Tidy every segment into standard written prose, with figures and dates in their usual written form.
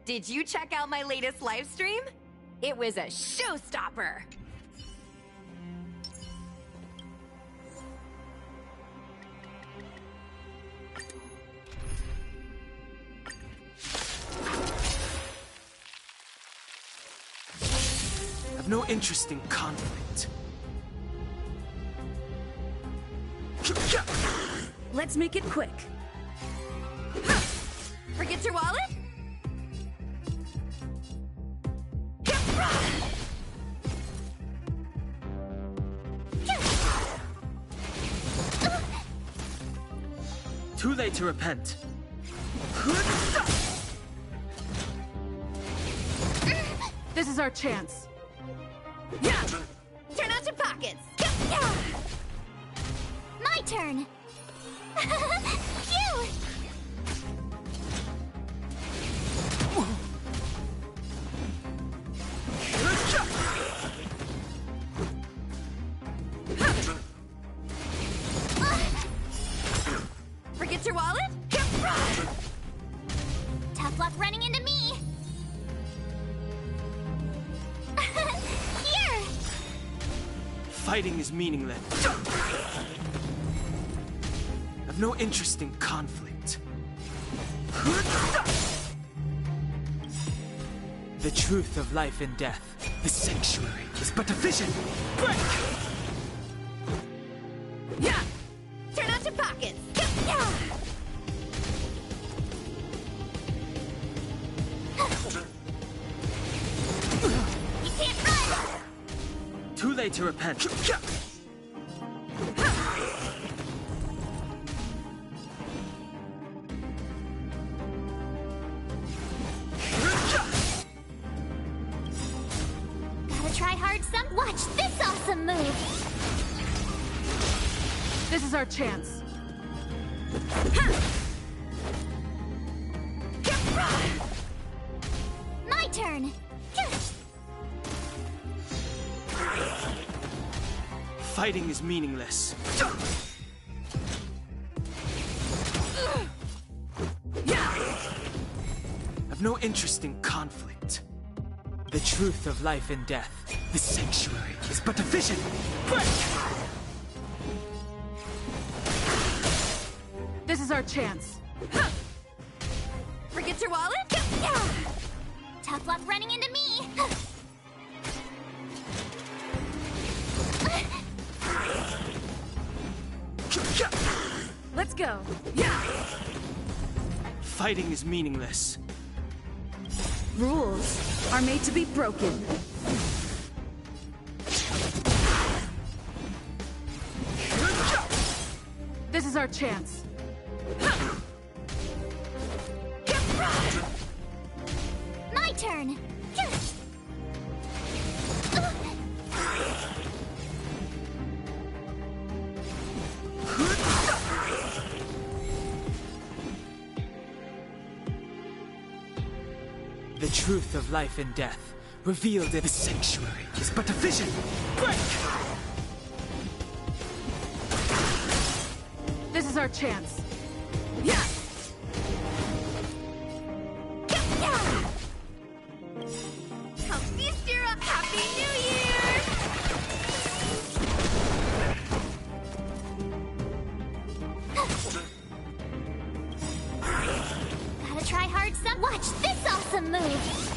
Did you check out my latest live stream? It was a showstopper! I've no interest in conflict. Let's make it quick. Forget your wallet? Too late to repent. This is our chance. Yeah! Turn out your pockets! Yeah! My turn! Phew! Forget your wallet? Tough luck running into me! Here! Fighting is meaningless. I've no interest in conflict. The truth of life and death, the sanctuary, is but a vision. Break! Yeah! Turn out your pockets! Yeah! You can't run! Too late to repent. Gotta try hard some. Watch this awesome move! This is our chance. My turn! Fighting is meaningless. I've no interest in conflict. The truth of life and death, the sanctuary, is but a vision. Break! This is our chance. Forget your wallet? Tough luck running into me! Let's go. Fighting is meaningless. Rules are made to be broken. This is our chance. My turn! The truth of life and death, revealed in the sanctuary, is but a vision. Break! This is our chance. Help feast you up! Happy New Year! Gotta try hard some. Watch this awesome move!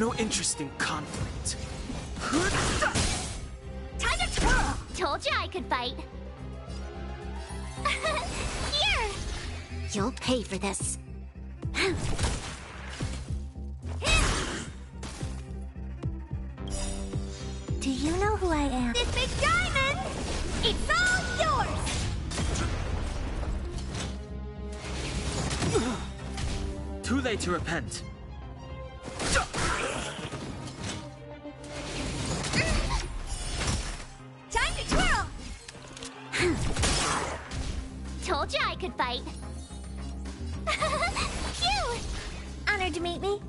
no interest in conflict. Time to twirl! Told you I could fight. Here! You'll pay for this. Do you know who I am? This big diamond! It's all yours! Too late to repent. Time to twirl! Told you I could fight. Phew! Honored to meet me.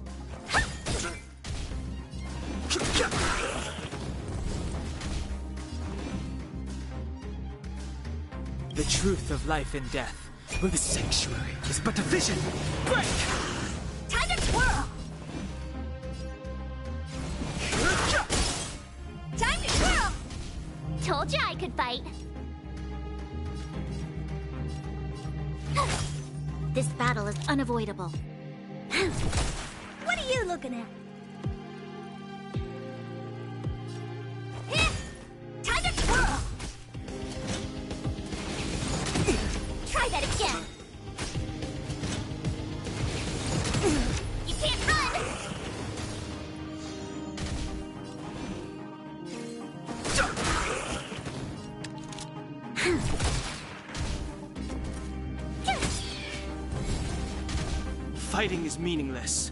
The truth of life and death, where the sanctuary is but a vision. Break! Time to twirl! Time to twirl! Told you I could fight. This battle is unavoidable. What are you looking at? Time to twirl! Try that again! You can't run! Fighting is meaningless.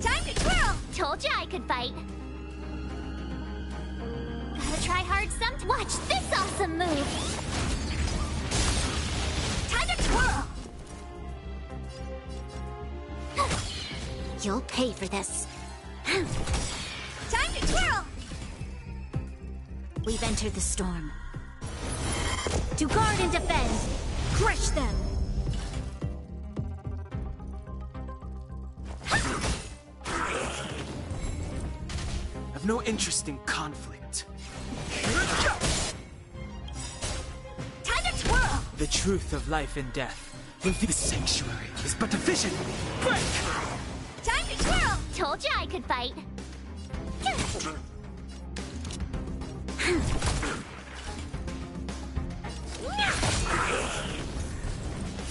Time to twirl! Told you I could fight. Gotta try hard some. Watch this awesome move! Time to twirl! You'll pay for this. Time to twirl! We've entered the storm. To guard and defend! Crush them! I've no interest in conflict. Time to twirl! The truth of life and death, where the sanctuary is but a vision. Break! Time to twirl! Told you I could fight.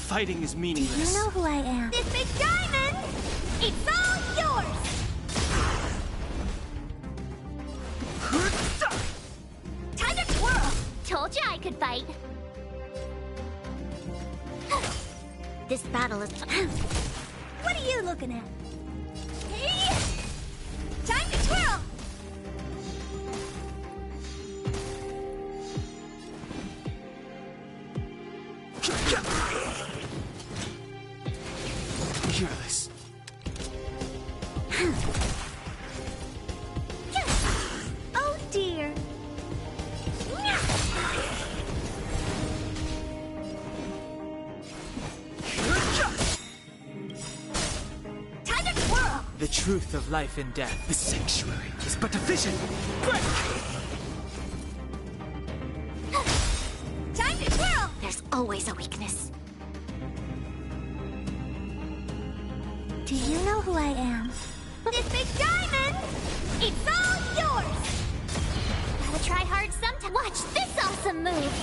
Fighting is Do you meaningless. know who I am? This big diamond! It's all yours! Time to twirl! Told you I could fight. This battle is... What are you looking at? Time to twirl! Fearless. Oh dear. Time to twirl! The truth of life and death, the sanctuary is but a vision. Break! Time to twirl! There's always a weakness. Do you know who I am? This big diamond! It's all yours! Gotta try hard sometime. Watch this awesome move!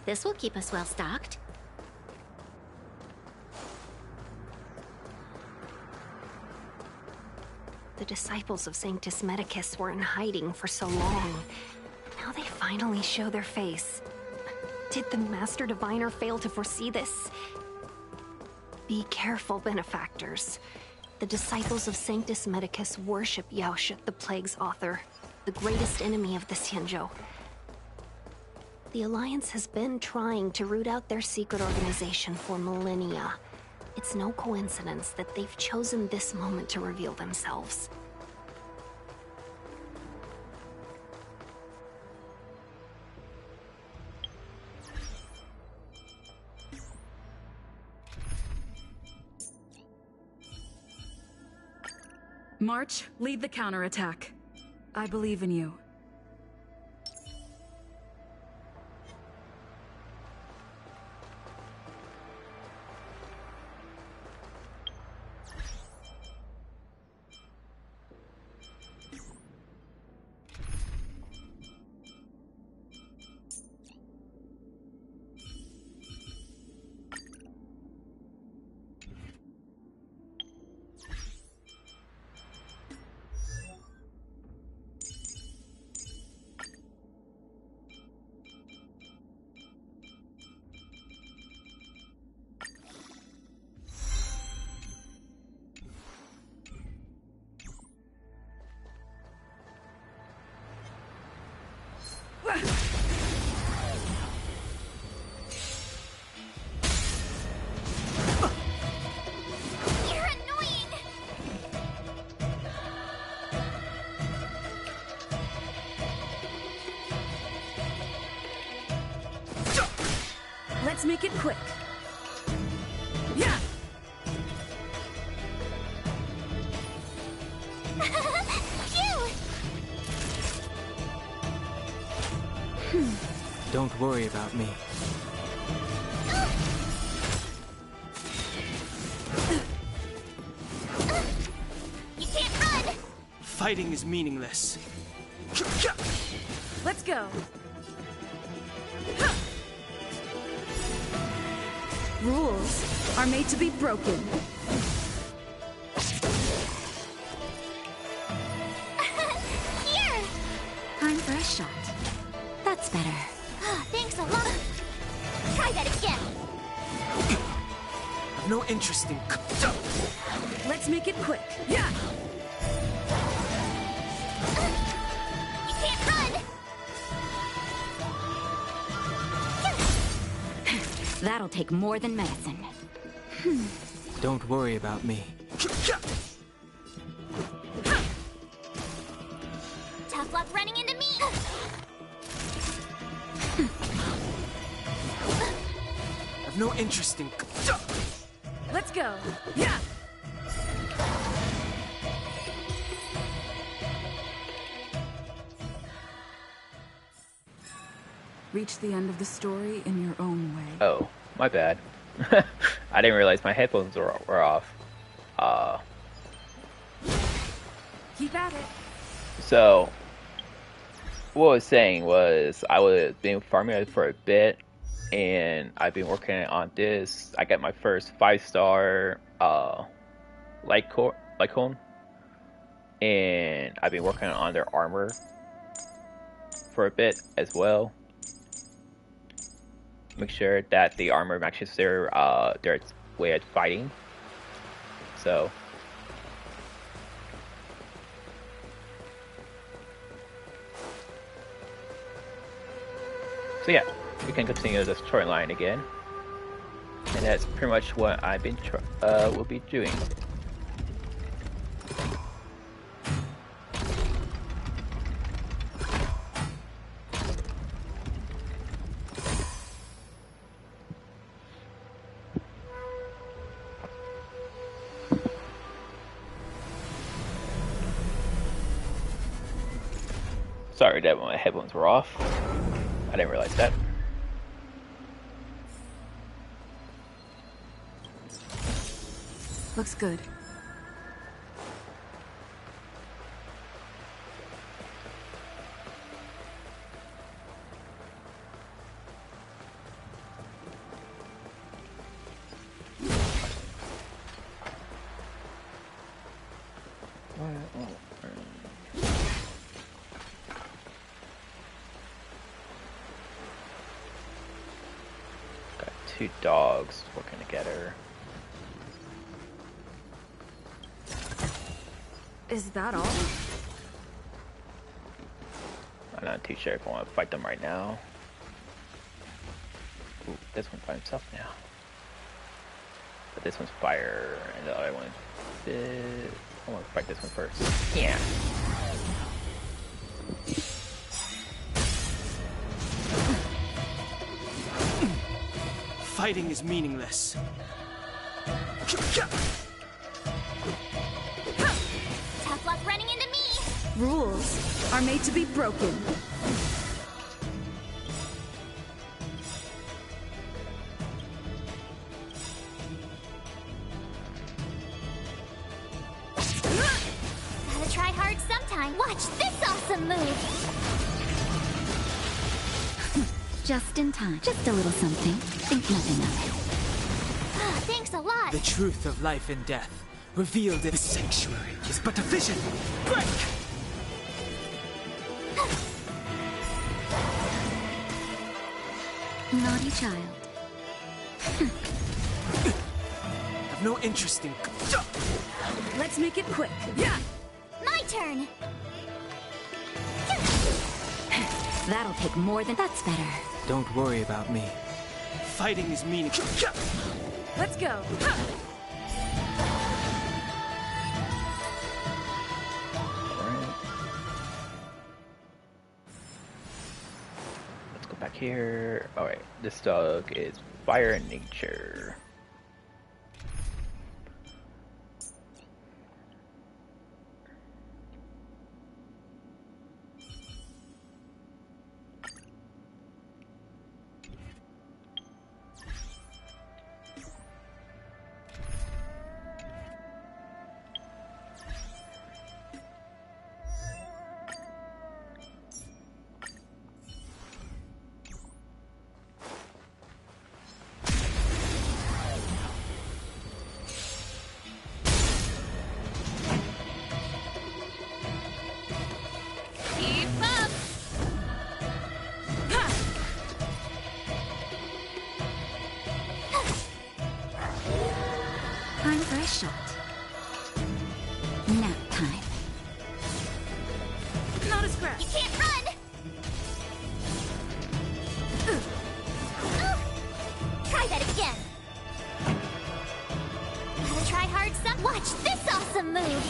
This will keep us well stocked. The disciples of Sanctus Medicus were in hiding for so long. Now they finally show their face. Did the Master Diviner fail to foresee this? Be careful, benefactors. The disciples of Sanctus Medicus worship Yaoshut, the Plague's author, the greatest enemy of the Xianzhou. The Alliance has been trying to root out their secret organization for millennia. It's no coincidence that they've chosen this moment to reveal themselves. March, lead the counterattack. I believe in you. Let's make it quick. Yeah! Don't worry about me. You can't run! Fighting is meaningless. Let's go. Rules are made to be broken. Here! Time for a shot. That's better. Thanks a lot. Try that again. I've no interest in. Let's make it quick. Yeah! You can't run! That'll take more than medicine. Don't worry about me. Tough luck running into me! I've no interest in. Let's go. Yeah! Reach the end of the story in your own way. Oh, my bad. I didn't realize my headphones were off. Keep at it. So, what I was saying was I was been farming it for a bit, and I've been working on this. I got my first 5-star light cone, and I've been working on their armor for a bit as well. Make sure that the armor matches their way of fighting. So yeah, we can continue the storyline again, and that's pretty much what I've been will be doing. Sorry that my headphones were off. I didn't realize that. Looks good. Got two dogs working together. Is that all? I'm not too sure if I want to fight them right now. Ooh, this one's by himself now. But this one's fire, and the other one is... I want to fight this one first. Yeah. Fighting is meaningless. Tough luck running into me! Rules are made to be broken. Gotta try hard sometime. Watch this awesome move! Just in time. Just a little something. Think nothing of it. Thanks a lot. The truth of life and death, revealed in the sanctuary, is but a vision. Break! Naughty child. I've no interest in... Let's make it quick. Yeah! My turn! That'll take more than... That's better. Don't worry about me. Fighting is meaningless. Let's go. Alright. Let's go back here. Alright, this dog is fire in nature. Keep up! Time for a shot. Nap time. Not a scratch. You can't run! Try that again! Gotta try hard some. Watch this awesome move!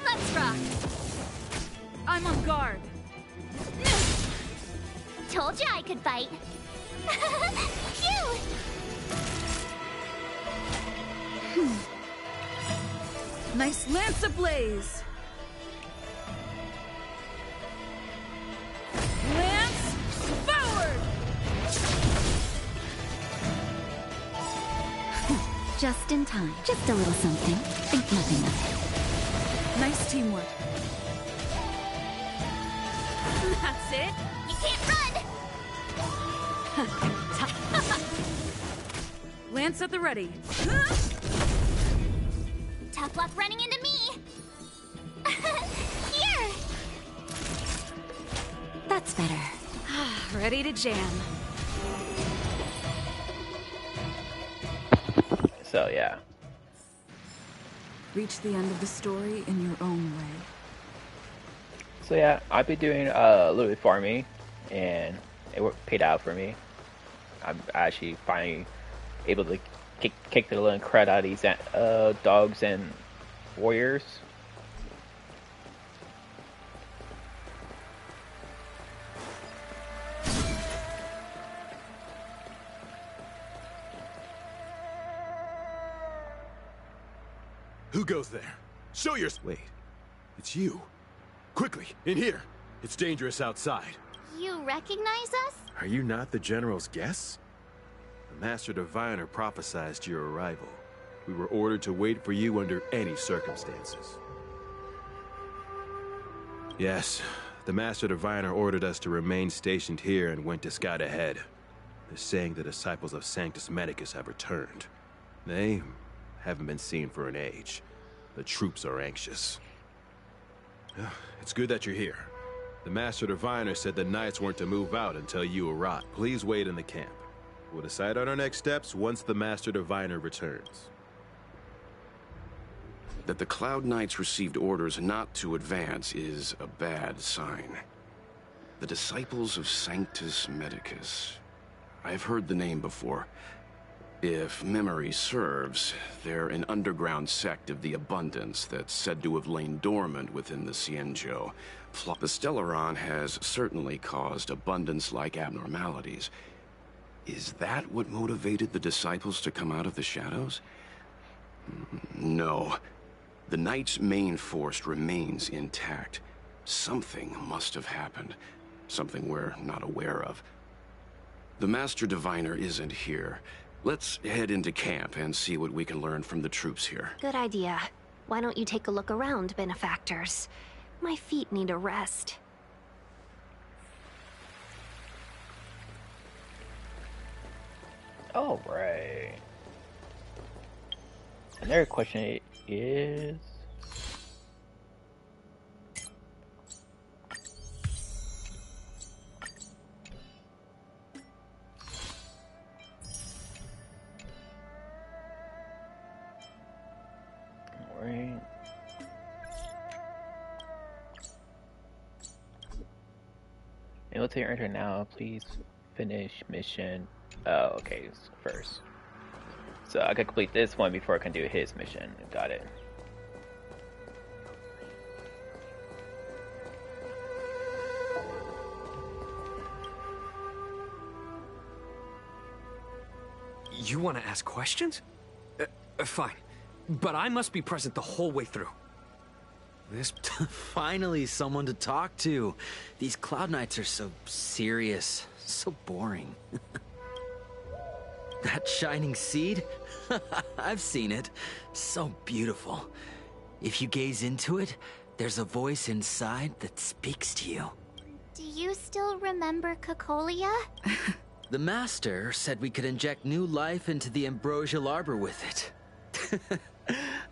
Let's rock! I'm on guard. Told you I could fight. Phew! Nice lance ablaze. Lance forward. Just in time. Just a little something. Think nothing of it. Nice teamwork. That's it. You can't run! Lance at the ready. Tough luck running into me! Here! That's better. Ready to jam. So yeah. Reach the end of the story in your own way. So yeah, I've been doing a little bit farming, and paid out for me. I'm actually finally able to kick the little crud out of these dogs and warriors. Who goes there? Show your... Wait, it's you. Quickly, in here. It's dangerous outside. You recognize us? Are you not the General's guests? The Master Diviner prophesized your arrival. We were ordered to wait for you under any circumstances. Yes, the Master Diviner ordered us to remain stationed here and went to scout ahead. They're saying the disciples of Sanctus Medicus have returned. They haven't been seen for an age. The troops are anxious. It's good that you're here. The Master Diviner said the Knights weren't to move out until you arrive. Please wait in the camp. We'll decide on our next steps once the Master Diviner returns. That the Cloud Knights received orders not to advance is a bad sign. The Disciples of Sanctus Medicus. I've heard the name before. If memory serves, they're an underground sect of the Abundance that's said to have lain dormant within the Xianzhou. The Stellaron has certainly caused Abundance-like abnormalities. Is that what motivated the Disciples to come out of the shadows? No. The Knight's main force remains intact. Something must have happened. Something we're not aware of. The Master Diviner isn't here. Let's head into camp and see what we can learn from the troops here. Good idea. Why don't you take a look around, benefactors? My feet need a rest. All right. Another question is... Alright. Military enter now, please finish mission. Oh, okay, first. So I can complete this one before I can do his mission. Got it. You want to ask questions? Fine. But I must be present the whole way through. This finally someone to talk to. These Cloud Knights are so serious, so boring. That shining seed? I've seen it. So beautiful. If you gaze into it, there's a voice inside that speaks to you. Do you still remember Cocolia? The Master said we could inject new life into the ambrosial arbor with it.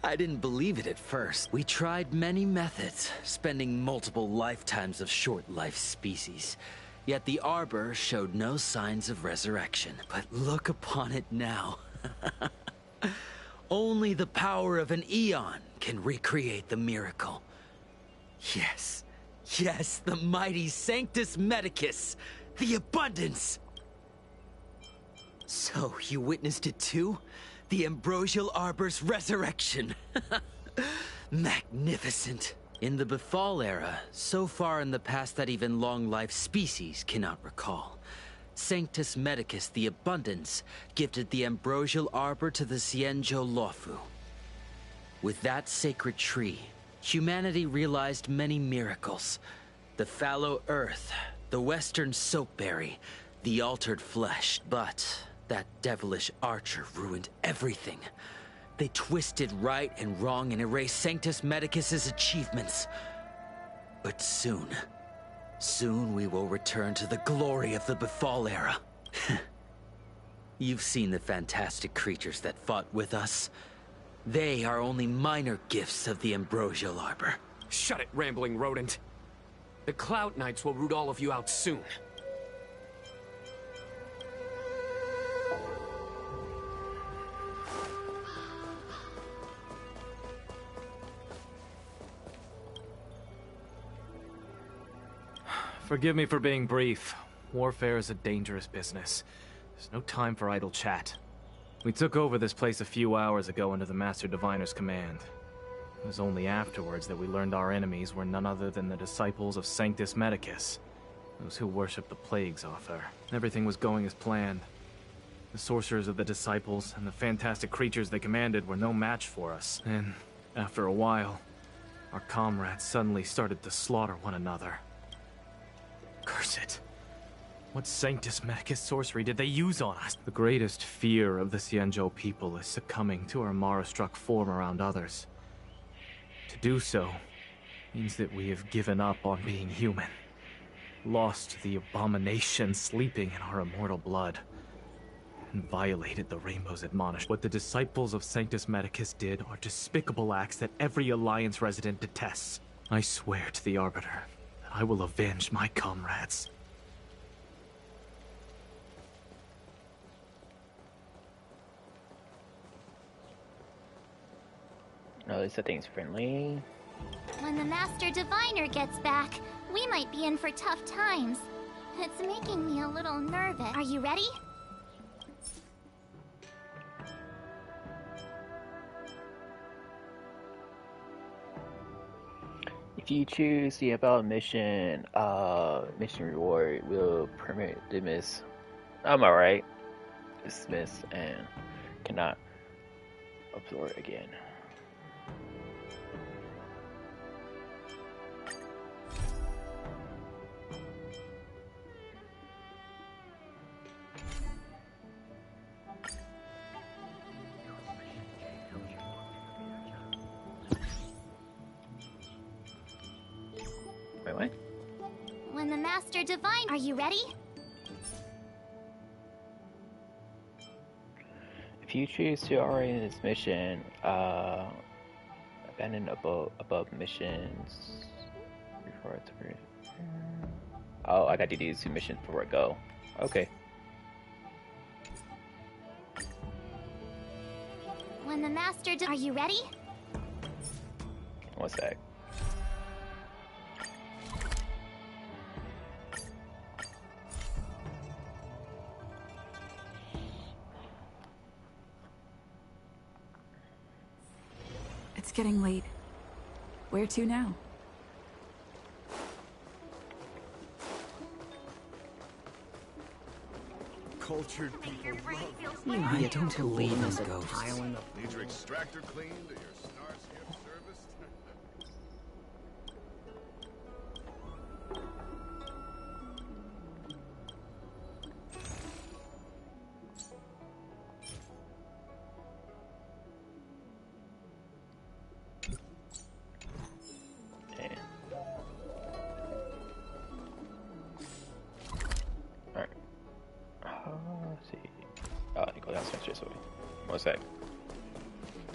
I didn't believe it at first. We tried many methods, spending multiple lifetimes of short-life species. Yet the arbor showed no signs of resurrection. But look upon it now. Only the power of an eon can recreate the miracle. Yes, yes, the mighty Sanctus Medicus, the Abundance. So, you witnessed it too? The ambrosial arbor's resurrection. Magnificent. In the Befall era, so far in the past that even long-life species cannot recall, Sanctus Medicus, the Abundance, gifted the ambrosial arbor to the Xianzhou Luofu. With that sacred tree, humanity realized many miracles. The fallow earth, the western soapberry, the altered flesh, but that devilish archer ruined everything. They twisted right and wrong and erased Sanctus Medicus's achievements. But soon we will return to the glory of the Befall era. You've seen the fantastic creatures that fought with us. They are only minor gifts of the ambrosial arbor. Shut it, rambling rodent. The Cloud Knights will root all of you out soon. Forgive me for being brief. Warfare is a dangerous business. There's no time for idle chat. We took over this place a few hours ago under the Master Diviner's command. It was only afterwards that we learned our enemies were none other than the disciples of Sanctus Medicus, those who worship the plagues author. Everything was going as planned. The sorcerers of the disciples and the fantastic creatures they commanded were no match for us. And after a while, our comrades suddenly started to slaughter one another. Curse it. What Sanctus Medicus sorcery did they use on us? The greatest fear of the Xianzhou people is succumbing to our Mara-struck form around others. To do so means that we have given up on being human, lost to the abomination sleeping in our immortal blood. and violated the Rainbow's admonition. What the disciples of Sanctus Medicus did are despicable acts that every Alliance resident detests. I swear to the Arbiter that I will avenge my comrades. No, this thing's friendly. When the Master Diviner gets back, we might be in for tough times. It's making me a little nervous. Are you ready? If you choose the About mission, mission reward will permit dismiss. I'm alright. Dismiss and cannot absorb again. Wait, what? When the Master Divine... Are you ready? If you choose to already in this mission, abandon above missions. Before it's oh, I got to do these 2 missions before I go. Okay. When the Master Are you ready? One sec. It's getting late. Where to now? Cultured people love I don't believe in ghosts. Need your extractor cleaned or your Starscale serviced?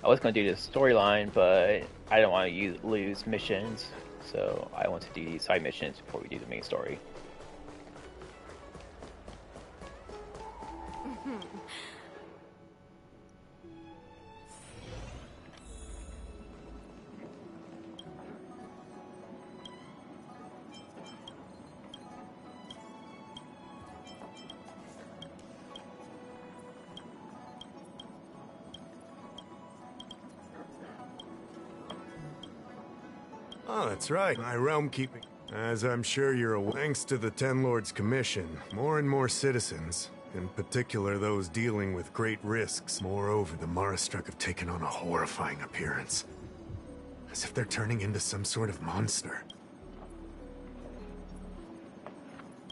I was going to do this storyline, but I don't want to lose missions, so I want to do these side missions before we do the main story. Oh, that's right. My realm keeping. As I'm sure you're aware, thanks to the Ten Lords Commission, more and more citizens, in particular those dealing with great risks. Moreover, the Marastruck have taken on a horrifying appearance. As if they're turning into some sort of monster.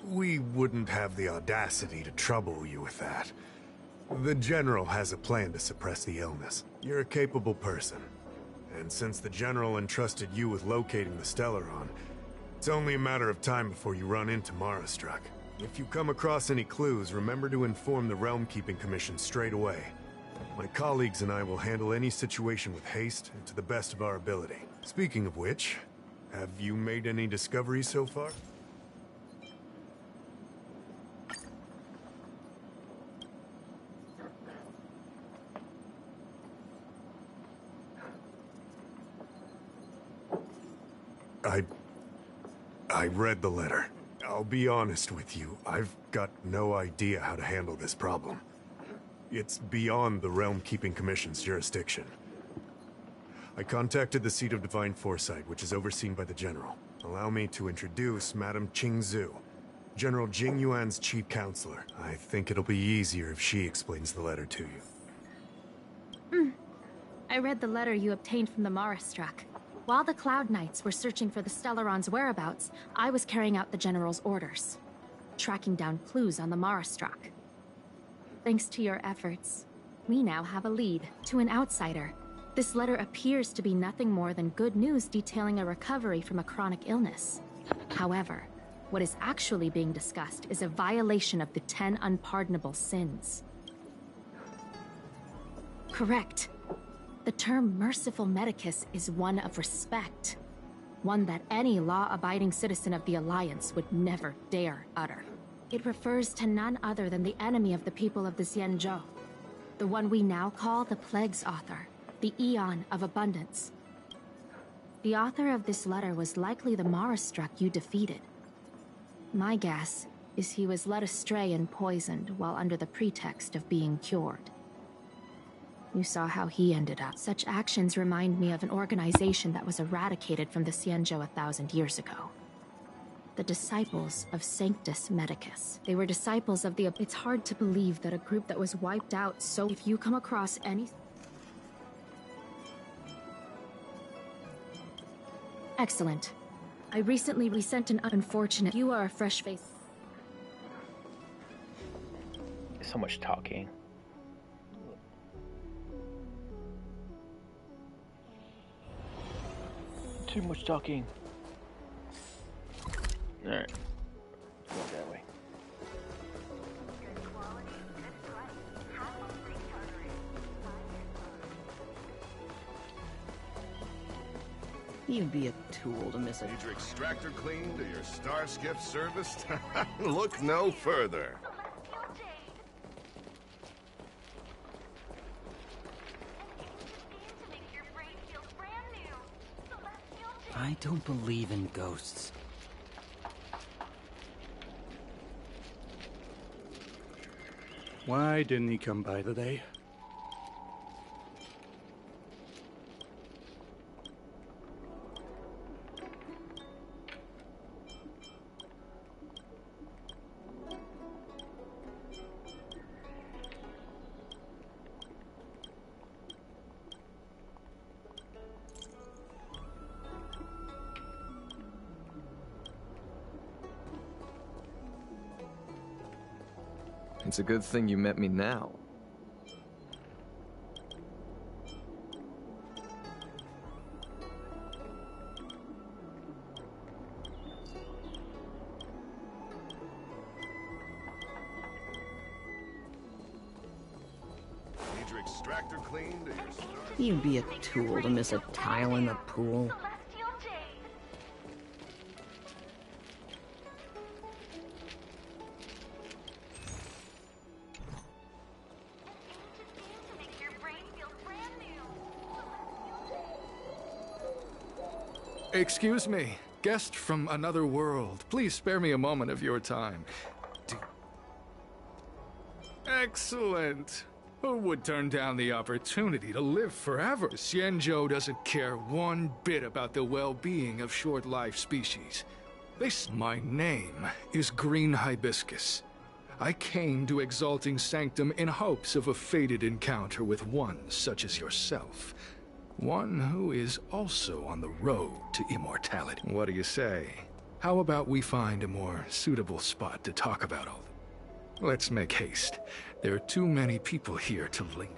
We wouldn't have the audacity to trouble you with that. The General has a plan to suppress the illness. You're a capable person. And since the General entrusted you with locating the Stellaron, it's only a matter of time before you run into Marastruck. If you come across any clues, remember to inform the Realm Keeping Commission straight away. My colleagues and I will handle any situation with haste and to the best of our ability. Speaking of which, have you made any discoveries so far? I read the letter. I'll be honest with you, I've got no idea how to handle this problem. It's beyond the Realm Keeping Commission's jurisdiction. I contacted the Seat of Divine Foresight, which is overseen by the General. Allow me to introduce Madame Qingzhu, General Jing Yuan's chief counselor. I think it'll be easier if she explains the letter to you. I read the letter you obtained from the Marastruck. While the Cloud Knights were searching for the Stellaron's whereabouts, I was carrying out the General's orders, tracking down clues on the Marastruck. Thanks to your efforts, we now have a lead. To an outsider, this letter appears to be nothing more than good news detailing a recovery from a chronic illness. However, what is actually being discussed is a violation of the 10 unpardonable sins. correct. The term Merciful Medicus is one of respect. One that any law-abiding citizen of the Alliance would never dare utter. It refers to none other than the enemy of the people of the Xianzhou. The one we now call the Plague's author, the Eon of Abundance. The author of this letter was likely the Marastruck you defeated. My guess is he was led astray and poisoned while under the pretext of being cured. You saw how he ended up. Such actions remind me of an organization that was eradicated from the Xianzhou 1,000 years ago. The Disciples of Sanctus Medicus. They were disciples of the... It's hard to believe that a group that was wiped out, so if you come across any... Excellent. I recently resent an unfortunate... You are a fresh face. So much talking. Too much talking. Alright. Go that way. You'd be a tool to miss it. Need your extractor cleaned or your star skiff serviced? Look no further. I don't believe in ghosts. Why didn't he come by today? It's a good thing you met me now. Need your extractor cleaned or your star... You'd be a tool to miss a tile in the pool. Excuse me, guest from another world. Please spare me a moment of your time. Excellent. Who would turn down the opportunity to live forever? Xianzhou doesn't care one bit about the well-being of short-life species. My name is Green Hibiscus. I came to Exalting Sanctum in hopes of a fated encounter with one such as yourself. One who is also on the road to immortality. What do you say? How about we find a more suitable spot to talk about all this? Let's make haste. There are too many people here to linger.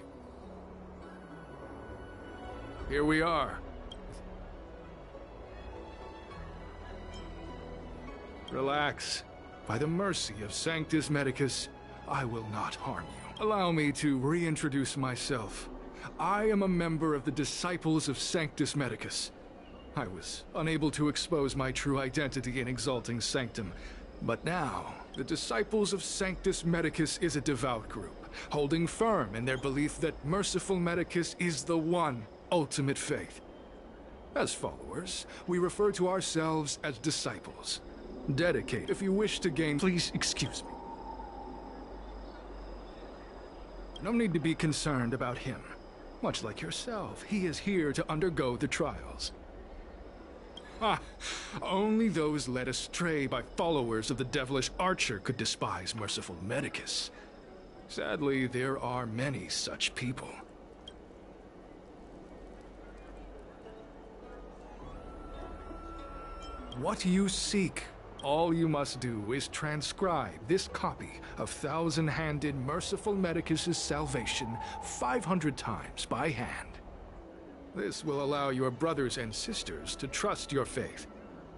Here we are. Relax. By the mercy of Sanctus Medicus, I will not harm you. Allow me to reintroduce myself. I am a member of the Disciples of Sanctus Medicus. I was unable to expose my true identity in Exalting Sanctum, but now, the Disciples of Sanctus Medicus is a devout group, holding firm in their belief that Merciful Medicus is the one ultimate faith. As followers, we refer to ourselves as disciples. Dedicate if you wish to gain... Please excuse me. No need to be concerned about him. Much like yourself, he is here to undergo the trials. Only those led astray by followers of the devilish archer could despise Merciful Medicus. Sadly, there are many such people. What you seek, all you must do is transcribe this copy of thousand-handed Merciful Medicus's salvation 500 times by hand. This will allow your brothers and sisters to trust your faith,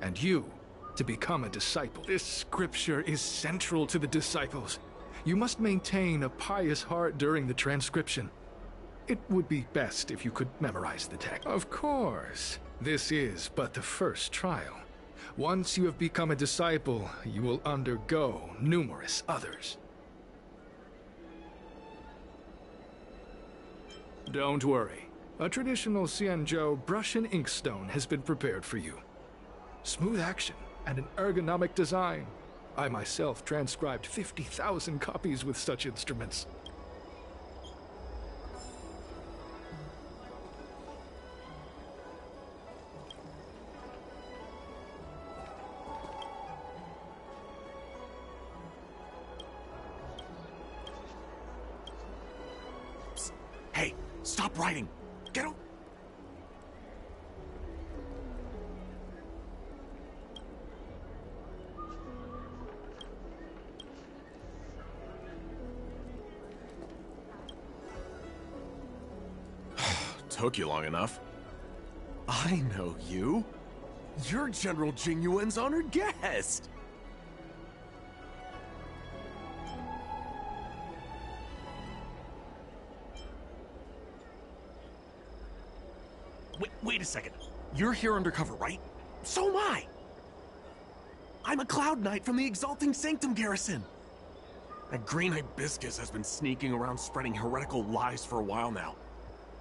and you to become a disciple. This scripture is central to the disciples. You must maintain a pious heart during the transcription. It would be best if you could memorize the text. Of course. This is but the first trial. Once you have become a disciple, you will undergo numerous others. Don't worry. A traditional Xianzhou brush and inkstone has been prepared for you. Smooth action and an ergonomic design. I myself transcribed 50,000 copies with such instruments. Hey, stop writing! Get out! Took you long enough. I know you. You're General Jingyuan's honored guest. Wait a second. You're here undercover, right? So am I. I'm a Cloud Knight from the Exalting Sanctum Garrison. That green hibiscus has been sneaking around spreading heretical lies for a while now.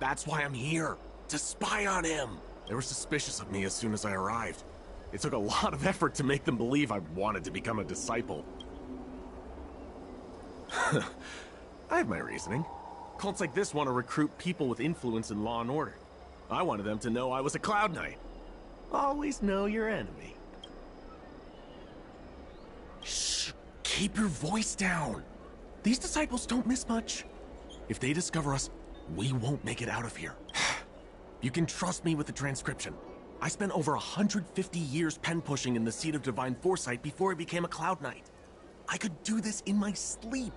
That's why I'm here, to spy on him. They were suspicious of me as soon as I arrived. It took a lot of effort to make them believe I wanted to become a disciple. I have my reasoning. Cults like this want to recruit people with influence in law and order. I wanted them to know I was a Cloud Knight. Always know your enemy. Shh! Keep your voice down. These disciples don't miss much. If they discover us, we won't make it out of here. You can trust me with the transcription. I spent over 150 years pen pushing in the seat of divine foresight before I became a Cloud Knight. I could do this in my sleep.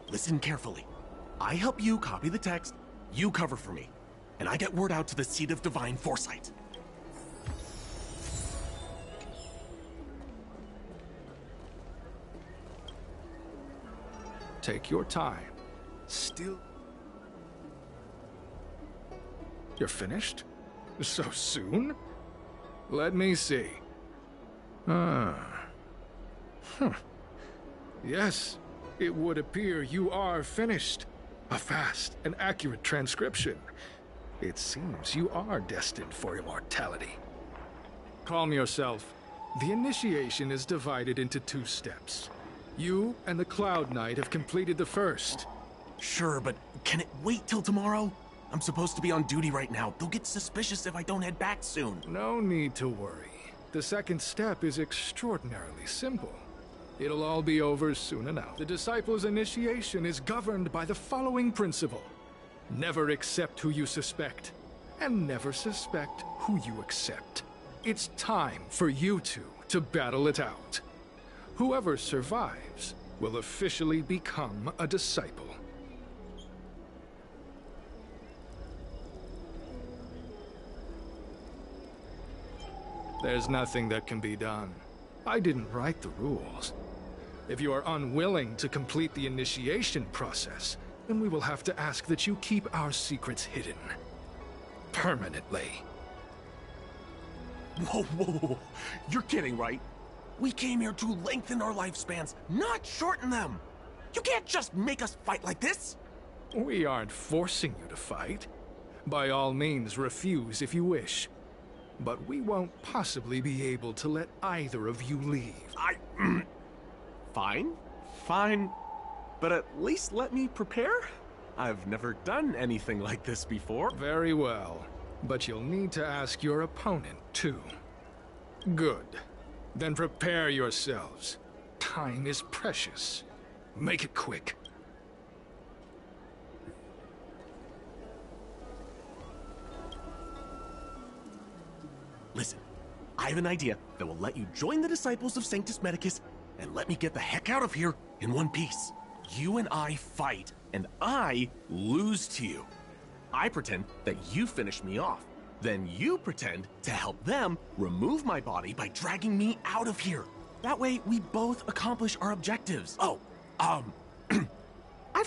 Listen carefully. I help you copy the text, you cover for me, and I get word out to the seat of divine foresight. Take your time. Still... You're finished? So soon? Let me see. Yes, it would appear you are finished. A fast and accurate transcription. It seems you are destined for immortality. Calm yourself. The initiation is divided into 2 steps. You and the Cloud Knight have completed the first. Sure, but can it wait till tomorrow? I'm supposed to be on duty right now. They'll get suspicious if I don't head back soon. No need to worry. The second step is extraordinarily simple. It'll all be over soon enough. The disciple's initiation is governed by the following principle. Never accept who you suspect, and never suspect who you accept. It's time for you two to battle it out. Whoever survives will officially become a disciple. There's nothing that can be done. I didn't write the rules. If you are unwilling to complete the initiation process, then we will have to ask that you keep our secrets hidden. Permanently. Whoa. You're kidding, right? We came here to lengthen our lifespans, not shorten them. You can't just make us fight like this. We aren't forcing you to fight. By all means, refuse if you wish. But we won't possibly be able to let either of you leave. Fine. But at least let me prepare. I've never done anything like this before. Very well. But you'll need to ask your opponent, too. Good. Then prepare yourselves. Time is precious. Make it quick. Listen, I have an idea that will let you join the disciples of Sanctus Medicus and let me get the heck out of here in one piece. You and I fight, and I lose to you. I pretend that you finish me off. Then you pretend to help them remove my body by dragging me out of here. That way, we both accomplish our objectives. Oh, I've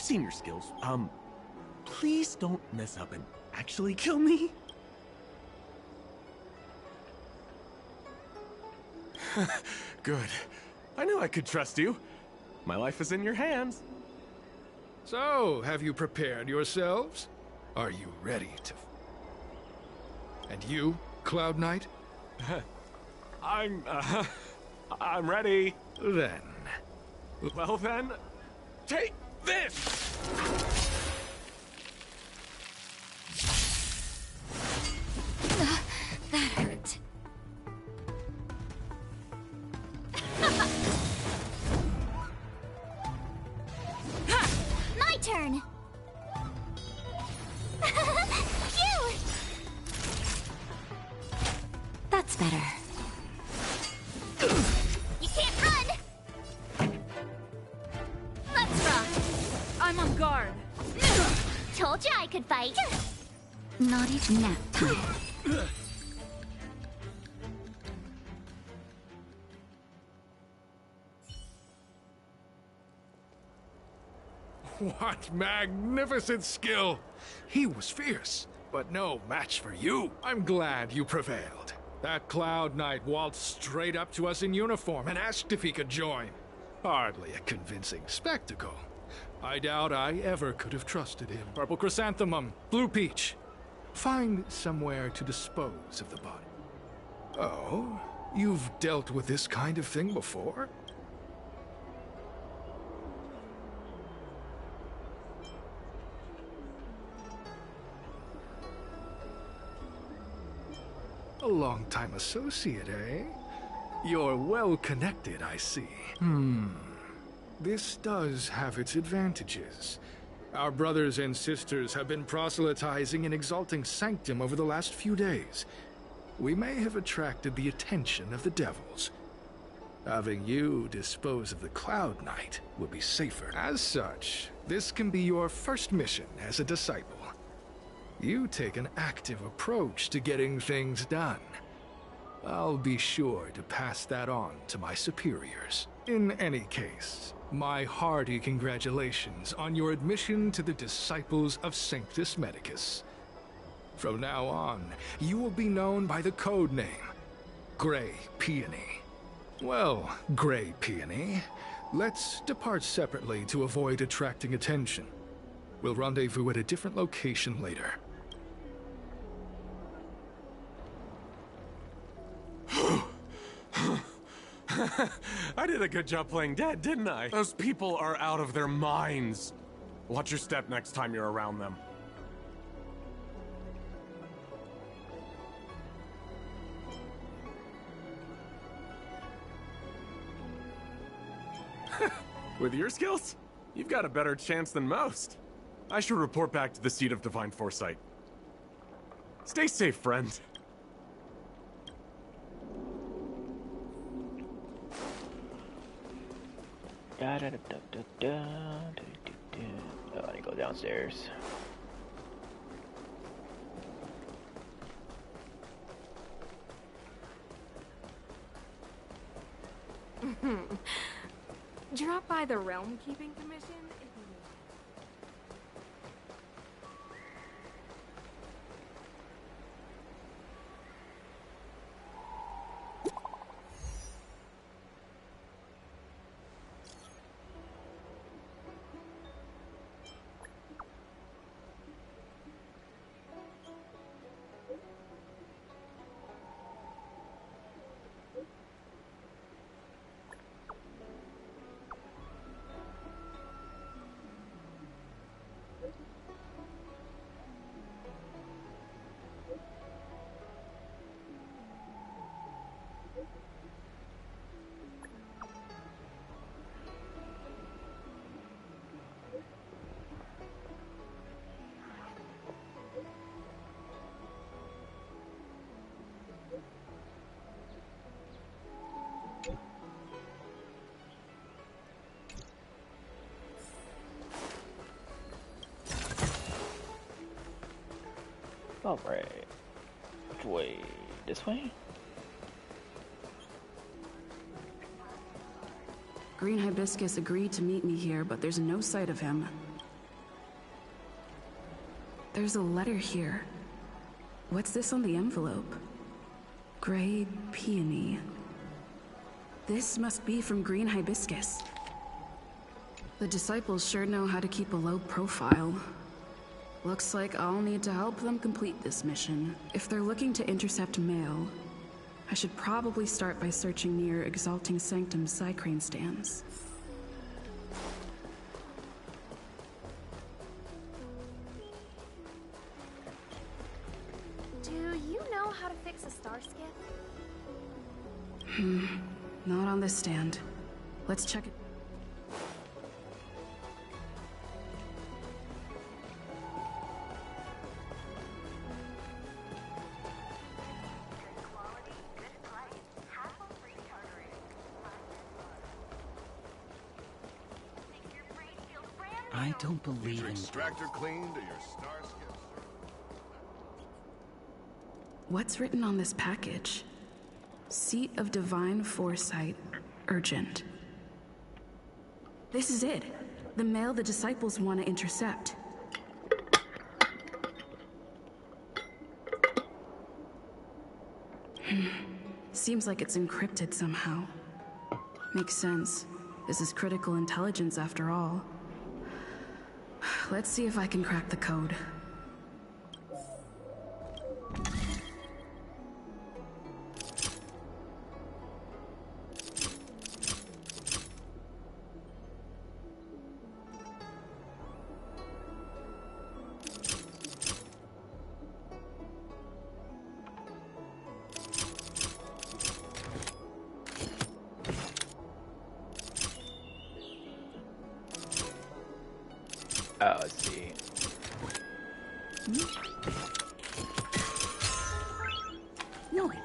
seen your skills. Please don't mess up and actually kill me. Good. I knew I could trust you. My life is in your hands. So, have you prepared yourselves? Are you ready to... And you, Cloud Knight? I'm ready. Then... Well then, take this! That hurt. My turn! Phew! That's better. You can't run! Let's rock! I'm on guard. Told you I could fight. Not even nap time. What magnificent skill! He was fierce, but no match for you. I'm glad you prevailed. That Cloud Knight waltzed straight up to us in uniform and asked if he could join. Hardly a convincing spectacle. I doubt I ever could have trusted him. Purple Chrysanthemum, Blue Peach. Find somewhere to dispose of the body. Oh, you've dealt with this kind of thing before? A long-time associate, eh? You're well-connected, I see. This does have its advantages. Our brothers and sisters have been proselytizing and exalting Sanctum over the last few days. We may have attracted the attention of the devils. Having you dispose of the Cloud Knight will be safer. As such, this can be your first mission as a disciple. You take an active approach to getting things done. I'll be sure to pass that on to my superiors. In any case, my hearty congratulations on your admission to the Disciples of Sanctus Medicus. From now on, you will be known by the code name, Gray Peony. Well, Gray Peony, let's depart separately to avoid attracting attention. We'll rendezvous at a different location later. I did a good job playing dead, didn't I? Those people are out of their minds. Watch your step next time you're around them. With your skills, you've got a better chance than most. I should report back to the seat of Divine Foresight. Stay safe, friend. Oh, I need to go downstairs. Drop by the Realm Keeping Commission if you need. Alright. Which way? This way? Green Hibiscus agreed to meet me here, but there's no sight of him. There's a letter here. What's this on the envelope? Gray peony. This must be from Green Hibiscus. The disciples sure know how to keep a low profile. Looks like I'll need to help them complete this mission. If they're looking to intercept mail, I should probably start by searching near Exalting Sanctum's Psycrane stands. Do you know how to fix a star skiff? Not on this stand. Let's check it. I don't believe in extractor cleaned or your star skiff. What's written on this package? Seat of Divine Foresight, urgent. This is it. The mail the disciples want to intercept. Seems like it's encrypted somehow. Makes sense. This is critical intelligence after all. Let's see if I can crack the code. Oh, I see. Noise.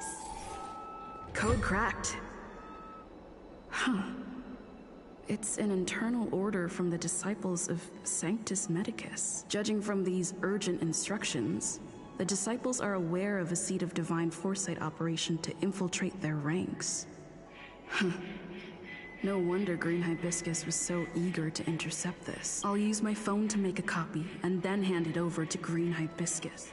Code cracked. Huh. It's an internal order from the disciples of Sanctus Medicus. Judging from these urgent instructions, the disciples are aware of a Seat of Divine Foresight operation to infiltrate their ranks. Huh. No wonder Green Hibiscus was so eager to intercept this. I'll use my phone to make a copy, and then hand it over to Green Hibiscus.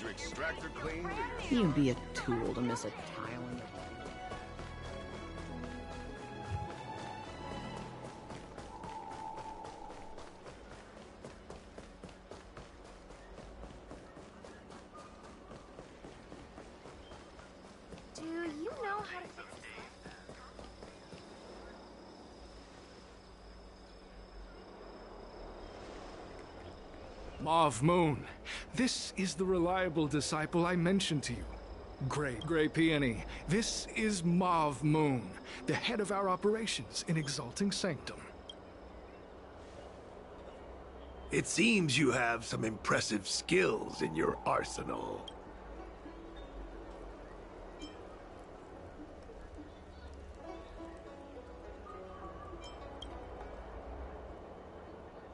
Extractor cleaned or your You'd be a tool to miss a tile in the... Do you know how to fix a Mauve Moon. This is the reliable disciple I mentioned to you. Gray Peony. This is Mauve Moon, the head of our operations in Exalting Sanctum. It seems you have some impressive skills in your arsenal.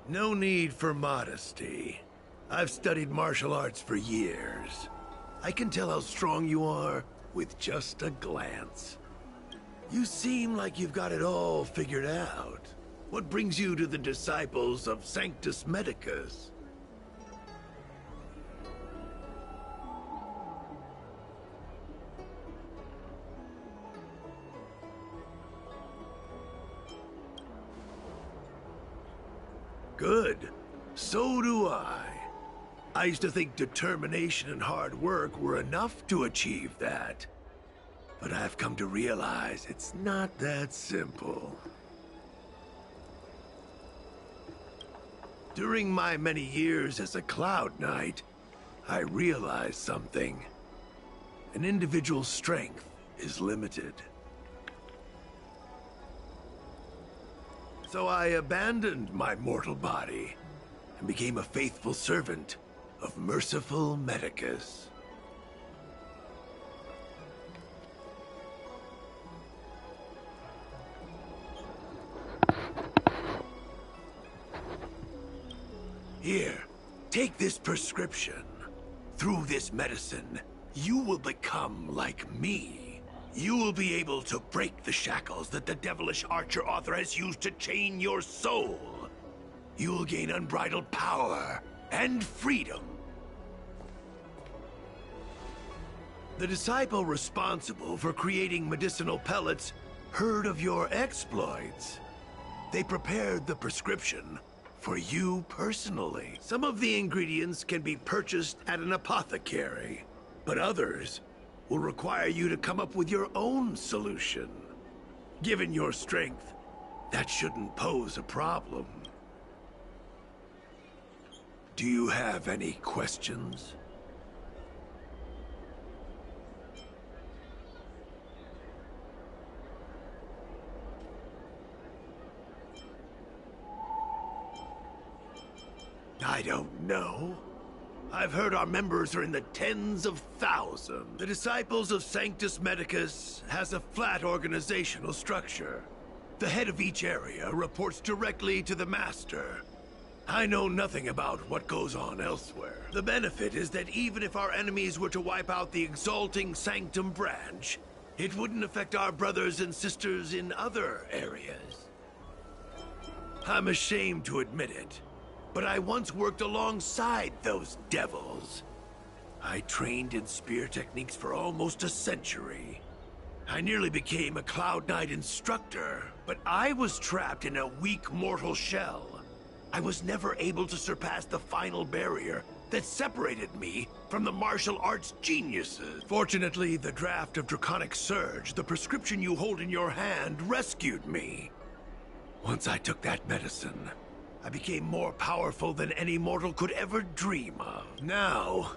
No need for modesty. I've studied martial arts for years. I can tell how strong you are with just a glance. You seem like you've got it all figured out. What brings you to the disciples of Sanctus Medicus? Good. So do I. I used to think determination and hard work were enough to achieve that. But I've come to realize it's not that simple. During my many years as a Cloud Knight, I realized something. An individual's strength is limited. So I abandoned my mortal body and became a faithful servant of merciful Medicus. Take this prescription. Through this medicine, you will become like me. You will be able to break the shackles that the devilish archer author has used to chain your soul. You will gain unbridled power and freedom. The disciple responsible for creating medicinal pellets heard of your exploits. They prepared the prescription for you personally. Some of the ingredients can be purchased at an apothecary, but others will require you to come up with your own solution. Given your strength, that shouldn't pose a problem. Do you have any questions? I don't know. I've heard our members are in the tens of thousands. The Disciples of Sanctus Medicus has a flat organizational structure. The head of each area reports directly to the Master. I know nothing about what goes on elsewhere. The benefit is that even if our enemies were to wipe out the Exalting Sanctum branch, it wouldn't affect our brothers and sisters in other areas. I'm ashamed to admit it, but I once worked alongside those devils. I trained in spear techniques for almost a century. I nearly became a Cloud Knight instructor, but I was trapped in a weak mortal shell. I was never able to surpass the final barrier that separated me from the martial arts geniuses. Fortunately, the draft of Draconic Surge, the prescription you hold in your hand, rescued me. Once I took that medicine, I became more powerful than any mortal could ever dream of. Now,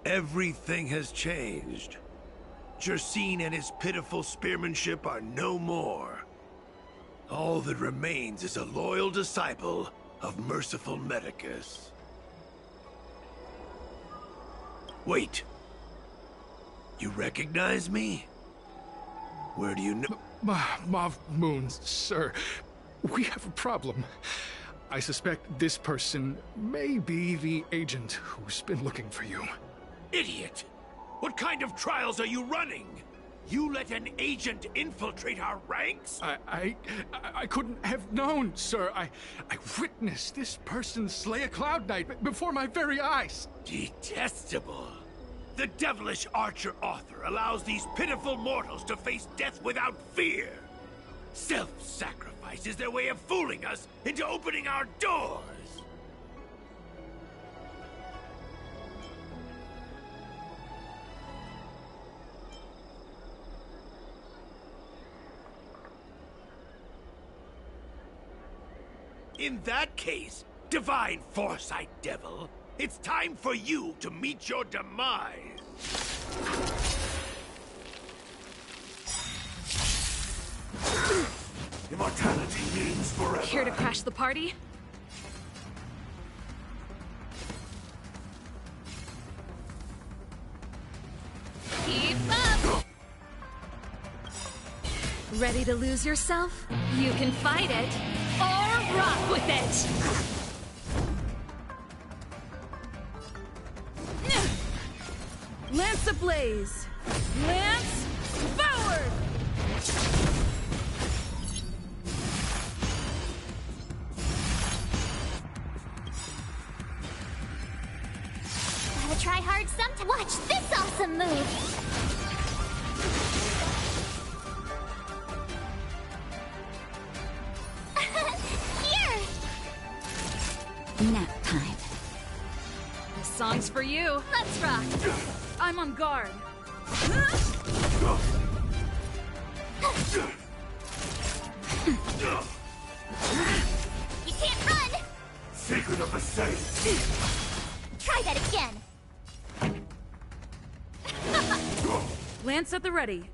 everything has changed. Jersine and his pitiful spearmanship are no more. All that remains is a loyal disciple of merciful Medicus. Wait. You recognize me? Where do you know? Mav Moons, sir. We have a problem. I suspect this person may be the agent who's been looking for you. Idiot! What kind of trials are you running? You let an agent infiltrate our ranks? I couldn't have known, sir. I witnessed this person slay a Cloud Knight before my very eyes. Detestable. The devilish archer author allows these pitiful mortals to face death without fear. Self-sacrifice is their way of fooling us into opening our doors. In that case, Divine Foresight Devil, it's time for you to meet your demise. Immortality means forever. Here to crash the party? Keep up! Ready to lose yourself? You can fight it, or rock with it! Lance ablaze! Lance forward! Gotta try hard sometime. Watch this awesome move! Nap time. This song's for you. Let's rock. I'm on guard. You can't run! Secret of the saint. Try that again. Lance at the ready.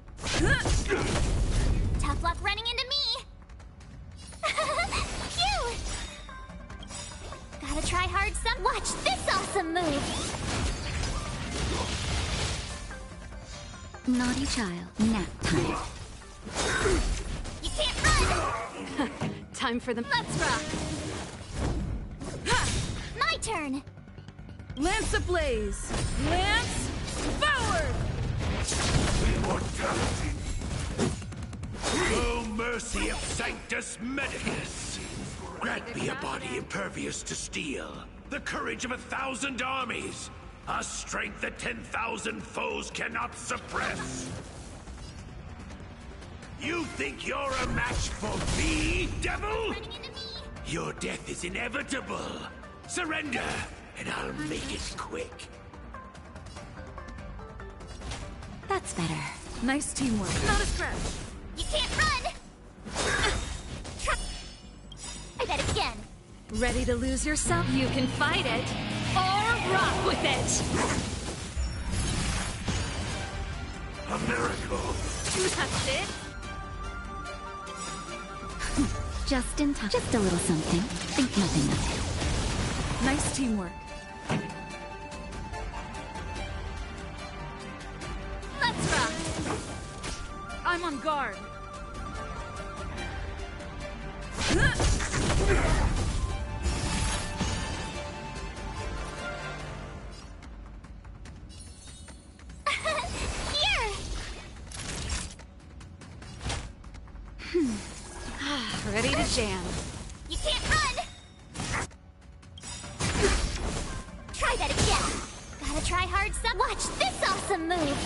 Tough luck running into me. Phew! Gotta try hard some. Watch this awesome move. Naughty child. Nap time. You can't run. Time for the... Let's rock. My turn. Lance ablaze! Lance forward! Immortality! Oh, mercy of Sanctus Medicus! Grant me a body impervious to steel, the courage of 1,000 armies, a strength that 10,000 foes cannot suppress! You think you're a match for me, devil? Your death is inevitable. Surrender, and I'll make it quick. That's better. Nice teamwork. Not a scratch. You can't run! Try that again. Ready to lose yourself? You can fight it, or rock with it! A miracle! That's it? Just in time. Just a little something. Think nothing of it. Nice teamwork. Let's rock! I'm on guard. Here! Ready to jam. You can't run! Try that again. Gotta try hard some. Watch this awesome move!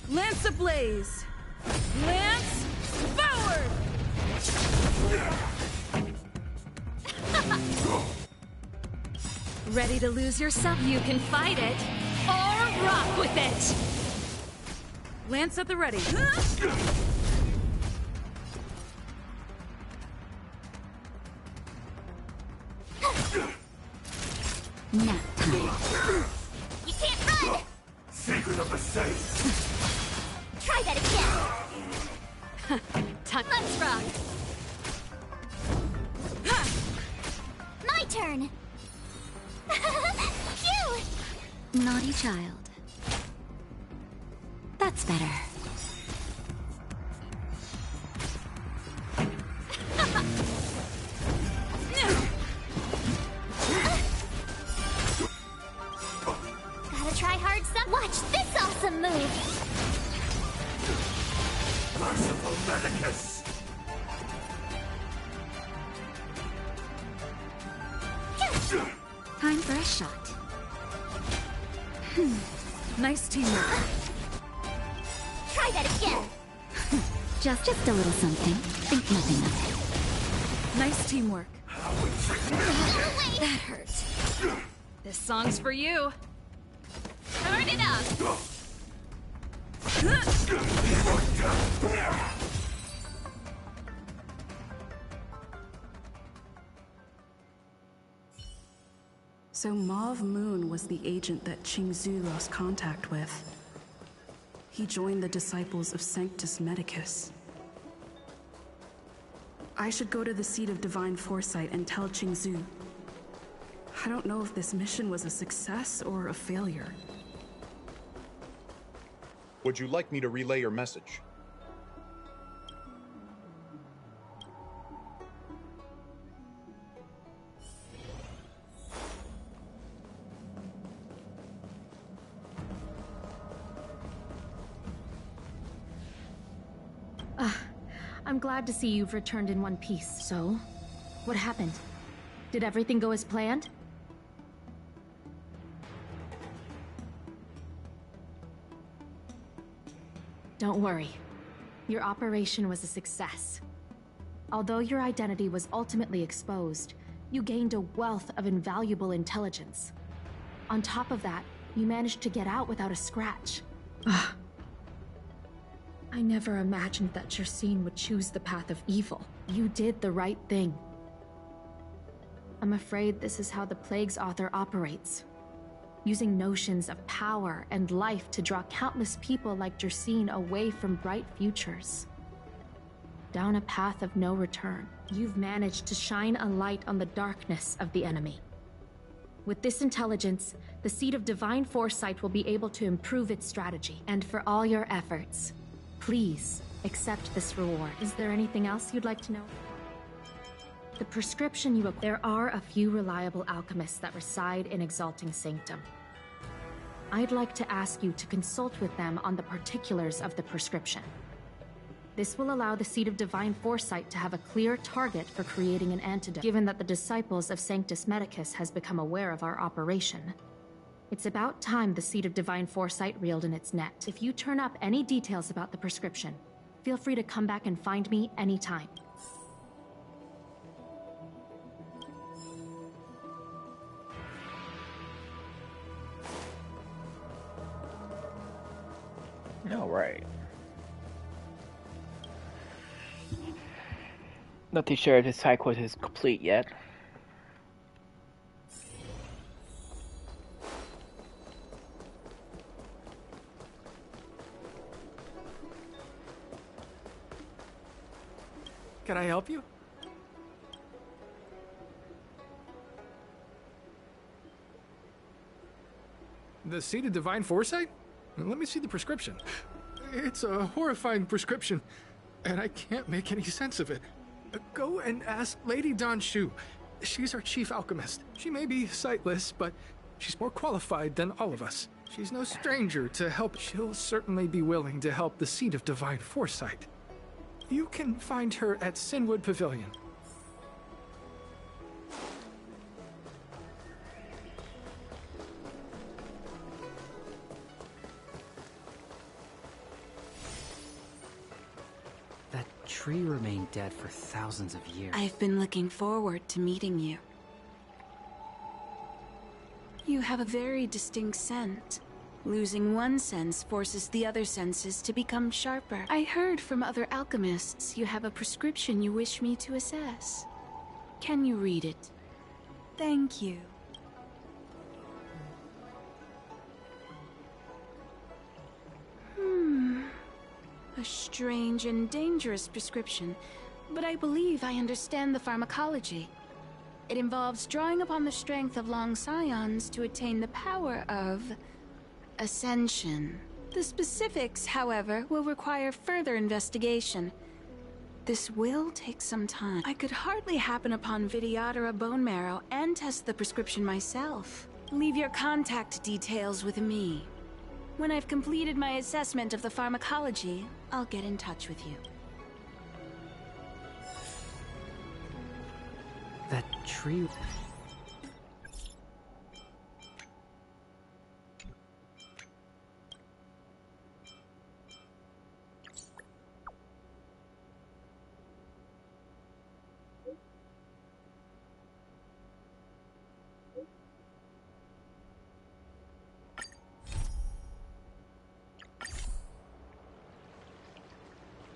Lance ablaze! Lance forward! Ready to lose yourself? You can fight it, or rock with it! Lance at the ready. Nap time. You can't run! Secret of the saints! Try that again! Let's rock! My turn! Phew! Naughty child. That's better. Gotta try hard some. Watch this awesome move! Merciful Medicus! Time for a shot. Nice teamwork. Try that again! Just a little something. Think nothing of it. Nice teamwork. That hurt. This song's for you. Turn it up! So Mauve Moon was the agent that Qingzhu lost contact with. He joined the Disciples of Sanctus Medicus. I should go to the seat of Divine Foresight and tell Qingzhu. I don't know if this mission was a success or a failure. Would you like me to relay your message? I'm glad to see you've returned in one piece. So, what happened? Did everything go as planned? Don't worry. Your operation was a success. Although your identity was ultimately exposed, you gained a wealth of invaluable intelligence. On top of that, you managed to get out without a scratch. I never imagined that Jersine would choose the path of evil. You did the right thing. I'm afraid this is how the Plague's author operates. Using notions of power and life to draw countless people like Jersine away from bright futures. Down a path of no return. You've managed to shine a light on the darkness of the enemy. With this intelligence, the Seed of Divine Foresight will be able to improve its strategy. And for all your efforts, please accept this reward. Is there anything else you'd like to know? The prescription you... There are a few reliable alchemists that reside in Exalting Sanctum. I'd like to ask you to consult with them on the particulars of the prescription. This will allow the Seed of Divine Foresight to have a clear target for creating an antidote. Given that the disciples of Sanctus Medicus has become aware of our operation, it's about time the Seed of Divine Foresight reeled in its net. If you turn up any details about the prescription, feel free to come back and find me anytime. All right. Not too sure if this side quest is complete yet. Can I help you? The Seed of Divine Foresight? Let me see the prescription. It's a horrifying prescription, and I can't make any sense of it. Go and ask Lady Don Shu. She's our chief alchemist. She may be sightless, but she's more qualified than all of us. She's no stranger to help. She'll certainly be willing to help the Seed of Divine Foresight. You can find her at Sinwood Pavilion. That tree remained dead for thousands of years. I've been looking forward to meeting you. You have a very distinct scent. Losing one sense forces the other senses to become sharper. I heard from other alchemists you have a prescription you wish me to assess. Can you read it? Thank you. A strange and dangerous prescription, but I believe I understand the pharmacology. It involves drawing upon the strength of long scions to attain the power of ascension. The specifics, however, will require further investigation. This will take some time. I could hardly happen upon Vidyadhara bone marrow and test the prescription myself. Leave your contact details with me. When I've completed my assessment of the pharmacology, I'll get in touch with you. That tree...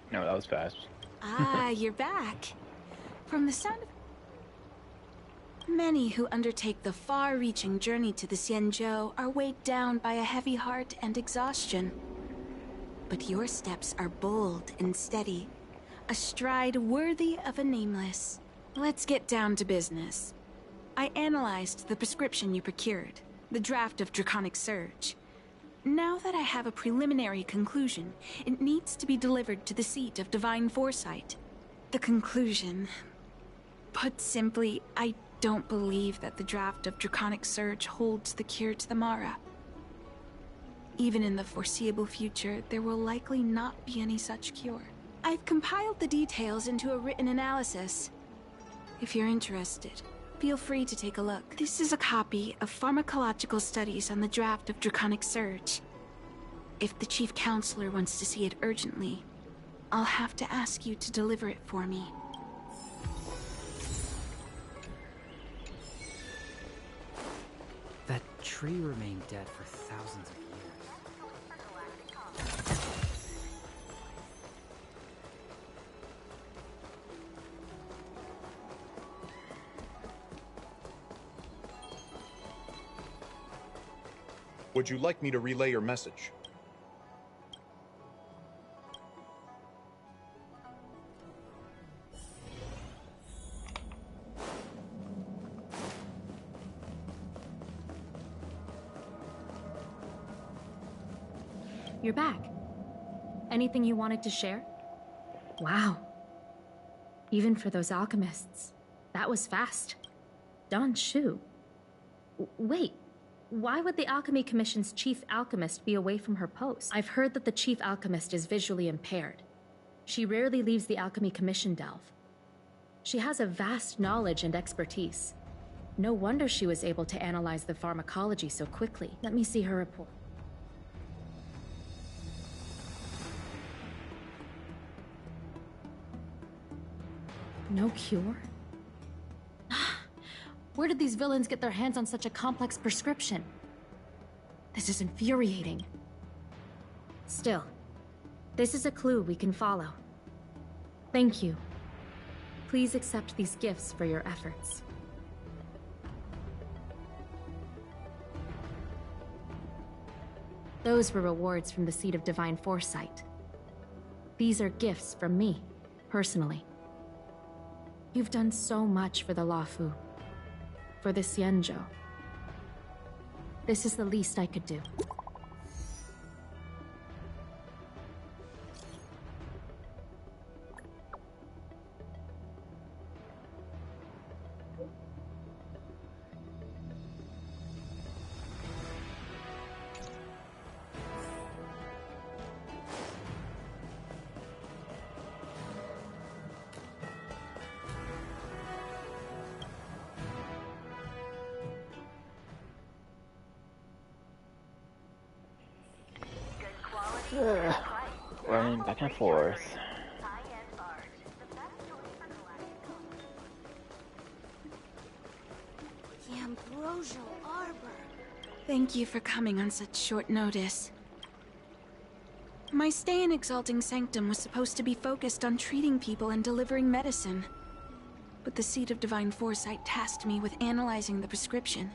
No, that was fast. Ah, you're back. From the sound of... Many who undertake the far-reaching journey to the Xianzhou are weighed down by a heavy heart and exhaustion. But your steps are bold and steady, a stride worthy of a nameless. Let's get down to business. I analyzed the prescription you procured, the draft of Draconic Surge. Now that I have a preliminary conclusion, it needs to be delivered to the Seat of Divine Foresight. The conclusion... Put simply, I don't believe that the draft of Draconic Surge holds the cure to the Mara. Even in the foreseeable future, there will likely not be any such cure. I've compiled the details into a written analysis. If you're interested, feel free to take a look. This is a copy of pharmacological studies on the draft of Draconic Surge. If the Chief Counselor wants to see it urgently, I'll have to ask you to deliver it for me. That tree remained dead for thousands of years. Would you like me to relay your message? you're back. Anything you wanted to share? Wow. Even for those alchemists, that was fast. Don Shu. Wait, why would the Alchemy Commission's chief alchemist be away from her post? I've heard that the chief alchemist is visually impaired. She rarely leaves the Alchemy Commission delve. She has a vast knowledge and expertise. No wonder she was able to analyze the pharmacology so quickly. Let me see her report. No cure? Where did these villains get their hands on such a complex prescription? This is infuriating. Still, this is a clue we can follow. Thank you. Please accept these gifts for your efforts. Those were rewards from the Seed of Divine Foresight. These are gifts from me, personally. You've done so much for the Luofu, for the Xianzhou. This is the least I could do. Running back and forth. The Ambrosial Arbor. Thank you for coming on such short notice. My stay in Exalting Sanctum was supposed to be focused on treating people and delivering medicine. But the Seed of Divine Foresight tasked me with analyzing the prescription.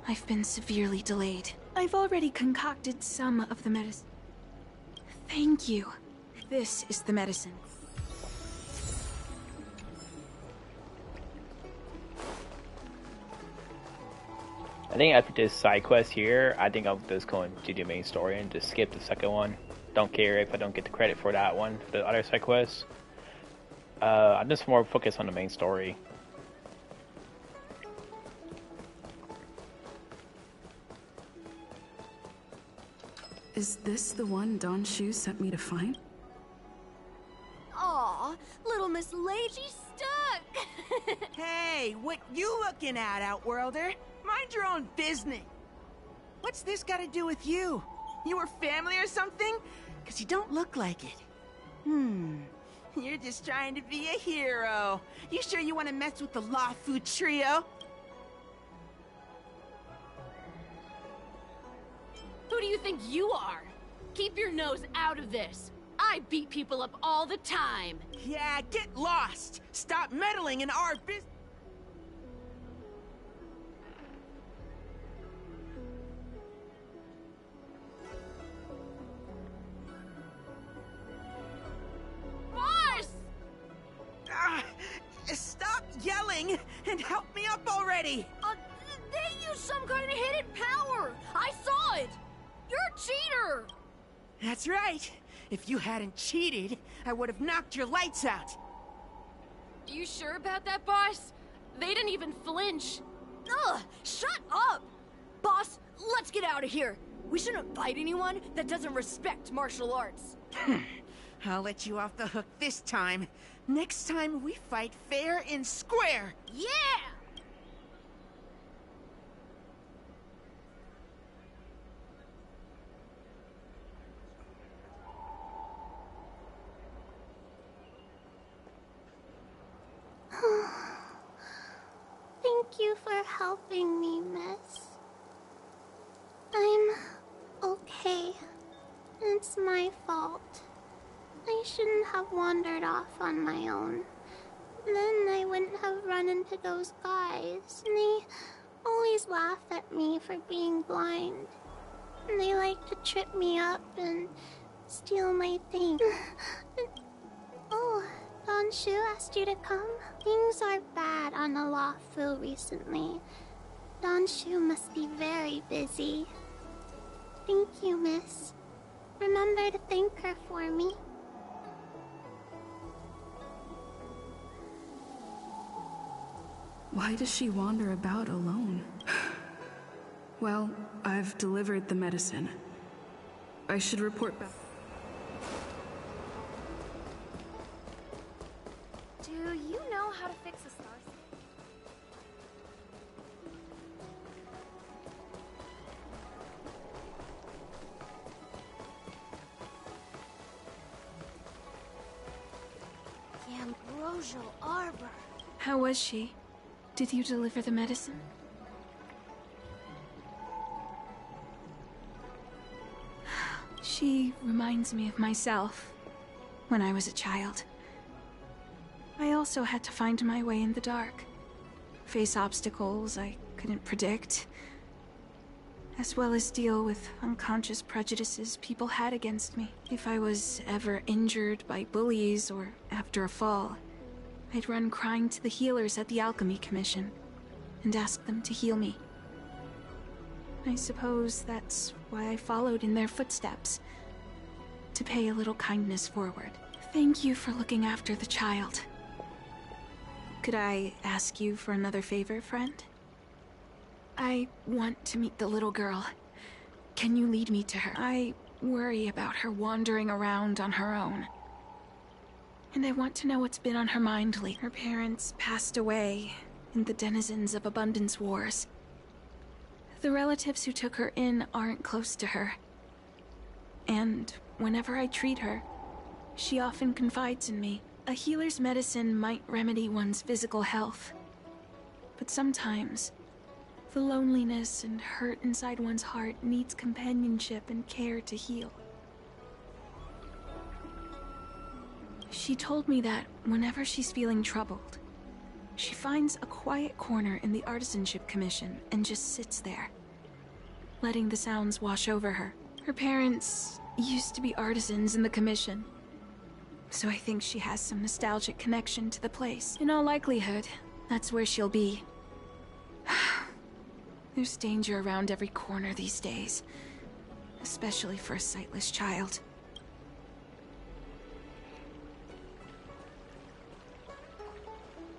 I've been severely delayed. I've already concocted some of the medicine. Thank you. This is the medicine. I think after this side quest here, I think I'll just go into the main story and just skip the second one. Don't care if I don't get the credit for that one, for the other side quests. I'm just more focused on the main story. Is this the one Don Shu sent me to find? Aw, little Miss Lady's stuck! Hey, what you looking at, Outworlder? Mind your own business. What's this got to do with you? You were family or something? Because you don't look like it. You're just trying to be a hero. You sure you want to mess with the Luofu trio? Who do you think you are? Keep your nose out of this. I beat people up all the time. Yeah, get lost. Stop meddling in our business. Boss! Stop yelling and help me up already. They use some kind of hidden power. I saw it. You're a cheater! That's right. If you hadn't cheated, I would have knocked your lights out. You sure about that, boss? They didn't even flinch. Ugh! Shut up! Boss, let's get out of here. We shouldn't fight anyone that doesn't respect martial arts. I'll let you off the hook this time. Next time we fight fair and square. Yeah! Thank you for helping me, miss. I'm okay. It's my fault. I shouldn't have wandered off on my own. Then I wouldn't have run into those guys. And they always laugh at me for being blind. And they like to trip me up and steal my things. Oh, Don Shu asked you to come? Things are bad on the Luofu recently. Don Shu must be very busy. Thank you, miss. Remember to thank her for me. Why does she wander about alone? Well, I've delivered the medicine. I should report back. Do you know how to fix a star? The Ambrosial Arbor. How was she? Did you deliver the medicine? She reminds me of myself when I was a child. I also had to find my way in the dark, face obstacles I couldn't predict, as well as deal with unconscious prejudices people had against me. If I was ever injured by bullies or after a fall, I'd run crying to the healers at the Alchemy Commission and ask them to heal me. I suppose that's why I followed in their footsteps, to pay a little kindness forward. Thank you for looking after the child. Could I ask you for another favor, friend? I want to meet the little girl. Can you lead me to her? I worry about her wandering around on her own. And I want to know what's been on her mind lately. Her parents passed away in the Denizens of Abundance Wars. The relatives who took her in aren't close to her. And whenever I treat her, she often confides in me. A healer's medicine might remedy one's physical health, but sometimes the loneliness and hurt inside one's heart needs companionship and care to heal. She told me that whenever she's feeling troubled, she finds a quiet corner in the Artisanship Commission and just sits there, letting the sounds wash over her. Her parents used to be artisans in the Commission, so I think she has some nostalgic connection to the place. In all likelihood, that's where she'll be. There's danger around every corner these days, especially for a sightless child.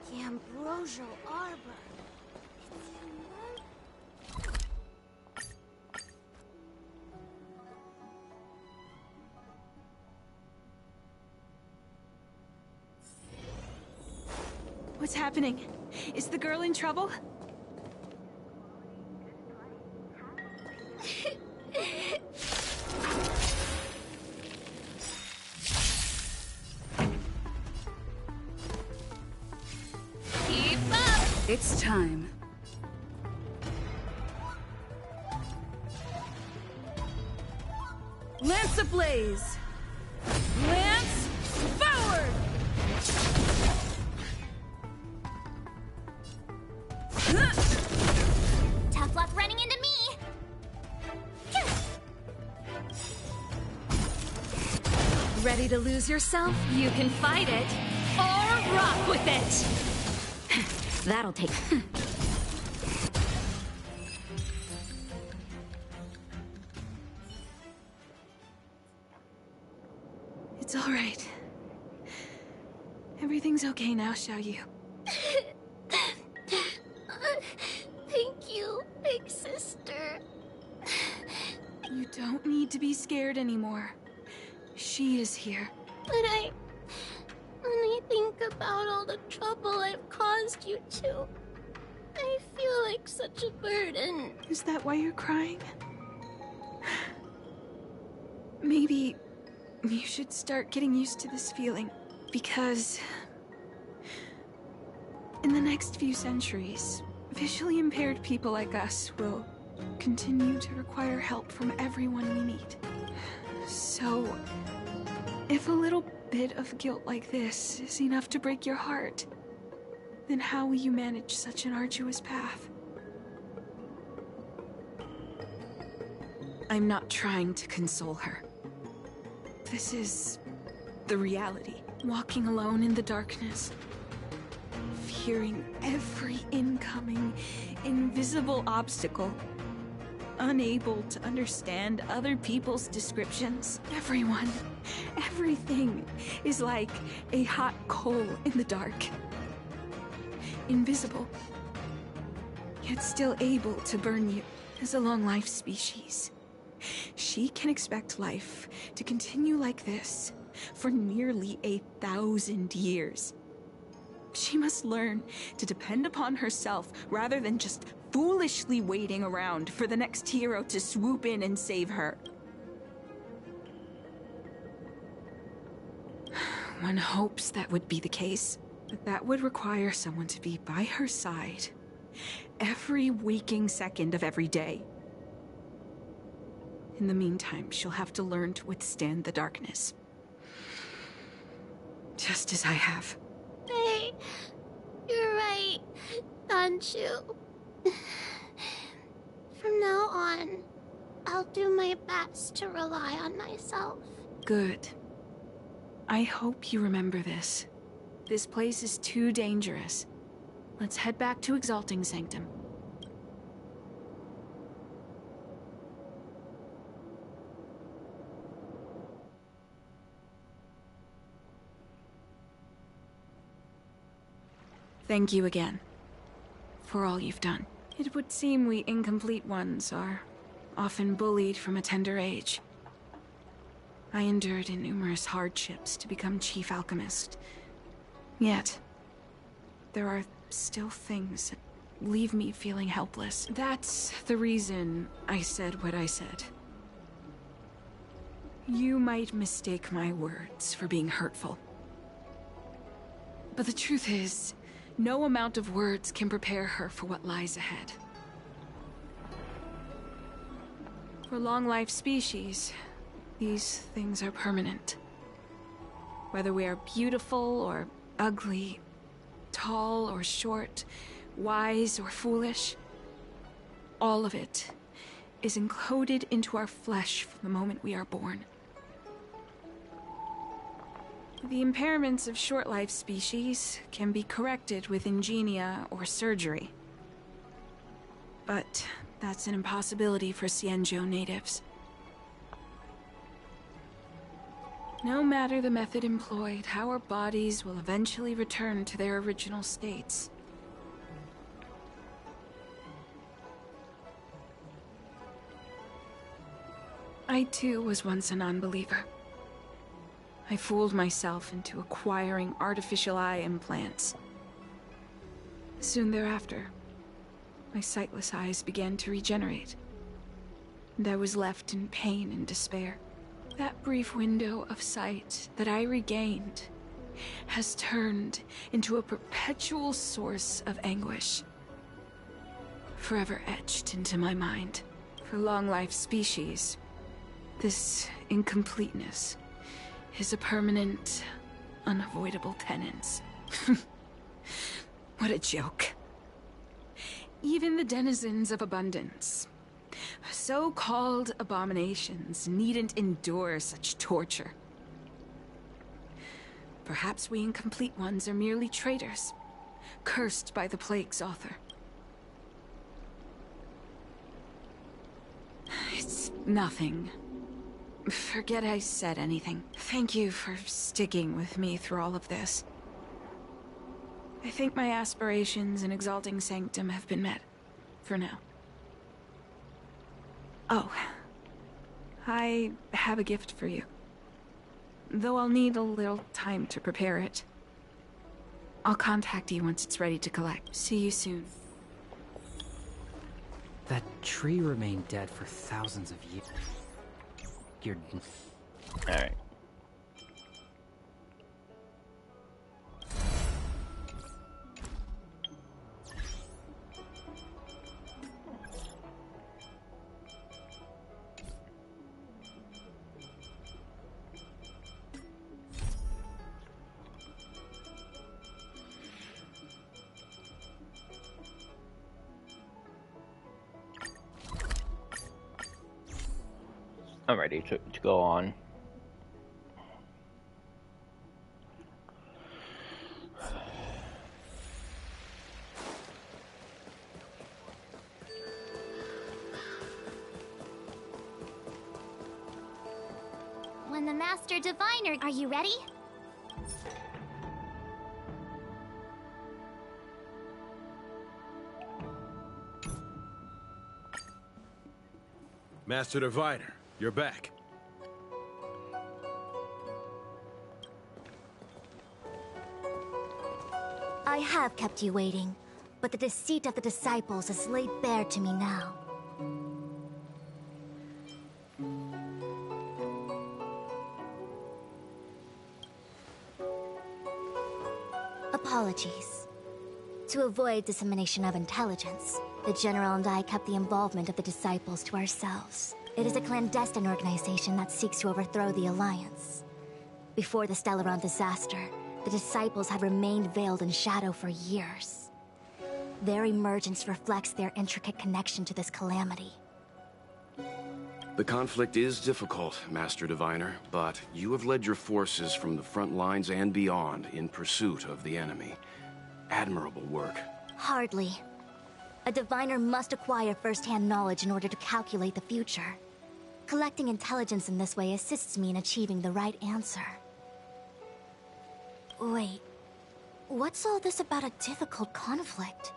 The Ambrosial Arbor. What's happening? Is the girl in trouble? Keep up! It's time. Lance ablaze! Lance forward! Tough luck running into me! Ready to lose yourself? You can fight it, or rock with it! That'll take. It's all right. Everything's okay now, Xiaoyu. Thank you, big sister. You don't need to be scared anymore. She is here. But when I think about all the trouble I've caused you two, I feel like such a burden. Is that why you're crying? Maybe you should start getting used to this feeling, because in the next few centuries, visually impaired people like us will continue to require help from everyone we meet. So, if a little bit of guilt like this is enough to break your heart, then how will you manage such an arduous path? I'm not trying to console her. This is the reality. Walking alone in the darkness, fearing every incoming, invisible obstacle. unable to understand other people's descriptions. Everyone, everything is like a hot coal in the dark. Invisible, yet still able to burn you. As a long-life species, she can expect life to continue like this for nearly 1,000 years. She must learn to depend upon herself rather than just foolishly waiting around for the next hero to swoop in and save her. One hopes that would be the case, but that would require someone to be by her side every waking second of every day. In the meantime, she'll have to learn to withstand the darkness. Just as I have. Hey, you're right, Danchu. From now on, I'll do my best to rely on myself. Good. I hope you remember this. This place is too dangerous. Let's head back to Exalting Sanctum. Thank you again for all you've done. It would seem we incomplete ones are often bullied from a tender age. I endured numerous hardships to become Chief Alchemist. Yet, there are still things that leave me feeling helpless. That's the reason I said what I said. You might mistake my words for being hurtful. But the truth is, no amount of words can prepare her for what lies ahead. For long-life species, these things are permanent. Whether we are beautiful or ugly, tall or short, wise or foolish, all of it is encoded into our flesh from the moment we are born. The impairments of short-life species can be corrected with ingenia or surgery. But that's an impossibility for Xianzhou natives. No matter the method employed, our bodies will eventually return to their original states. I too was once a non-believer. I fooled myself into acquiring artificial eye implants. Soon thereafter, my sightless eyes began to regenerate, and I was left in pain and despair. That brief window of sight that I regained has turned into a perpetual source of anguish, forever etched into my mind. For long-life species, this incompleteness is a permanent, unavoidable tenance. What a joke. Even the denizens of abundance, so-called abominations, needn't endure such torture. Perhaps we incomplete ones are merely traitors, cursed by the plague's author. It's nothing. Forget I said anything. Thank you for sticking with me through all of this. I think my aspirations in Exalting Sanctum have been met. For now. Oh. I have a gift for you. Though I'll need a little time to prepare it. I'll contact you once it's ready to collect. See you soon. That tree remained dead for thousands of years. Alright. I'm ready to go on. Master Diviner. Are you ready? Master Diviner, you're back. I have kept you waiting, but the deceit of the disciples is laid bare to me now. Apologies. To avoid dissemination of intelligence, the General and I kept the involvement of the disciples to ourselves. It is a clandestine organization that seeks to overthrow the Alliance. Before the Stellaron disaster, the disciples had remained veiled in shadow for years. Their emergence reflects their intricate connection to this calamity. The conflict is difficult, Master Diviner, but you have led your forces from the front lines and beyond in pursuit of the enemy. Admirable work. Hardly. A diviner must acquire first-hand knowledge in order to calculate the future. Collecting intelligence in this way assists me in achieving the right answer. Wait, what's all this about a difficult conflict?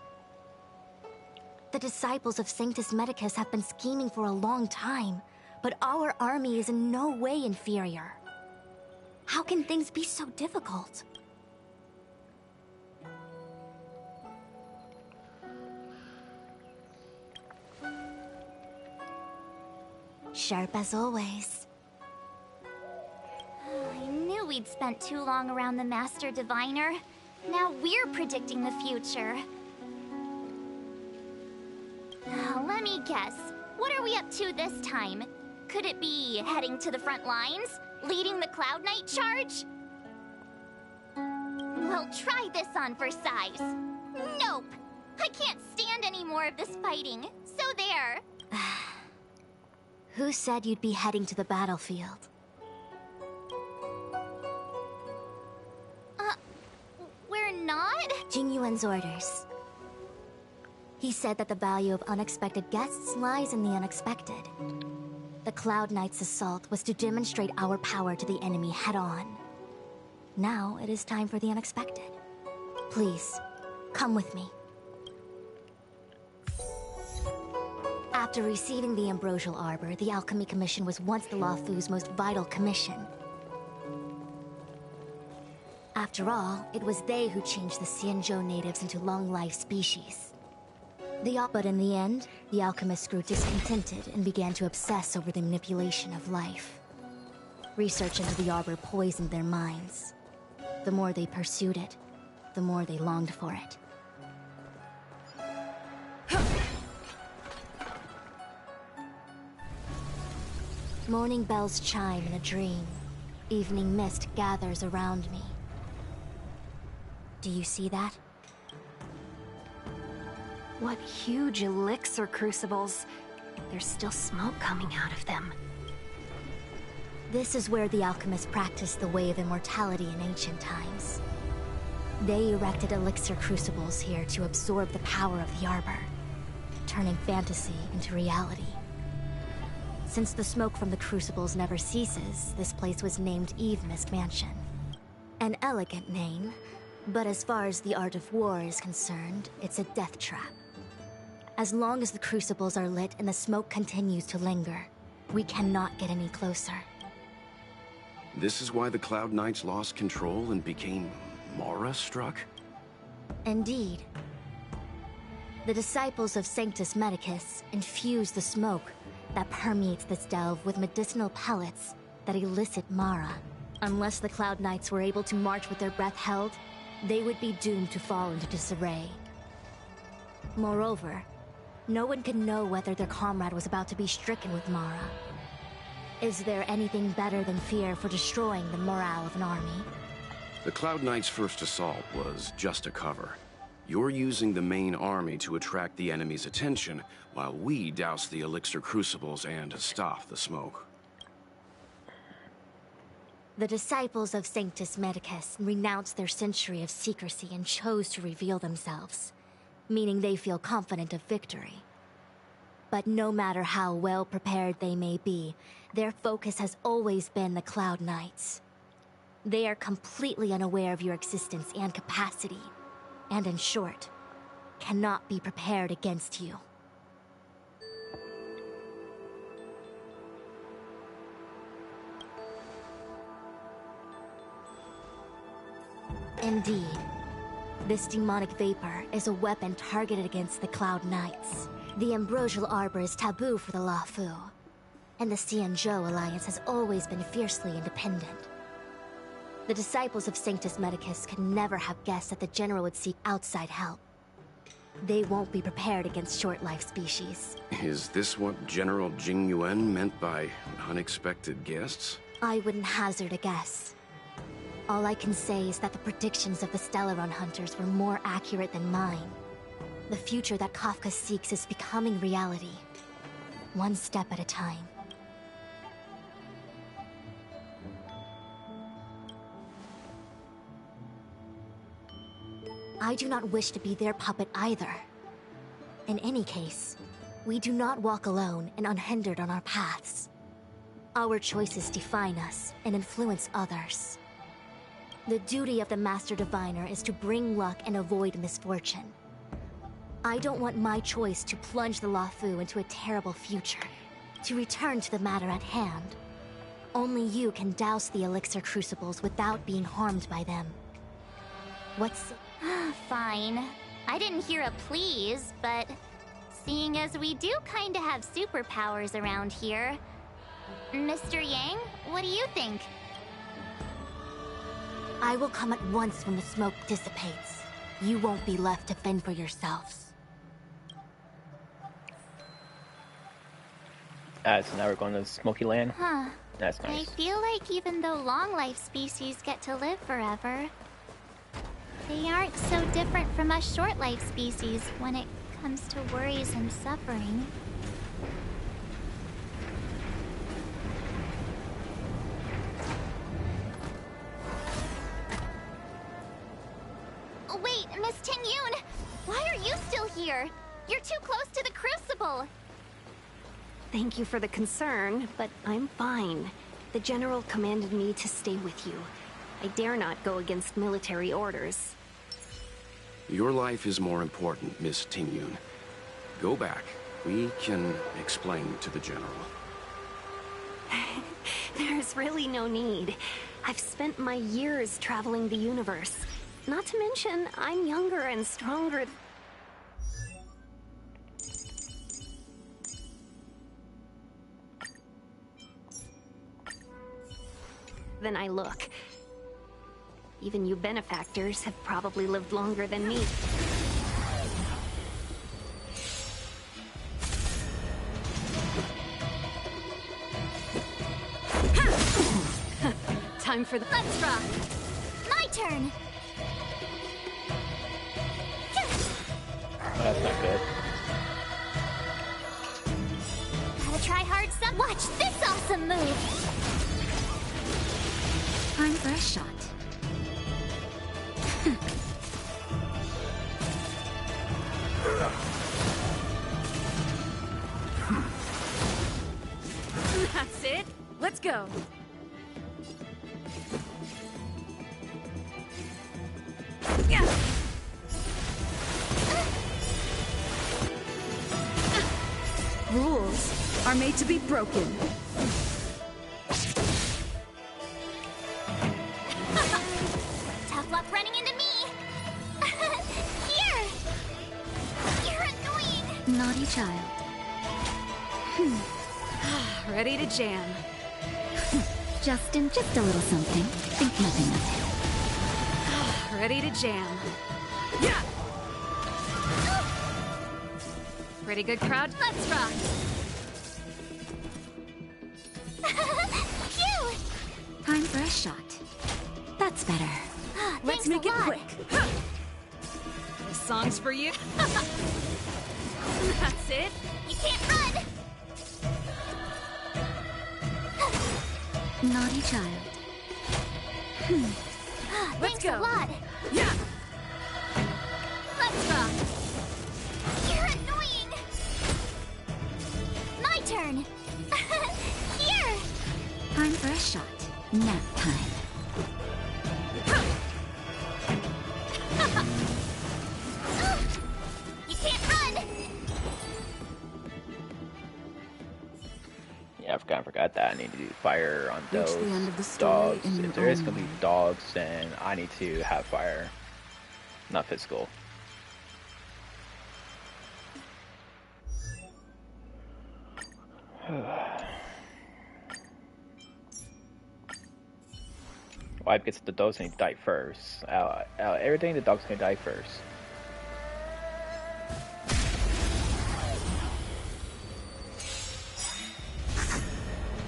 The disciples of Sanctus Medicus have been scheming for a long time, but our army is in no way inferior. How can things be so difficult? Sharp as always. I knew we'd spent too long around the Master Diviner. Now we're predicting the future. Let me guess. What are we up to this time? Could it be heading to the front lines? Leading the Cloud Knight charge? Well, try this on for size. Nope! I can't stand any more of this fighting. So there. Who said you'd be heading to the battlefield? We're not? Jingyuan's orders. He said that the value of unexpected guests lies in the unexpected. The Cloud Knight's assault was to demonstrate our power to the enemy head-on. Now it is time for the unexpected. Please, come with me. After receiving the Ambrosial Arbor, the Alchemy Commission was once the Luofu's most vital commission. After all, it was they who changed the Xianzhou natives into long-life species. But in the end, the alchemists grew discontented and began to obsess over the manipulation of life. Research into the Arbor poisoned their minds. The more they pursued it, the more they longed for it. Morning bells chime in a dream. Evening mist gathers around me. Do you see that? What huge elixir crucibles. There's still smoke coming out of them. This is where the alchemists practiced the way of immortality in ancient times. They erected elixir crucibles here to absorb the power of the Arbor, turning fantasy into reality. Since the smoke from the crucibles never ceases, this place was named Eve Mist Mansion. An elegant name, but as far as the art of war is concerned, it's a death trap. As long as the crucibles are lit and the smoke continues to linger, we cannot get any closer. This is why the Cloud Knights lost control and became Mara-struck? Indeed. The disciples of Sanctus Medicus infuse the smoke that permeates this delve with medicinal pellets that elicit Mara. Unless the Cloud Knights were able to march with their breath held, they would be doomed to fall into disarray. Moreover, no one could know whether their comrade was about to be stricken with Mara. Is there anything better than fear for destroying the morale of an army? The Cloud Knights' first assault was just a cover. You're using the main army to attract the enemy's attention, while we douse the elixir crucibles and stop the smoke. The disciples of Sanctus Medicus renounced their century of secrecy and chose to reveal themselves, meaning they feel confident of victory. But no matter how well prepared they may be, their focus has always been the Cloud Knights. They are completely unaware of your existence and capacity, and in short, cannot be prepared against you. Indeed, this demonic vapor is a weapon targeted against the Cloud Knights. The Ambrosial Arbor is taboo for the Luofu, and the Xianzhou Alliance has always been fiercely independent. The disciples of Sanctus Medicus could never have guessed that the General would seek outside help. They won't be prepared against short-life species. Is this what General Jing Yuan meant by unexpected guests? I wouldn't hazard a guess. All I can say is that the predictions of the Stellaron hunters were more accurate than mine. The future that Kafka seeks is becoming reality, one step at a time. I do not wish to be their puppet either. In any case, we do not walk alone and unhindered on our paths. Our choices define us and influence others. The duty of the Master Diviner is to bring luck and avoid misfortune. I don't want my choice to plunge the Luofu into a terrible future. To return to the matter at hand, only you can douse the elixir crucibles without being harmed by them. What's... Fine. I didn't hear a please, but seeing as we do kinda have superpowers around here, Mr. Yang, what do you think? I will come at once when the smoke dissipates. You won't be left to fend for yourselves. So now we're going to Smoky Land. Huh. That's nice. I feel like even though long-life species get to live forever, they aren't so different from us short-life species when it comes to worries and suffering. Wait, Miss Ting-Yun! Why are you still here? You're too close to the Crucible! Thank you for the concern, but I'm fine. The General commanded me to stay with you. I dare not go against military orders. Your life is more important, Miss Ting-Yun. Go back. We can explain to the General. There's really no need. I've spent my years traveling the universe. Not to mention, I'm younger and stronger. Than I look. Even you benefactors have probably lived longer than me. Time for the... Let's rock! My turn! Oh, that's not good. Gotta try hard some. Watch this awesome move! Time for a shot. That's it. Let's go. Yeah. Rules are made to be broken. Tough luck running into me! Here! You're annoying! Naughty child. Ready to jam. Justin, just a little something. Think nothing of it. Ready to jam. Yeah! Pretty good crowd. Let's rock! Phew! Time for a shot. That's better. Let's make it quick. This song's for you. That's it. You can't run! Naughty child. Let's Thanks go. a lot. Yeah! Let's rock! You're annoying! nap time. You can't run! Yeah, I forgot that I need to do fire on Reach those the end of the story dogs. in If your there is own gonna be way. dogs, then I need to have fire, not physical. Why? Because the dogs need to die first. Everything the dogs can die first.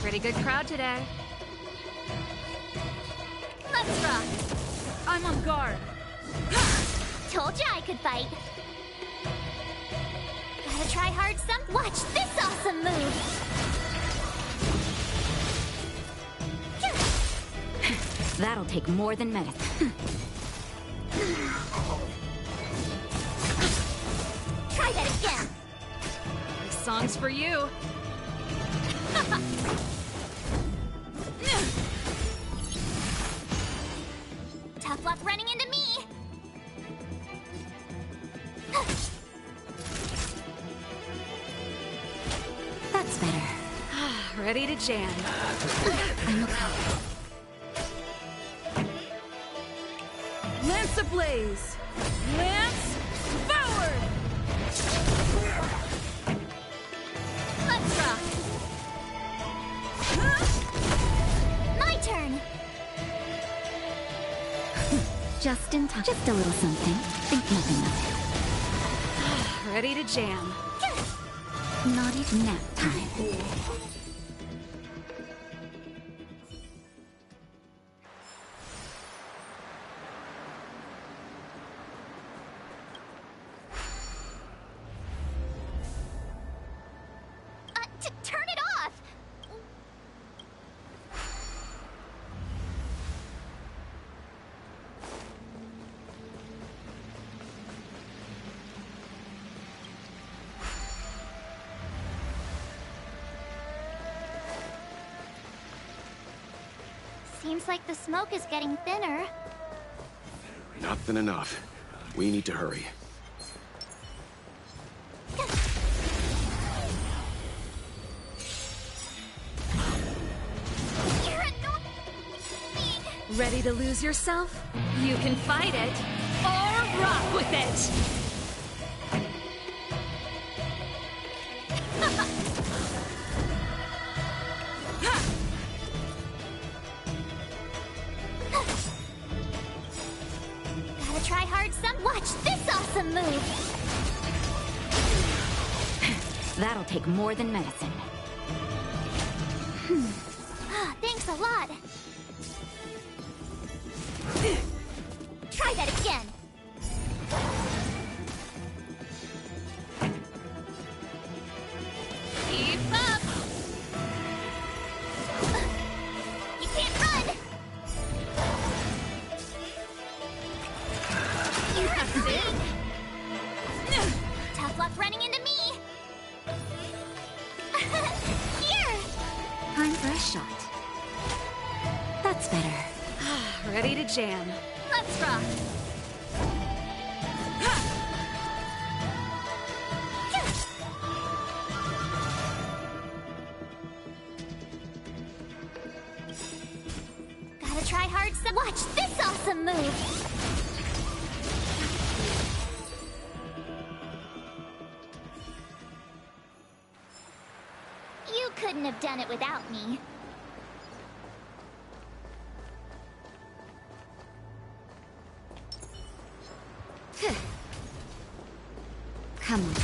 Pretty good crowd today. Let's rock! I'm on guard. Told ya I could fight. Gotta try hard some. Watch this awesome move! That'll take more than medicine. Try that again! This song's for you. Tough luck running into me! That's better. Ready to jam. I'm okay. Lance ablaze! Lance forward! Let's rock! My turn! Just in time. Just a little something. Think nothing of it. Ready to jam. Not even nap time. Turn it off! Seems like the smoke is getting thinner. Not thin enough. We need to hurry. You're annoying! Ready to lose yourself? You can fight it, or rock with it! Gotta try hard some. Watch this awesome move! That'll take more than medicine. Thanks a lot. Try that again. Keep up! You can't run! You're annoying! Tough luck running into me! Here! Time for a shot. That's better. Ready to jam. Let's rock! Gotta try hard some. Watch this awesome move! You couldn't have done it without me. Come on.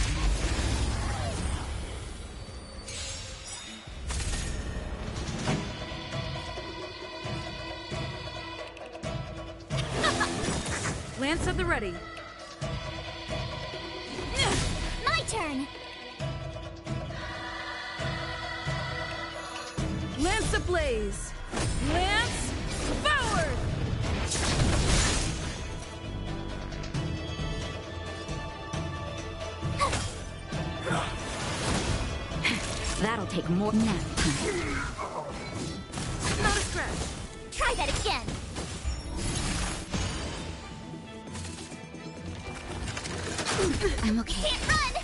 Lance at the ready. My turn! Lance ablaze! Lance forward! That'll take more nap time. Not a scratch. Try that again. I'm okay. Can't run!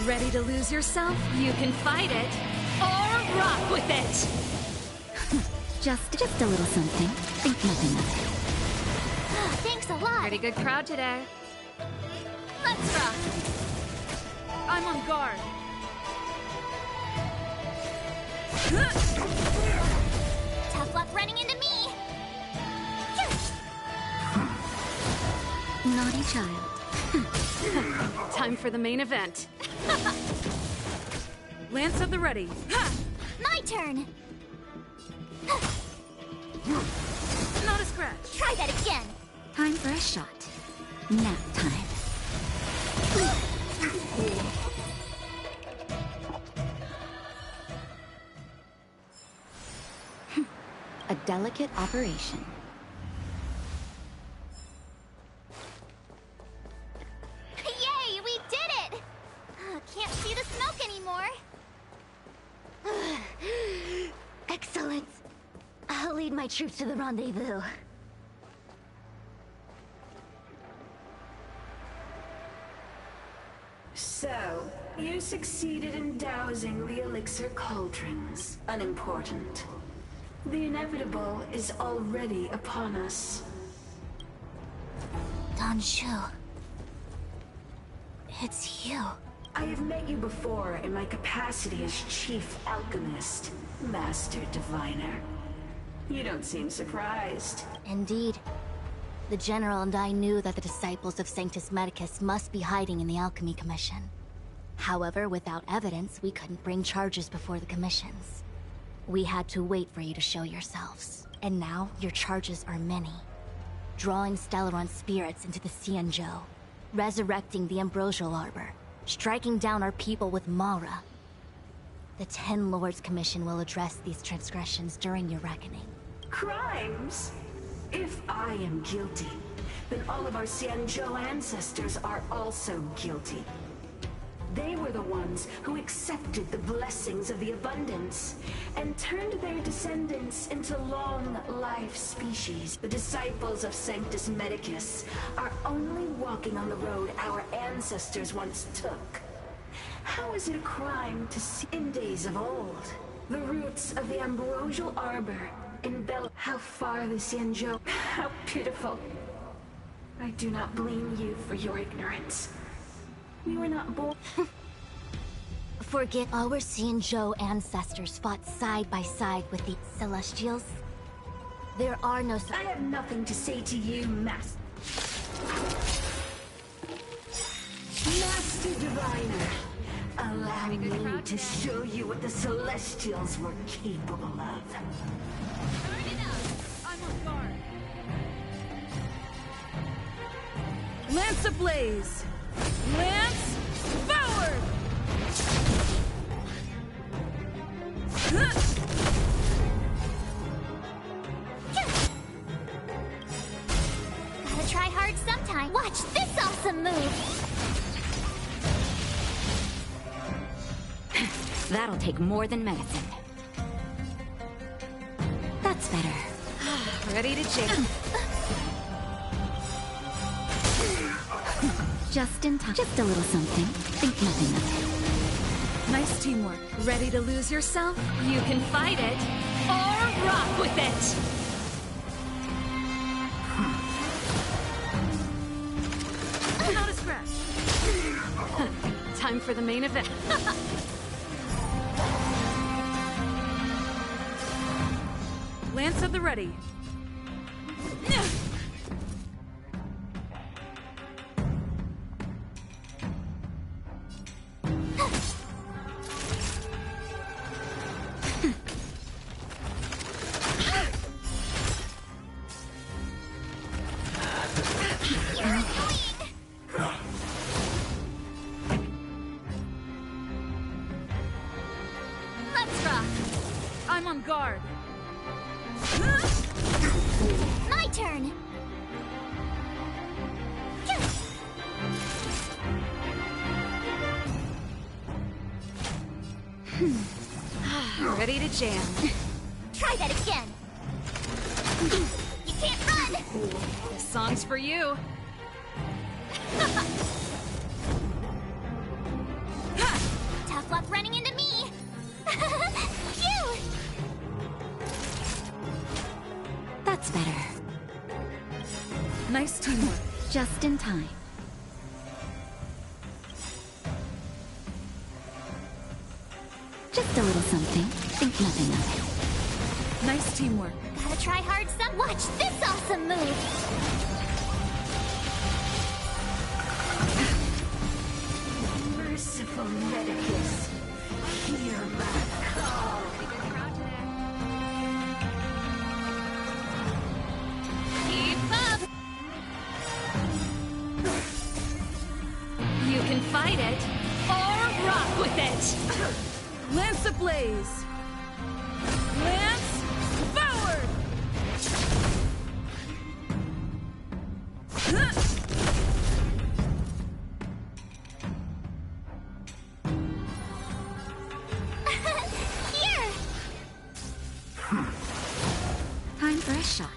Ready to lose yourself? You can fight it, or rock with it! Just a little something. Think nothing of it. Thanks a lot. Pretty good crowd today. Let's rock. I'm on guard. Tough luck running into me. Naughty child. Time for the main event. Lance at the ready. My turn. Not a scratch. Try that again. Time for a shot. Nap time. A delicate operation. Yay, we did it! Can't see the smoke anymore. Excellent. I'll lead my troops to the rendezvous. So, you succeeded in dousing the elixir cauldrons. Unimportant. The inevitable is already upon us. Danshu. It's you. I have met you before in my capacity as Chief Alchemist, Master Diviner. You don't seem surprised. Indeed. The General and I knew that the disciples of Sanctus Medicus must be hiding in the Alchemy Commission. However, without evidence, we couldn't bring charges before the commissions. We had to wait for you to show yourselves. And now, your charges are many. Drawing Stellaron spirits into the Xianzhou, resurrecting the Ambrosial Arbor, striking down our people with Mara. The Ten Lords Commission will address these transgressions during your reckoning. Crimes? If I am guilty, then all of our Xianzhou ancestors are also guilty. They were the ones who accepted the blessings of the abundance and turned their descendants into long-life species. The disciples of Sanctus Medicus are only walking on the road our ancestors once took. How is it a crime to see in days of old? The roots of the Ambrosial Arbor embellish how far the Xianzhou. How pitiful. I do not blame you for your ignorance. We were not born. Forget our Xianzhou ancestors fought side by side with the Celestials. There are no. I have nothing to say to you, Master Diviner. Allow me to show you what the Celestials were capable of. I'm on guard. Lance ablaze! Lance forward! Gotta try hard sometime. Watch this awesome move! That'll take more than medicine. That's better. Ready to jam. Just in time. Just a little something. Think nothing of it. Nice teamwork. Ready to lose yourself? You can fight it, or rock with it! Not a scratch. Time for the main event. Lance at the ready. Let's rock! I'm on guard. My turn! Ready to jam. Try that again. You can't run! This song's for you. Tough luck running into me! Phew! That's better. Nice teamwork. Just in time. Just a little something. Think nothing of it. Nice teamwork. Gotta try hard some. Watch this awesome move! Merciful Medicus, hear my call. Keep up! You can fight it, or rock with it! Lance ablaze! Lance forward! Here! Time for a shot.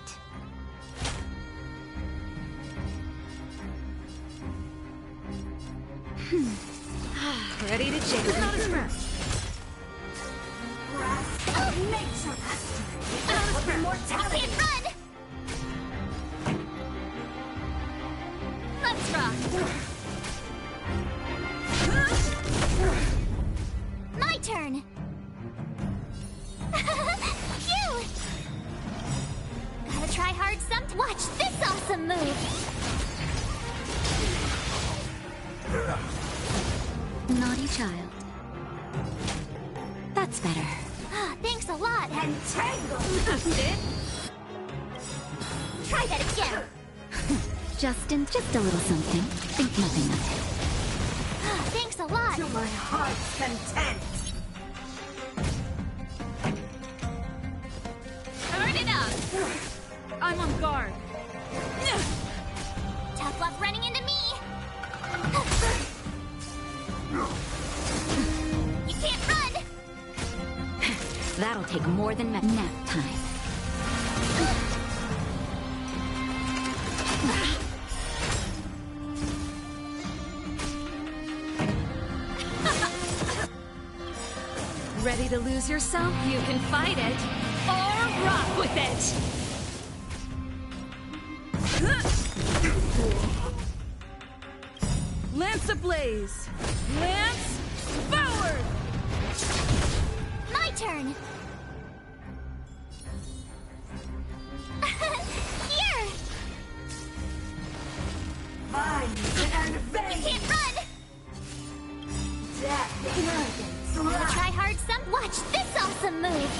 Ready to jam. Not as fast. Mortality! Can't run! Let's rock! My turn! Phew! Gotta try hard some. Watch this awesome move! Naughty child. That's better. Thanks a lot! Entangle! Try that again! Just a little something. Think nothing of it. Thanks a lot! To my heart's content! Turn it up! I'm on guard. Tough luck running into me! You can't run! That'll take more than nap time. Ready to lose yourself? You can fight it, or rock with it! Lance ablaze! Lance forward! My turn! Here! Mine and vain! You can't run! Death, arrogance, Gotta try hard some. Watch this awesome move!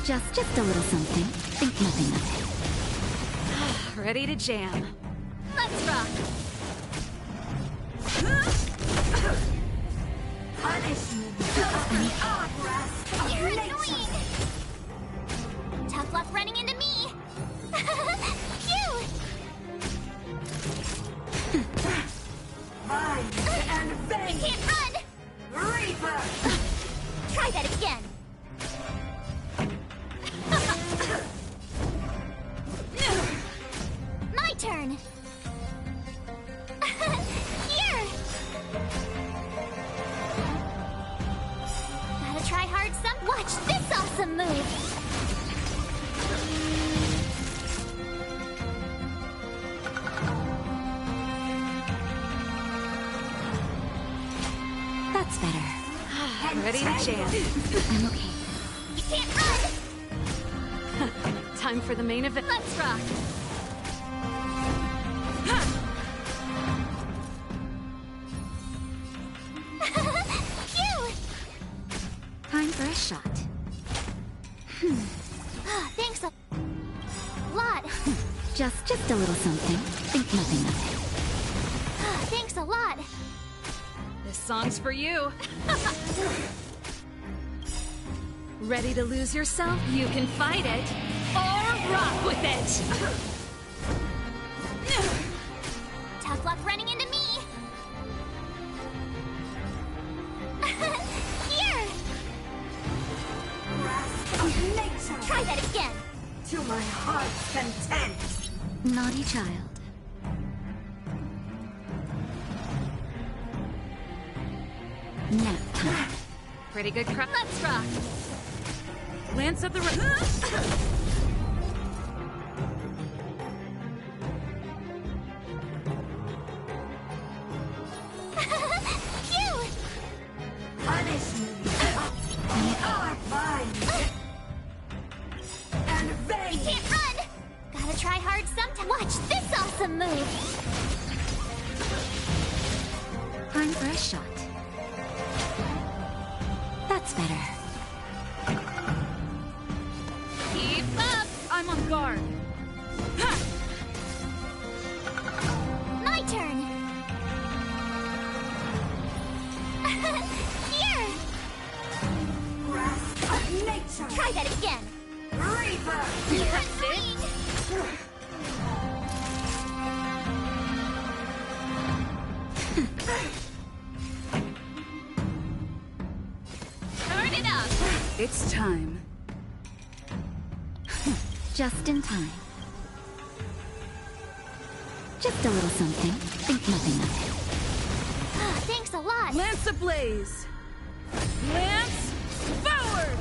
Just a little something. Think nothing of it. Ready to jam. Let's rock! punishment of the arm You're annoying! Tough luck running into me! Phew! Mine and vain! You can't run! Reaper! Try that again! My turn! Here! Gotta try hard some. Watch this awesome move! That's better. Ready to jam. I'm okay. You can't run! Time for the main event. Let's rock! Phew! Time for a shot. Thanks a lot. Just a little something. Think nothing of it. Thanks a lot. This song's for you. Ready to lose yourself? You can fight it, or rock with it. Try that again. To my heart's content. Naughty child. Nap time. Pretty good crap. Let's rock. Lance of the Phew! Punish me. We are fine. And You vain. can't run. Gotta try hard sometime. Watch this awesome move. Time for a shot. That's better. Keep up. I'm on guard. Ha! My turn. Here. Wrath of nature. Try that again. Reaper. You're annoying. Turn it up. It's time. Just in time. Just a little something. Think nothing of it. Thanks a lot. Lance ablaze. Lance forward.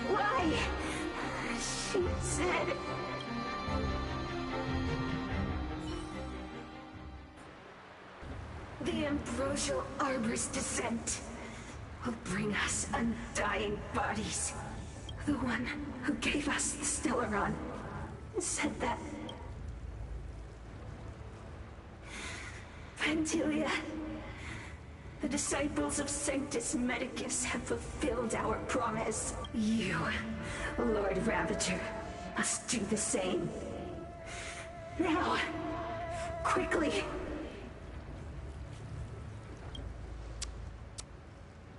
Why? She said... The ambrosial arbor's descent will bring us undying bodies. The one who gave us the Stellaron said that... Pantilia, the disciples of Sanctus Medicus have fulfilled our promise. You, Lord Ravager, must do the same. Now, quickly.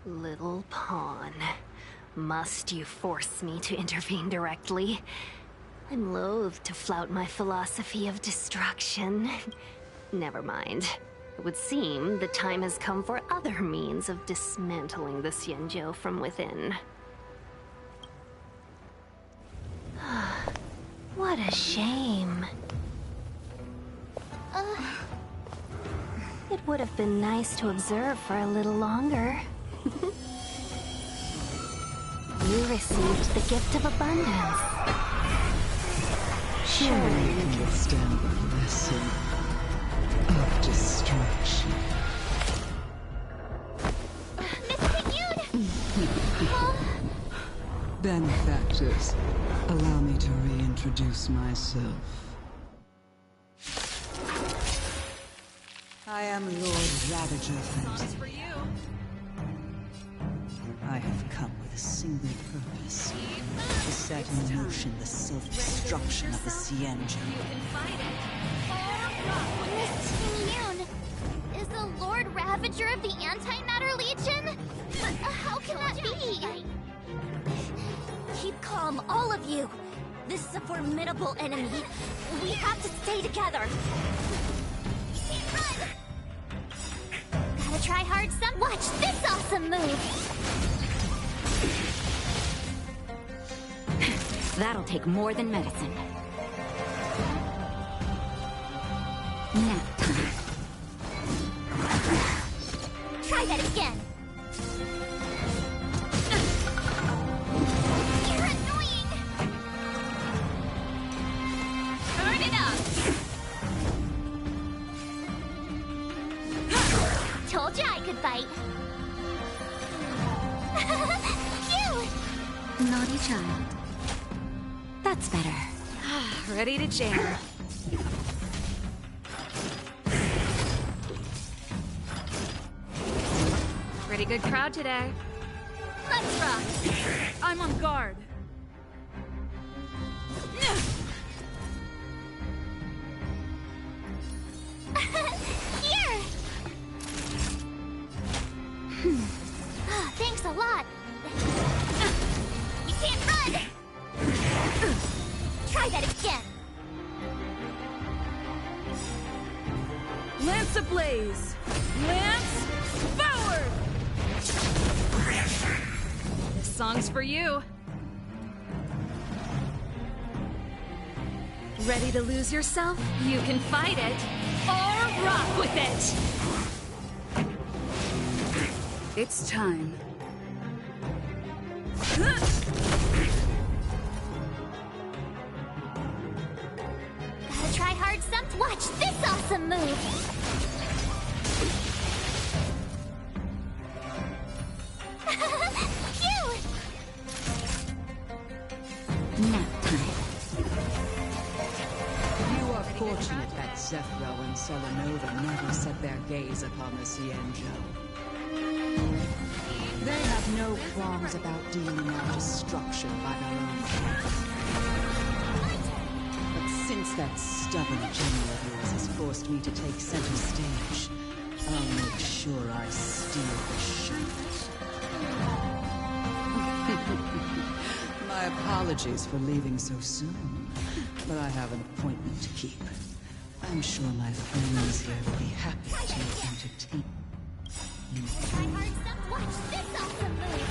Little pawn. Must you force me to intervene directly? I'm loath to flout my philosophy of destruction. Never mind. It would seem the time has come for other means of dismantling the Xianzhou from within. What a shame. It would have been nice to observe for a little longer. You received the gift of abundance. Surely you can stand the lesson of destruction. Benefactors, allow me to reintroduce myself. I am Lord Ravager Phantom. I have come with a single purpose. To set in motion the self-destruction of the Xianzhou. Miss Ting Yun is the Lord Ravager of the Antimatter Legion? How can that be? Keep calm, all of you. This is a formidable enemy. We have to stay together. Gotta try hard some. Watch this awesome move. That'll take more than medicine. Nap time. Try that again. You're annoying. Turn it up. Told you I could fight. Phew! Naughty child. That's better. Ready to jam. Pretty good crowd today. Let's rock. I'm on guard. Here! Thanks a lot. You can't run! Try that again. Lance ablaze. Lance forward! This song's for you. Ready to lose yourself? You can fight it, or rock with it! It's time. Gotta try hard some. Watch this awesome move! Phew! Nap time. You are fortunate that Zephyro and Selenova never set their gaze upon the Cienjo. They have no qualms about dealing out destruction by their own hand. But since that stubborn general of yours has forced me to take center stage, I'll make sure I steal the show. My apologies for leaving so soon, but I have an appointment to keep. I'm sure my friends here will be happy to entertain you. Try hard some. Watch this awesome move!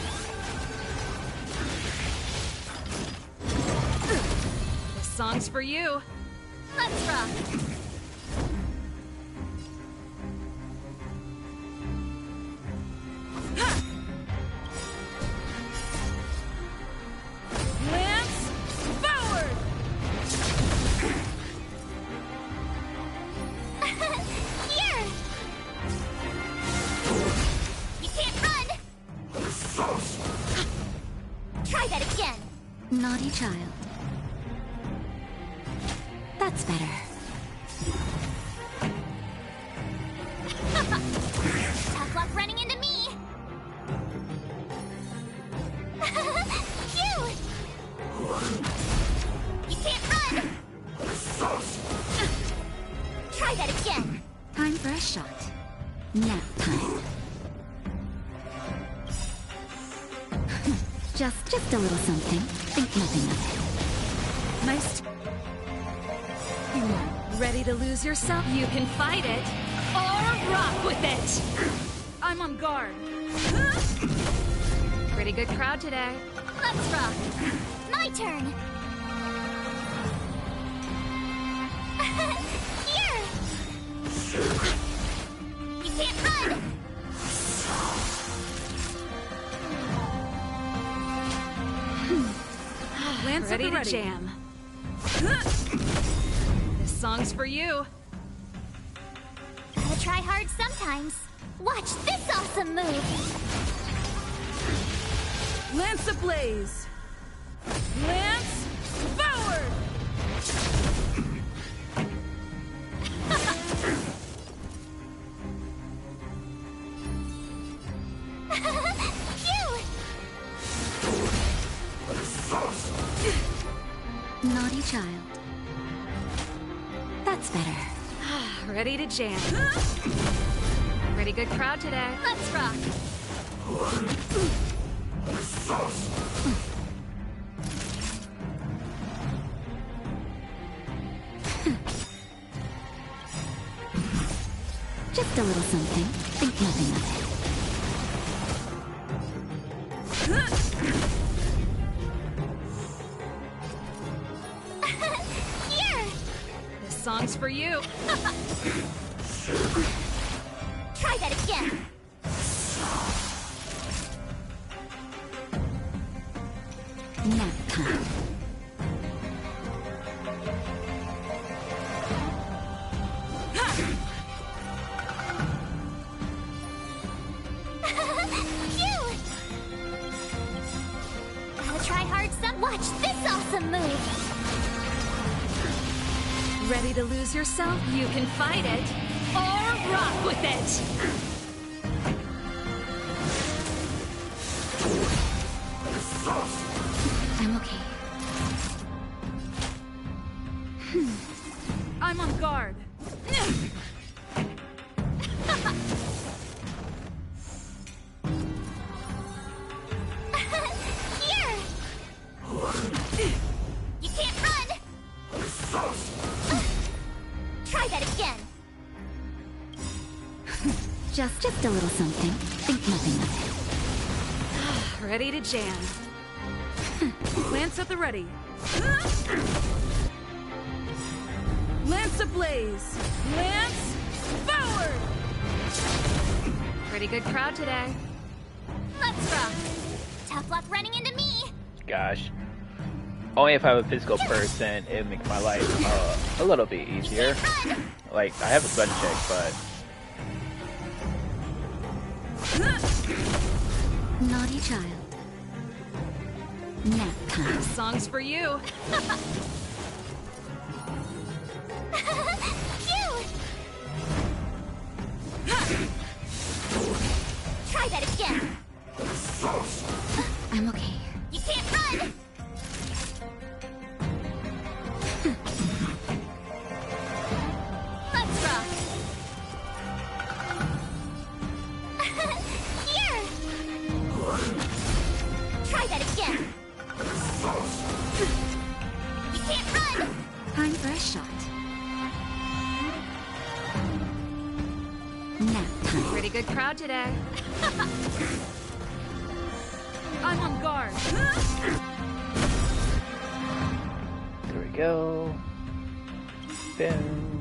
This song's for you. Let's rock! Lance, forward! Here! You can't run! Try that again! Naughty child. That's better. Tough luck running into me! Phew! You can't run! Try that again! Time for a shot. Nap time. Just a little something. Think nothing of it. Nice. Ready to lose yourself? You can fight it, or rock with it! I'm on guard. Pretty good crowd today. Let's rock! My turn! Here! You can't run! Lance ready to jam. This song's for you. Gotta try hard sometimes. Watch this awesome move! Lance ablaze. Lance forward! Phew! Naughty child. That's better. Ready to jam. Pretty good crowd today. Let's rock! Just a little something. Think nothing of it. Here! This song's for you. Try that again! Nap time. Phew! Gotta try hard some. Watch this awesome move! Ready to lose yourself? You can fight it, or rock with it! I'm okay. I'm on guard. Here! You can't run! Try that again! Just a little something. Think nothing of it. Ready to jam. Lance at the ready. Lance ablaze. Lance forward. Pretty good crowd today. Let's rock. Tough luck running into me. Gosh. Only if I have a physical person, it would make my life a little bit easier. Like, I have a gun check, but... Naughty child. Nap time. Song's for you. Try that again. I'm okay. You can't run. Let's rock. Here. Try that again. You can't run. Time for a shot. Nap time. Pretty good crowd today. I'm on guard. There we go. Boom.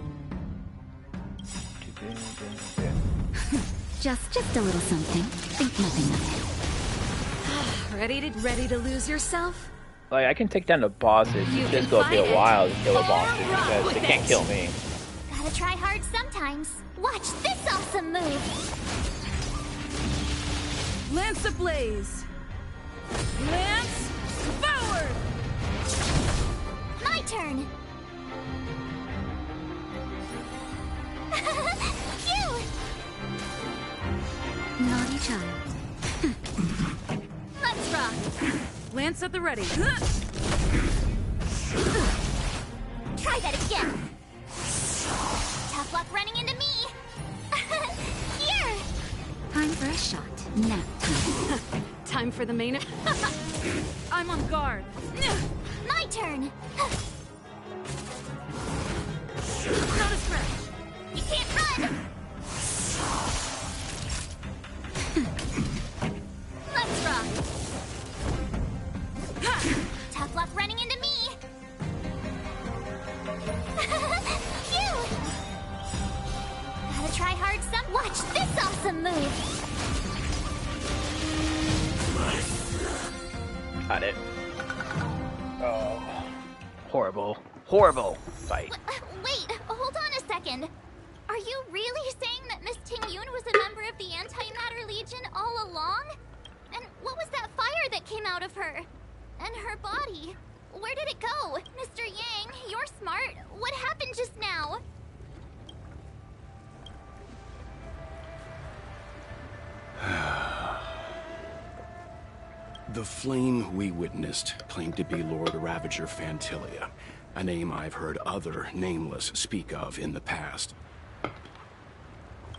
Just a little something. Think nothing of it. Ready to lose yourself? Like, I can take down the bosses. You It's can just gonna be fight a it. while to kill the bosses Or rock because with they can't it. kill me. Gotta try hard sometimes. Watch this awesome move. Lance ablaze. Lance forward. My turn. Phew! Naughty child. Let's rock. Lance at the ready. Try that again. Tough luck running into me. Here. Time for a shot. Nap time. Time for the main. I'm on guard. My turn. Not a stretch. You can't run. Let's rock. Tough luck running into me. Phew! Gotta try hard some. Watch this awesome move. Got it. Oh. Horrible. Horrible fight. Wait, hold on a second. Are you really saying that Miss Ting-Yun was a member of the Antimatter Legion all along? And what was that fire that came out of her? And her body? Where did it go? Mr. Yang, you're smart. What happened just now? The flame we witnessed claimed to be Lord Ravager Fantilia, a name I've heard other Nameless speak of in the past.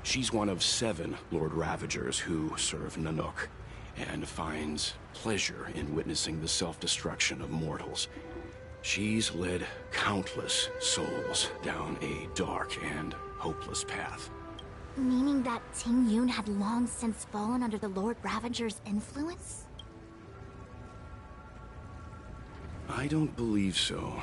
She's one of 7 Lord Ravagers who serve Nanook, and finds pleasure in witnessing the self-destruction of mortals. She's led countless souls down a dark and hopeless path. Meaning that Ting-Yun had long since fallen under the Lord Ravager's influence? I don't believe so.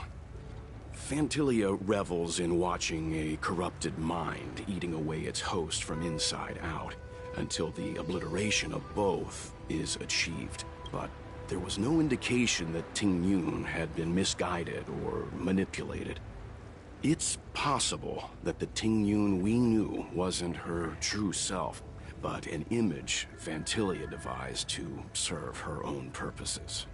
Fantilia revels in watching a corrupted mind eating away its host from inside out, until the obliteration of both is achieved. But there was no indication that Ting-Yun had been misguided or manipulated. It's possible that the Ting-Yun we knew wasn't her true self, but an image Fantilia devised to serve her own purposes.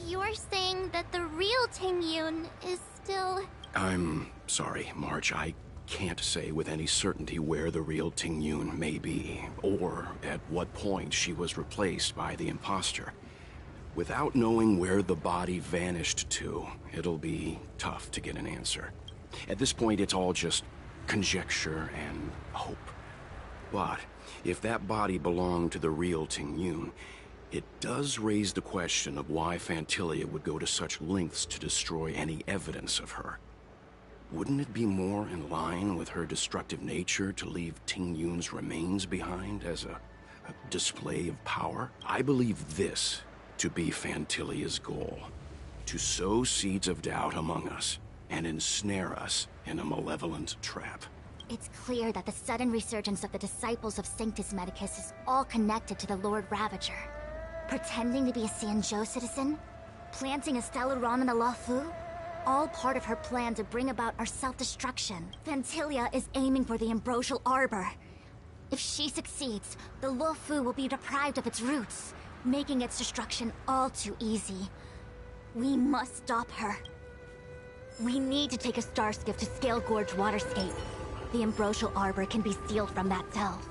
You're saying that the real Ting-Yun is still... I'm sorry, March. I can't say with any certainty where the real Ting-Yun may be, or at what point she was replaced by the imposter. Without knowing where the body vanished to, it'll be tough to get an answer. At this point, it's all just conjecture and hope. But if that body belonged to the real Ting-Yun, it does raise the question of why Fantilia would go to such lengths to destroy any evidence of her. Wouldn't it be more in line with her destructive nature to leave Ting Yun's remains behind as a display of power? I believe this to be Fantilia's goal. To sow seeds of doubt among us and ensnare us in a malevolent trap. It's clear that the sudden resurgence of the disciples of Sanctus Medicus is all connected to the Lord Ravager. Pretending to be a Xianzhou citizen? Planting a Stellaron in the Luofu? All part of her plan to bring about our self-destruction. Fantilia is aiming for the Ambrosial Arbor. If she succeeds, the Luofu will be deprived of its roots, making its destruction all too easy. We must stop her. We need to take a star skiff to Scale Gorge Waterscape. The Ambrosial Arbor can be sealed from that delve.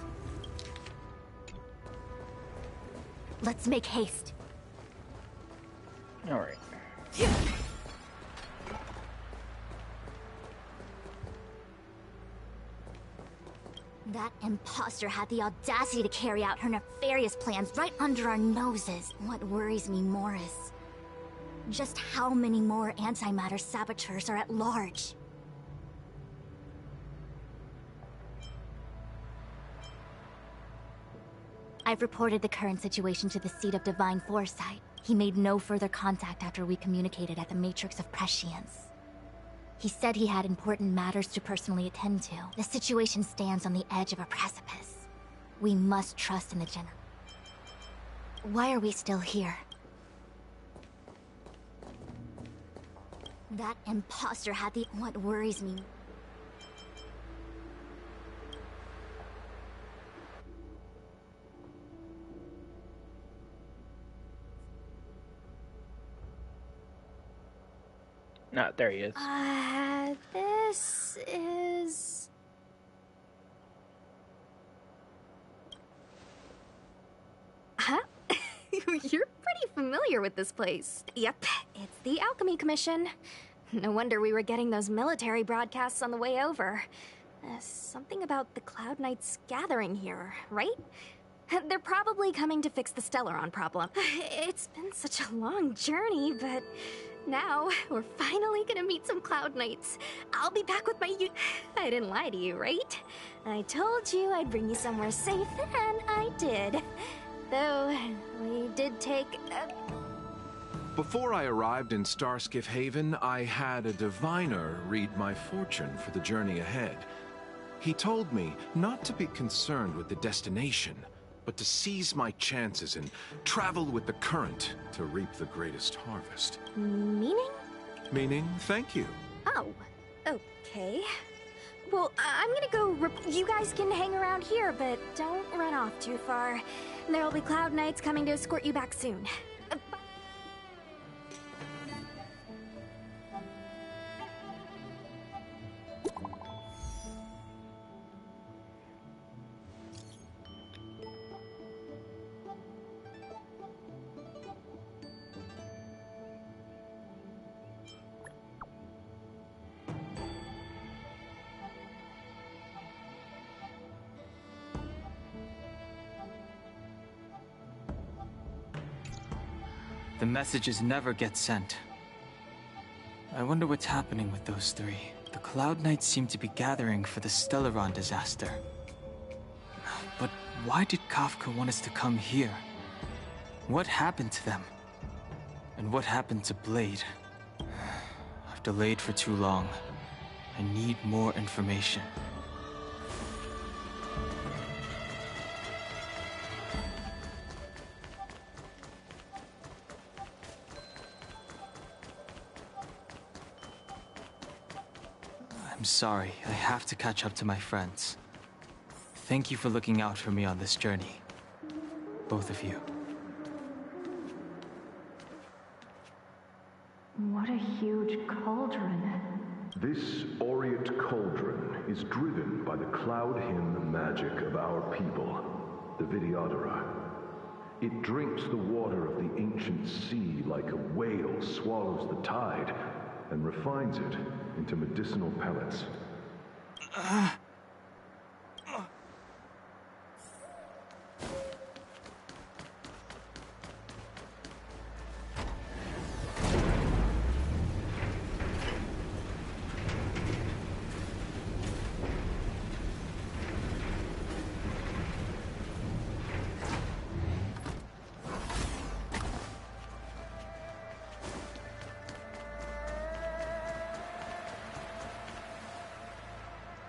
Let's make haste. Alright. That imposter had the audacity to carry out her nefarious plans right under our noses. What worries me more is just how many more antimatter saboteurs are at large. I've reported the current situation to the Seat of Divine Foresight. He made no further contact after we communicated at the Matrix of Prescience. He said he had important matters to personally attend to. The situation stands on the edge of a precipice. We must trust in the General. Why are we still here? That imposter had the... What worries me... No, there he is. This is... Huh? You're pretty familiar with this place. Yep, it's the Alchemy Commission. No wonder we were getting those military broadcasts on the way over. Something about the Cloud Knights gathering here, right? They're probably coming to fix the Stellaron problem. It's been such a long journey, but now we're finally gonna meet some Cloud Knights. I'll be back with my I didn't lie to you, right? I told you I'd bring you somewhere safe, and I did. Though, we did take... Before I arrived in Starskiff Haven, I had a diviner read my fortune for the journey ahead. He told me not to be concerned with the destination, but to seize my chances and travel with the current to reap the greatest harvest. Meaning? Meaning, thank you. Oh, okay. Well, I'm gonna go you guys can hang around here, but don't run off too far. There'll be Cloud Knights coming to escort you back soon. The messages never get sent. I wonder what's happening with those three. The Cloud Knights seem to be gathering for the Stellaron disaster. But why did Kafka want us to come here? What happened to them? And what happened to Blade? I've delayed for too long. I need more information. I'm sorry, I have to catch up to my friends. Thank you for looking out for me on this journey. Both of you. What a huge cauldron. This aureate cauldron is driven by the cloud hymn magic of our people, the Vidyadhara. It drinks the water of the ancient sea like a whale swallows the tide, and refines it into medicinal pellets.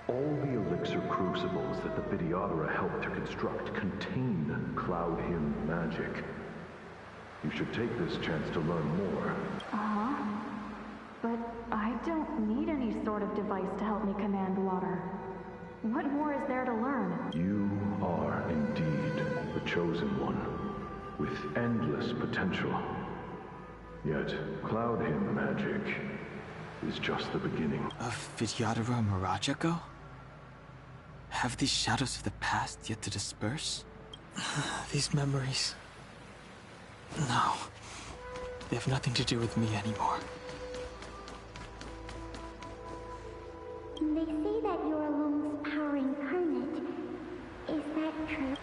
All the elixir crucibles that the Vidyadhara helped to construct contain Cloud Hymn magic. You should take this chance to learn more. Uh-huh. But I don't need any sort of device to help me command water. What more is there to learn? You are indeed the chosen one, with endless potential. Yet, Cloud Hymn magic is just the beginning. Of Vidyadhara Mirajago? Have these shadows of the past yet to disperse? These memories... No. They have nothing to do with me anymore. They say that you're Lung's power incarnate. Is that true?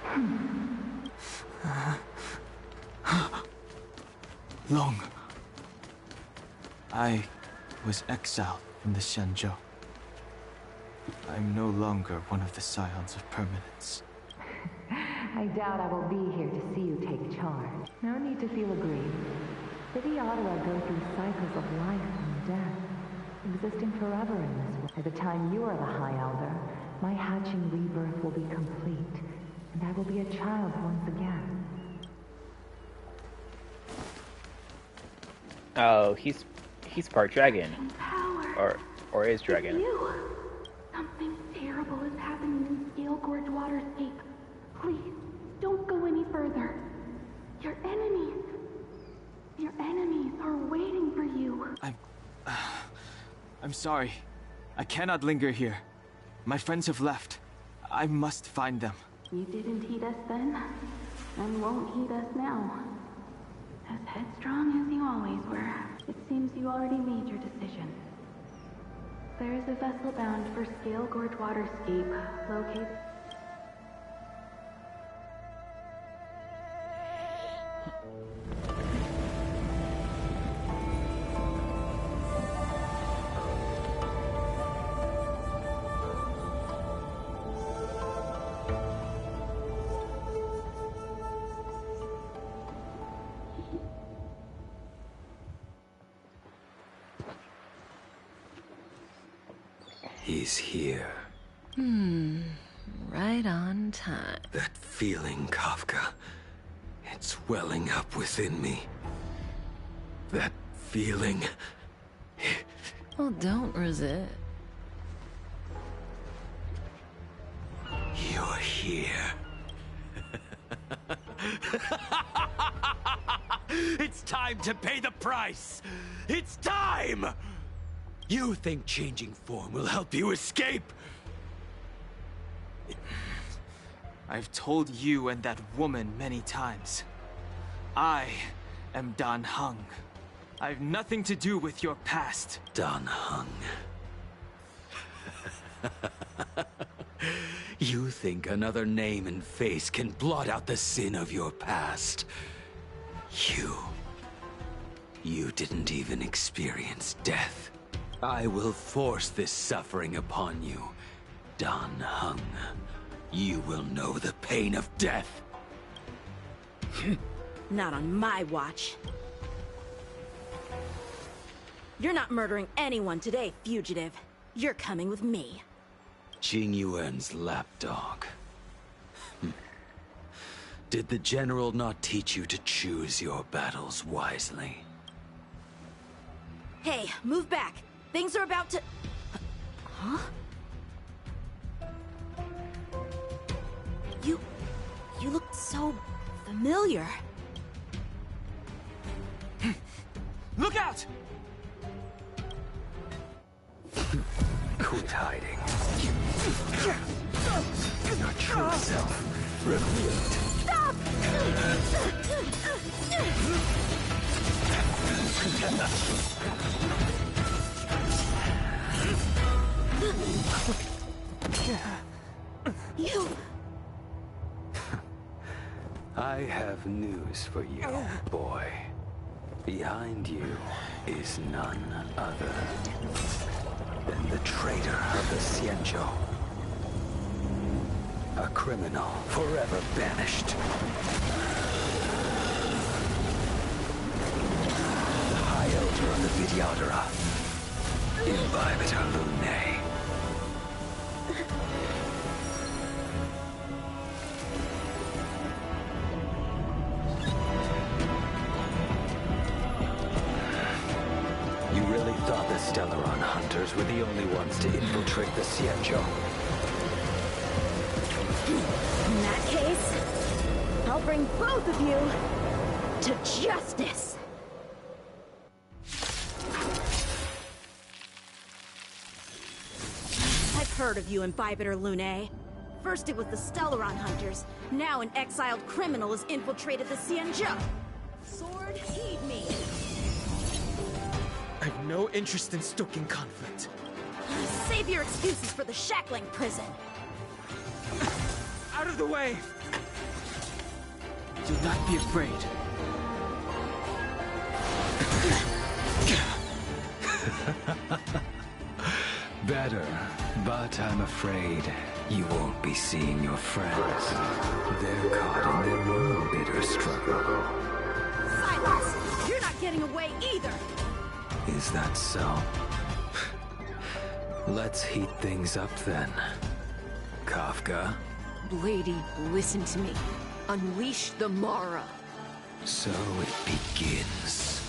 Long. I was exiled from the Xianzhou. I'm no longer one of the Scions of Permanence. I doubt I will be here to see you take charge. No need to feel aggrieved. Vidyadhara go through cycles of life and death, existing forever in this world. By the time you are the High Elder, my hatching rebirth will be complete, and I will be a child once again. Oh, he's part dragon, or is dragon. You. Something terrible is happening in Scale Gorge Waterscape. Please, don't go any further. Your enemies are waiting for you. I'm sorry. I cannot linger here. My friends have left. I must find them. You didn't heed us then, and won't heed us now. As headstrong as you always were, it seems you already made your decision. There is a vessel bound for Scale Gorge Waterscape, located... He's here. Right on time. That feeling, Kafka. It's welling up within me. That feeling... Well, don't resist. You're here. It's time to pay the price! It's time! You think changing form will help you escape? I've told you and that woman many times. I am Dan Heng. I've nothing to do with your past. Dan Heng. You think another name and face can blot out the sin of your past? You didn't even experience death. I will force this suffering upon you, Dan Heng. You will know the pain of death. Not on my watch. You're not murdering anyone today, fugitive. You're coming with me. Jing Yuan's lapdog. Did the general not teach you to choose your battles wisely? Hey, move back. Things are about to... Huh? You look so familiar. Look out! Quit hiding. Your true self revealed. Stop! You... I have news for you, boy. Behind you is none other than the traitor of the Xianzhou. A criminal forever banished. The High Elder of the Vidyadhara. Imbibitor Lunae. Stellaron hunters were the only ones to infiltrate the Xianzhou. In that case, I'll bring both of you to justice! I've heard of you and Bibiter Lune. First it was the Stellaron hunters, now an exiled criminal has infiltrated the Xianzhou. Sword, heed me! I have no interest in stoking conflict. Save your excuses for the shackling prison. Out of the way! Do not be afraid. Better, but I'm afraid you won't be seeing your friends. They're caught in their own bitter struggle. Silence! You're not getting away either! Is that so? Let's heat things up then. Kafka? Lady, listen to me. Unleash the Mara. So it begins.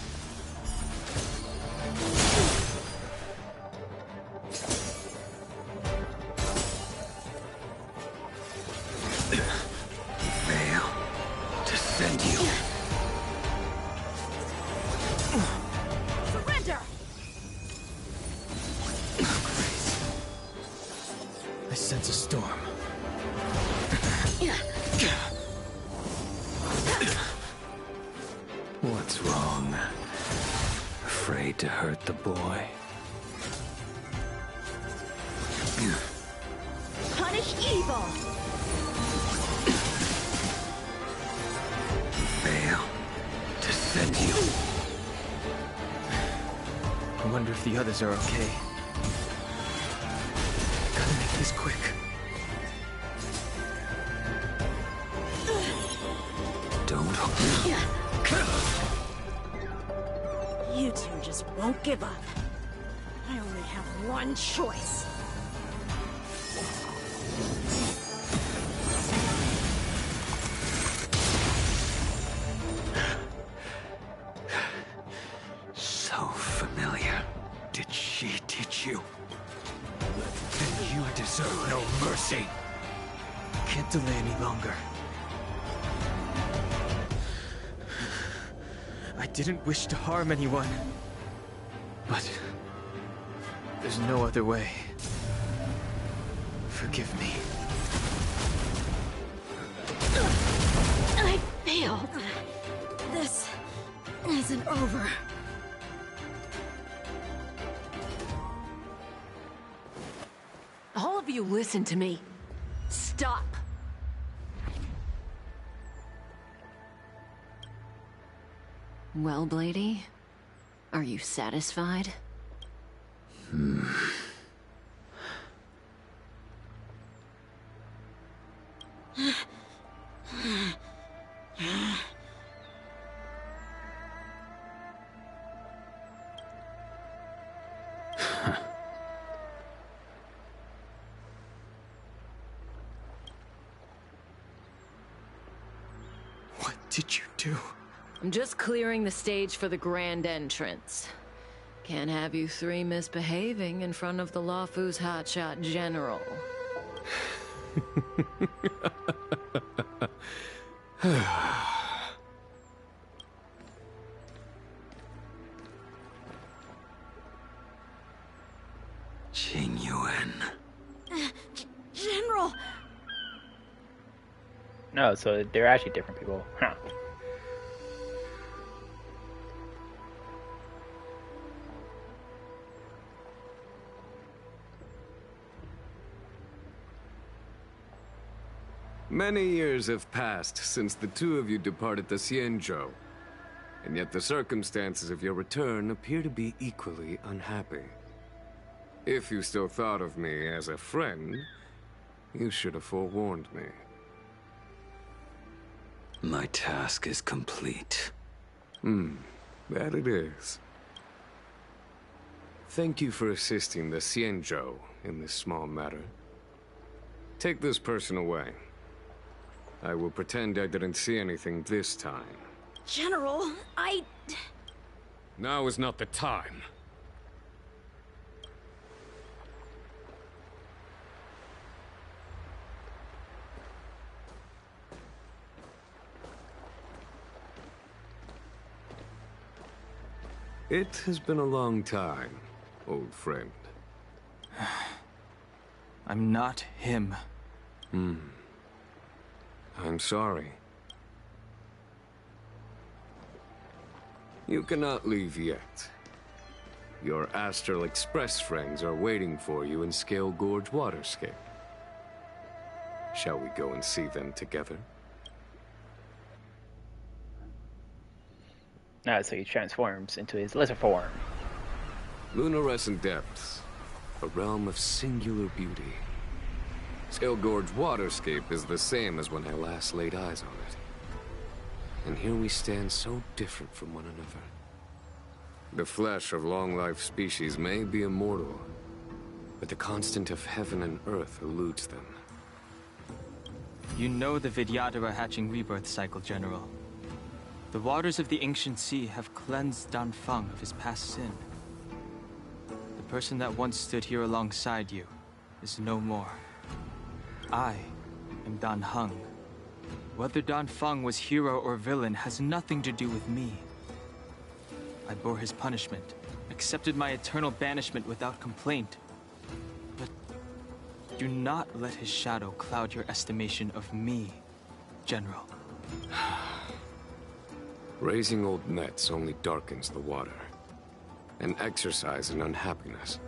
Fail to send you. Surrender! I sense a storm. What's wrong? Afraid to hurt the boy? Punish evil! Fail to send you. I wonder if the others are okay. Gotta make this quick. Don't. You two just won't give up. I only have one choice. So familiar. Did she teach you? Then you deserve no mercy. Can't delay any longer. I didn't wish to harm anyone. But there's no other way. Forgive me. I failed. This isn't over. All of you listen to me. Stop. Well, Blady, are you satisfied? What did you do? I'm just clearing the stage for the grand entrance. Can't have you three misbehaving in front of the Luofu's hotshot general. Qing Yuan. General! No, so they're actually different people. Huh. Many years have passed since the two of you departed the Xianzhou, and yet the circumstances of your return appear to be equally unhappy. If you still thought of me as a friend, you should have forewarned me. My task is complete. That it is. Thank you for assisting the Xianzhou in this small matter. Take this person away. I will pretend I didn't see anything this time. General, Now is not the time. It has been a long time, old friend. I'm not him. I'm sorry. You cannot leave yet. Your Astral Express friends are waiting for you in Scale Gorge Waterscape. Shall we go and see them together? So he transforms into his lizard form. Lunarescent Depths, a realm of singular beauty. Scale Gorge Waterscape is the same as when I last laid eyes on it. And here we stand so different from one another. The flesh of long-life species may be immortal, but the constant of heaven and earth eludes them. You know the Vidyadhara hatching rebirth cycle, General. The waters of the ancient sea have cleansed Dan Feng of his past sin. The person that once stood here alongside you is no more. I am Dan Heng. Whether Dan Feng was hero or villain has nothing to do with me. I bore his punishment, accepted my eternal banishment without complaint. But do not let his shadow cloud your estimation of me, General. Raising old nets only darkens the water, an exercise in unhappiness.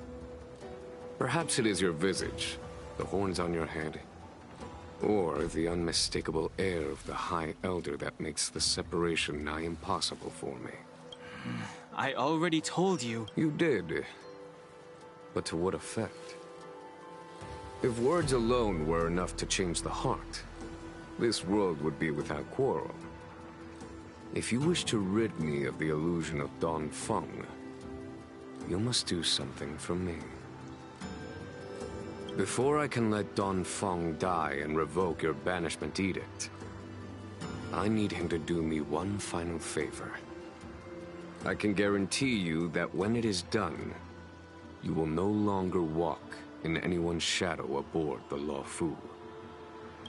Perhaps it is your visage, the horns on your head, or the unmistakable air of the High Elder that makes the separation nigh impossible for me. I already told you. You did. But to what effect? If words alone were enough to change the heart, this world would be without quarrel. If you wish to rid me of the illusion of Dan Feng, you must do something for me. Before I can let Dan Feng die and revoke your banishment edict, I need him to do me one final favor. I can guarantee you that when it is done, you will no longer walk in anyone's shadow aboard the Luofu.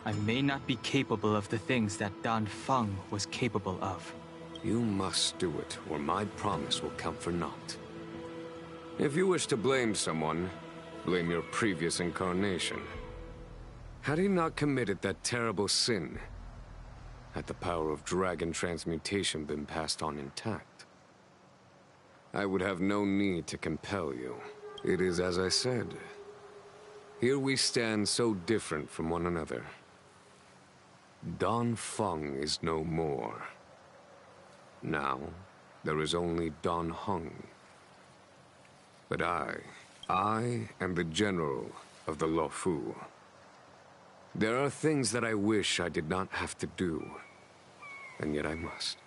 I may not be capable of the things that Dan Feng was capable of. You must do it, or my promise will count for naught. If you wish to blame someone, blame your previous incarnation. Had he not committed that terrible sin, had the power of dragon transmutation been passed on intact, I would have no need to compel you. It is as I said. Here we stand so different from one another. Dan Feng is no more. Now, there is only Dan Heng. But I am the general of the Luofu. There are things that I wish I did not have to do, and yet I must.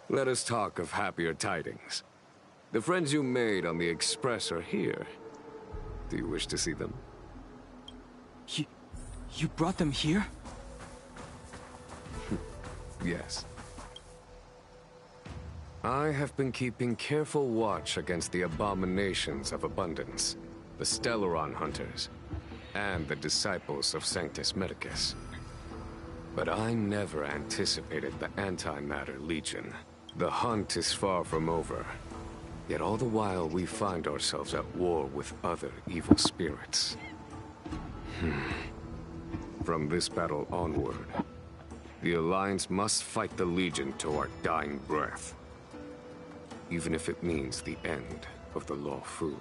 Let us talk of happier tidings. The friends you made on the Express are here. Do you wish to see them? You brought them here? Yes. I have been keeping careful watch against the abominations of abundance, the Stellaron hunters, and the disciples of Sanctus Medicus. But I never anticipated the Antimatter Legion. The hunt is far from over. Yet all the while we find ourselves at war with other evil spirits. From this battle onward, the Alliance must fight the Legion to our dying breath. Even if it means the end of the Luofu.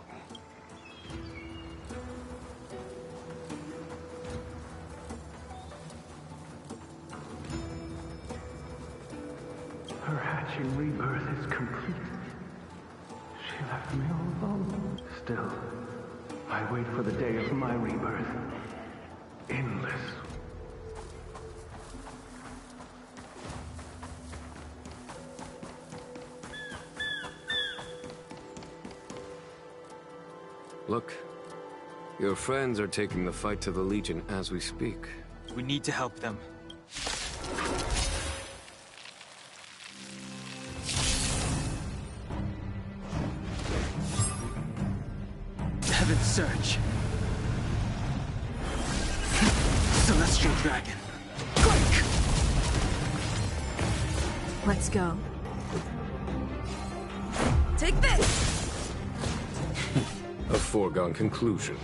Her hatching rebirth is complete. She left me all alone. Still, I wait for the day of my rebirth. Endless. Look, your friends are taking the fight to the Legion as we speak. We need to help them. Heaven's Surge. Celestial Dragon. Quake! Let's go. Take this! A foregone conclusion.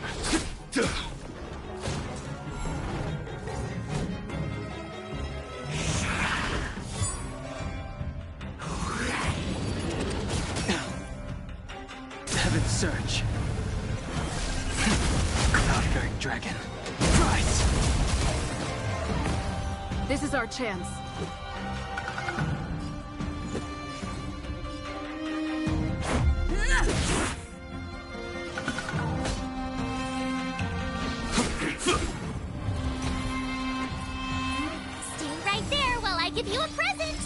Heaven's Surge. Cloud-bearing dragon. Rise! This is our chance. Stay right there while I give you a present.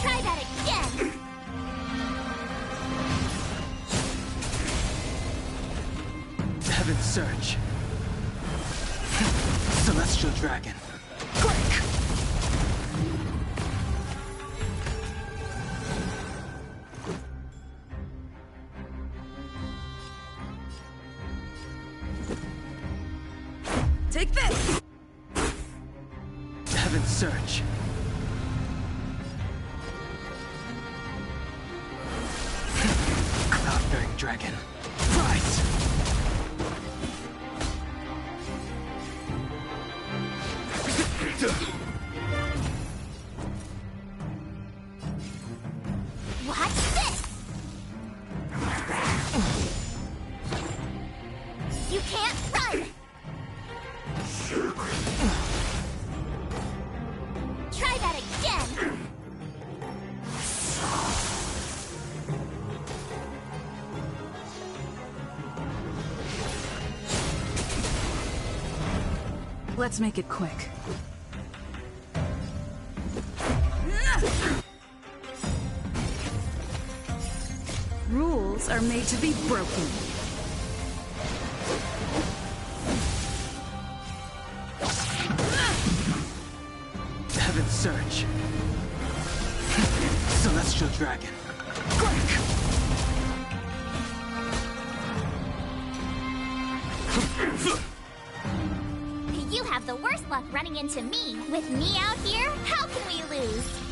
Try that again. Heaven's Surge. Celestial dragon. Quick! Take this! Heaven's Surge. Cloud-bearing dragon. Rise! Watch this! You can't run! Try that again! Let's make it quick. Rules are made to be broken. Heaven's Surge. Celestial dragon. Quick! You have the worst luck running into me. With me out here, how can we lose?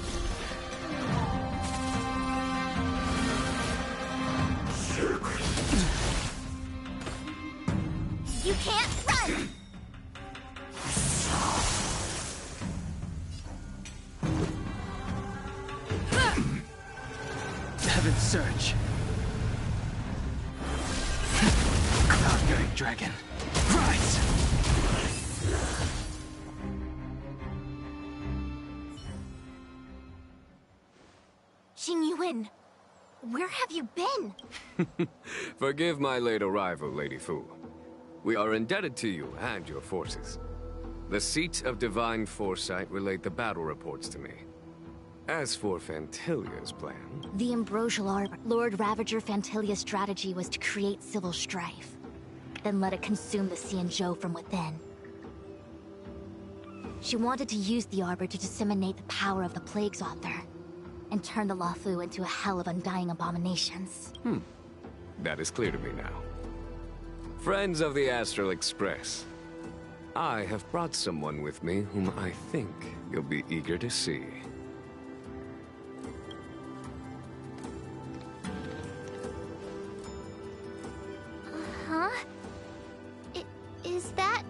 You can't run! Heaven's Surge. Cloud-bearing dragon. Rise! Xingyuan, where have you been? Forgive my late arrival, Lady Fu. We are indebted to you and your forces. The Seat of Divine Foresight relayed the battle reports to me. As for Fantilia's plan... The Ambrosial Arbor. Lord Ravager Fantilia's strategy was to create civil strife, then let it consume the Xianzhou from within. She wanted to use the Arbor to disseminate the power of the Plague's author, and turn the Luofu into a hell of undying abominations. That is clear to me now. Friends of the Astral Express, I have brought someone with me whom I think you'll be eager to see. Huh? Is that...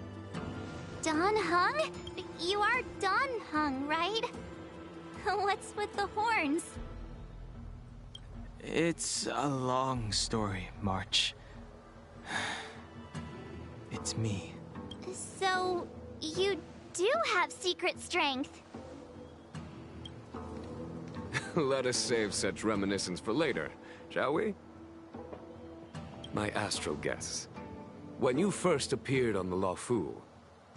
Dan Heng? You are Dan Heng, right? What's with the horns? It's a long story, March. It's me. So, you do have secret strength. Let us save such reminiscence for later, shall we? My astral guests, when you first appeared on the Luofu,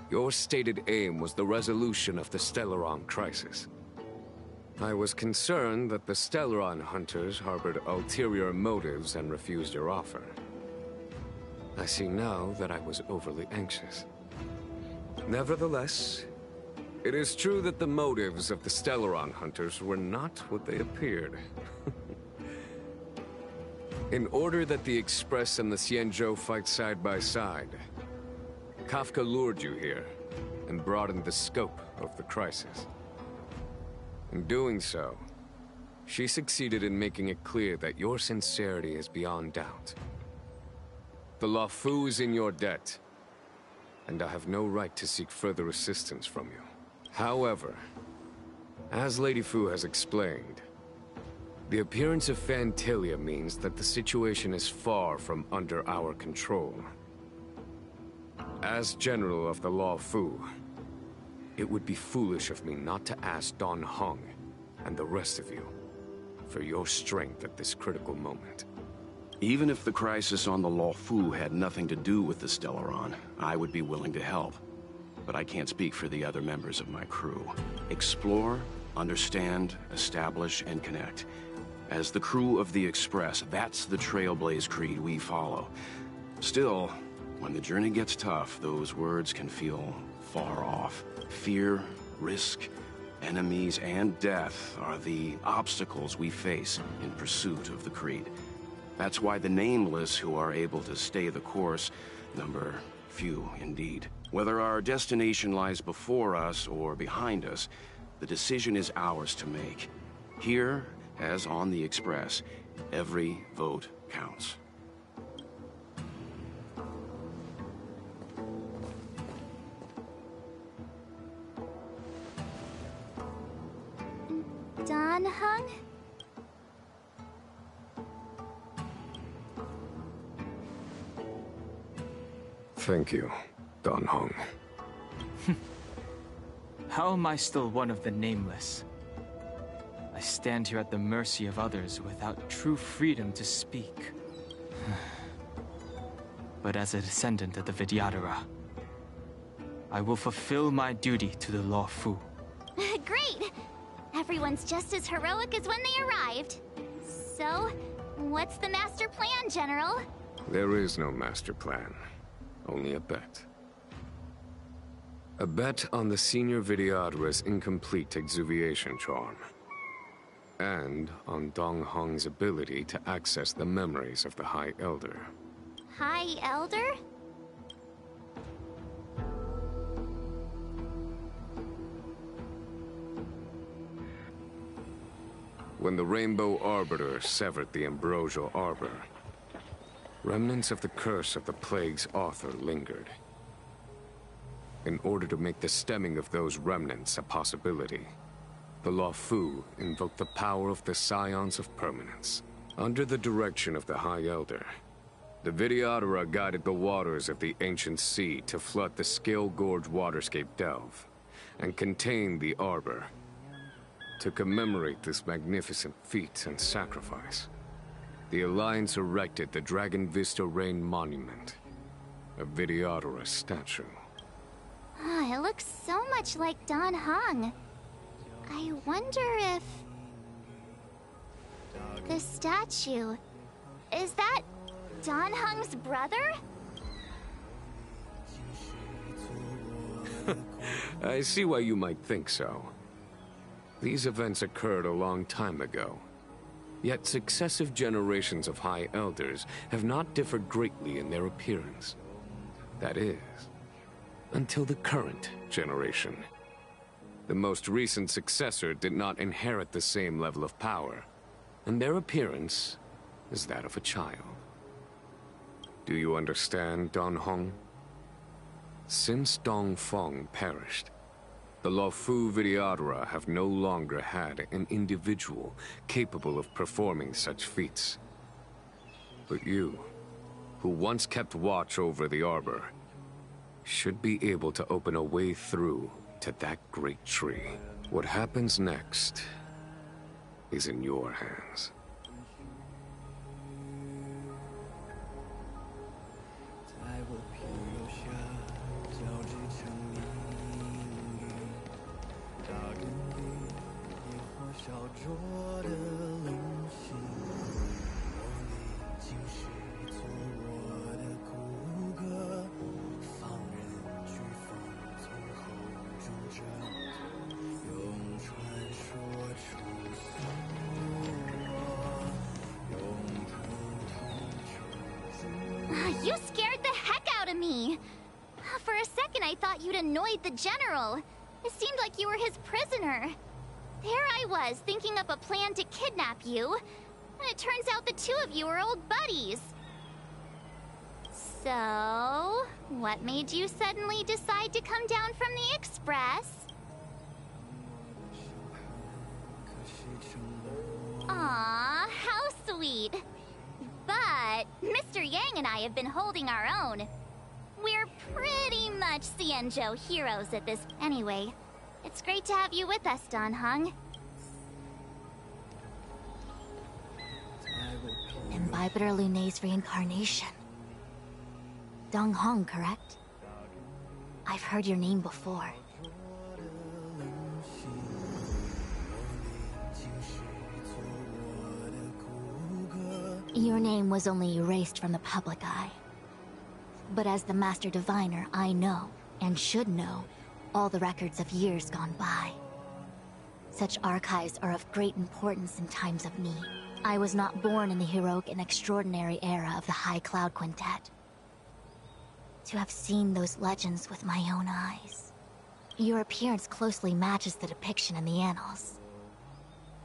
your stated aim was the resolution of the Stellaron crisis. I was concerned that the Stellaron hunters harbored ulterior motives and refused your offer. I see now that I was overly anxious. Nevertheless, it is true that the motives of the Stellaron hunters were not what they appeared. In order that the Express and the Xianzhou fight side by side, Kafka lured you here and broadened the scope of the crisis. In doing so, she succeeded in making it clear that your sincerity is beyond doubt. The Luofu is in your debt, and I have no right to seek further assistance from you. However, as Lady Fu has explained, the appearance of Phantilia means that the situation is far from under our control. As General of the Luofu, it would be foolish of me not to ask Don Hung and the rest of you for your strength at this critical moment. Even if the crisis on the Luofu had nothing to do with the Stellaron, I would be willing to help. But I can't speak for the other members of my crew. Explore, understand, establish, and connect. As the crew of the Express, that's the Trailblaze creed we follow. Still, when the journey gets tough, those words can feel far off. Fear, risk, enemies, and death are the obstacles we face in pursuit of the creed. That's why the nameless who are able to stay the course number few indeed. Whether our destination lies before us or behind us, the decision is ours to make. Here, as on the Express, every vote counts. Don Hung? Thank you, Don Hung. How am I still one of the nameless? I stand here at the mercy of others without true freedom to speak. But as a descendant of the Vidyadhara, I will fulfill my duty to the Luofu. Great! Everyone's just as heroic as when they arrived. So, what's the master plan, General? There is no master plan. Only a bet. A bet on the senior Vidyadhara's incomplete exuviation charm. And on Dong Hong's ability to access the memories of the High Elder. High Elder? When the Rainbow Arbiter severed the Ambrosial Arbor, remnants of the curse of the plague's author lingered. In order to make the stemming of those remnants a possibility, the Luofu invoked the power of the Scions of Permanence. Under the direction of the High Elder, the Vidyadhara guided the waters of the ancient sea to flood the Scale Gorge waterscape delve and contain the Arbor. To commemorate this magnificent feat and sacrifice, the Alliance erected the Dragon Vista Rain Monument, a Vidyadhara statue. Ah, it looks so much like Don Hung. I wonder if... the statue... is that Don Hung's brother? I see why you might think so. These events occurred a long time ago. Yet successive generations of High Elders have not differed greatly in their appearance. That is, until the current generation. The most recent successor did not inherit the same level of power, and their appearance is that of a child. Do you understand, Don Hong? Since Dong Feng perished, the Luofu Vidyadhara have no longer had an individual capable of performing such feats. But you, who once kept watch over the Arbor, should be able to open a way through to that great tree. What happens next is in your hands. You scared the heck out of me! For a second I thought you you'd annoyed the general. It seemed like you were his prisoner. There I was, thinking up a plan to kidnap you. And it turns out the two of you are old buddies. So, what made you suddenly decide to come down from the express? Aw, how sweet. But Mr. Yang and I have been holding our own. We're pretty much Xianzhou heroes at this. Anyway, it's great to have you with us, Dan Heng. Imbibitor Lunay's reincarnation. Dong Hong, correct? I've heard your name before. Your name was only erased from the public eye. But as the Master Diviner, I know, and should know, all the records of years gone by. Such archives are of great importance in times of need. I was not born in the heroic and extraordinary era of the High Cloud Quintet. To have seen those legends with my own eyes. Your appearance closely matches the depiction in the annals.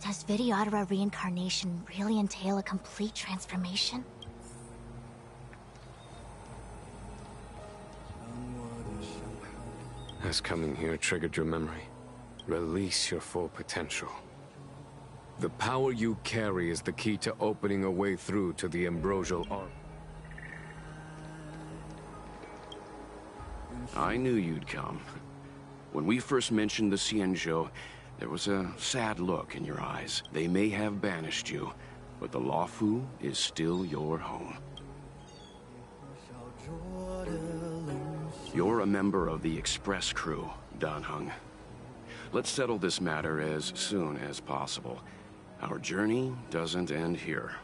Does Videodora reincarnation really entail a complete transformation? Has coming here triggered your memory? Release your full potential. The power you carry is the key to opening a way through to the ambrosial arm. I knew you'd come. When we first mentioned the Xianzhou, there was a sad look in your eyes. They may have banished you, but the Luofu is still your home. You're a member of the Express crew, Dan Heng. Let's settle this matter as soon as possible. Our journey doesn't end here.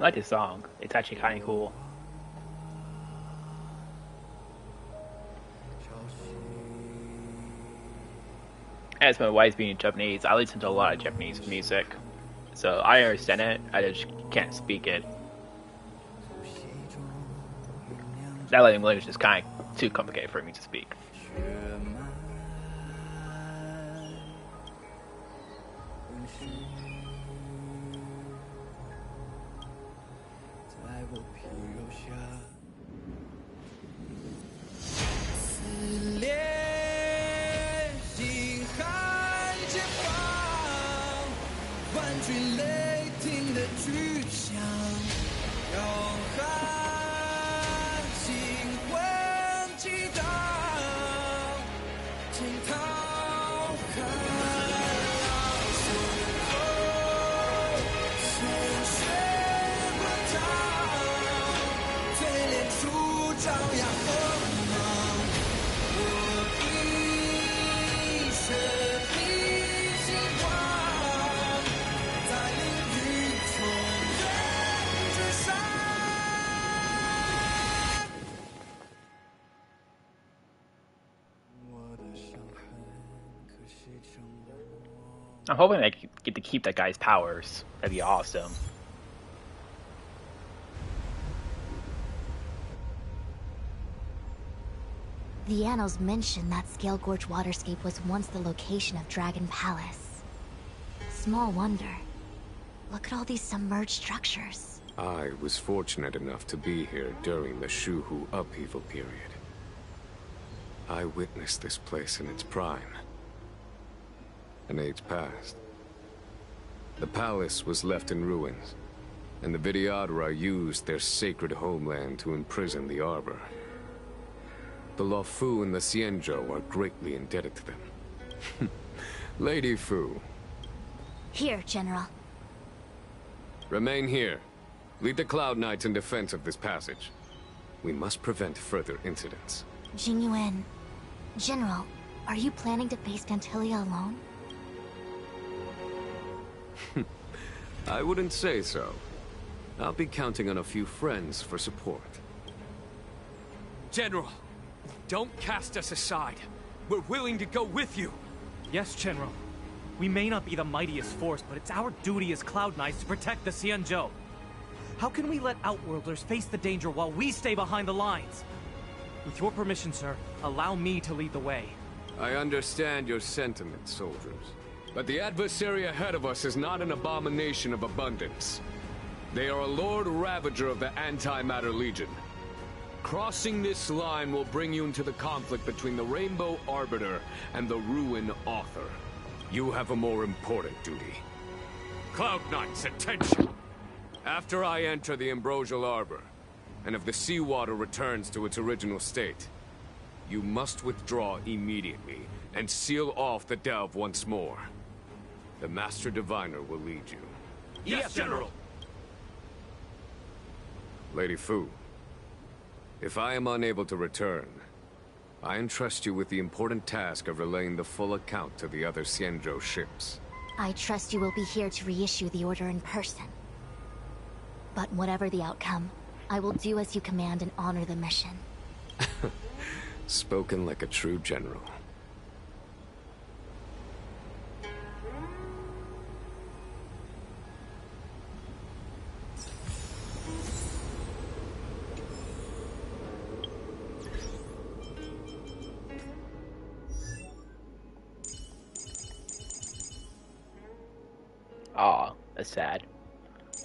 I like this song. It's actually kind of cool. As my wife's being Japanese, I listen to a lot of Japanese music. So I understand it, I just can't speak it. That language is kind of too complicated for me to speak. I'm hoping I get to keep that guy's powers. That'd be awesome. The annals mention that Scale Gorge Waterscape was once the location of Dragon Palace. Small wonder. Look at all these submerged structures. I was fortunate enough to be here during the Shuhu upheaval period. I witnessed this place in its prime. An age passed. The palace was left in ruins, and the Videodora used their sacred homeland to imprison the Arbor. The Luofu and the Xianzhou are greatly indebted to them. Lady Fu. Here, General. Remain here. Lead the Cloud Knights in defense of this passage. We must prevent further incidents. Jingyuan. General, are you planning to face Dantilia alone? I wouldn't say so. I'll be counting on a few friends for support. General, don't cast us aside. We're willing to go with you. Yes, General. We may not be the mightiest force, but it's our duty as Cloud Knights to protect the Xianzhou. How can we let Outworlders face the danger while we stay behind the lines? With your permission, sir, allow me to lead the way. I understand your sentiments, soldiers. But the adversary ahead of us is not an abomination of abundance. They are a Lord Ravager of the Antimatter Legion. Crossing this line will bring you into the conflict between the Rainbow Arbiter and the Ruin Author. You have a more important duty. Cloud Knights, attention! After I enter the Ambrosial Arbor, and if the seawater returns to its original state, you must withdraw immediately and seal off the delve once more. The Master Diviner will lead you. Yes, General! Lady Fu, if I am unable to return, I entrust you with the important task of relaying the full account to the other Xianzhou ships. I trust you will be here to reissue the order in person. But whatever the outcome, I will do as you command and honor the mission. Spoken like a true general. Aw, that's sad.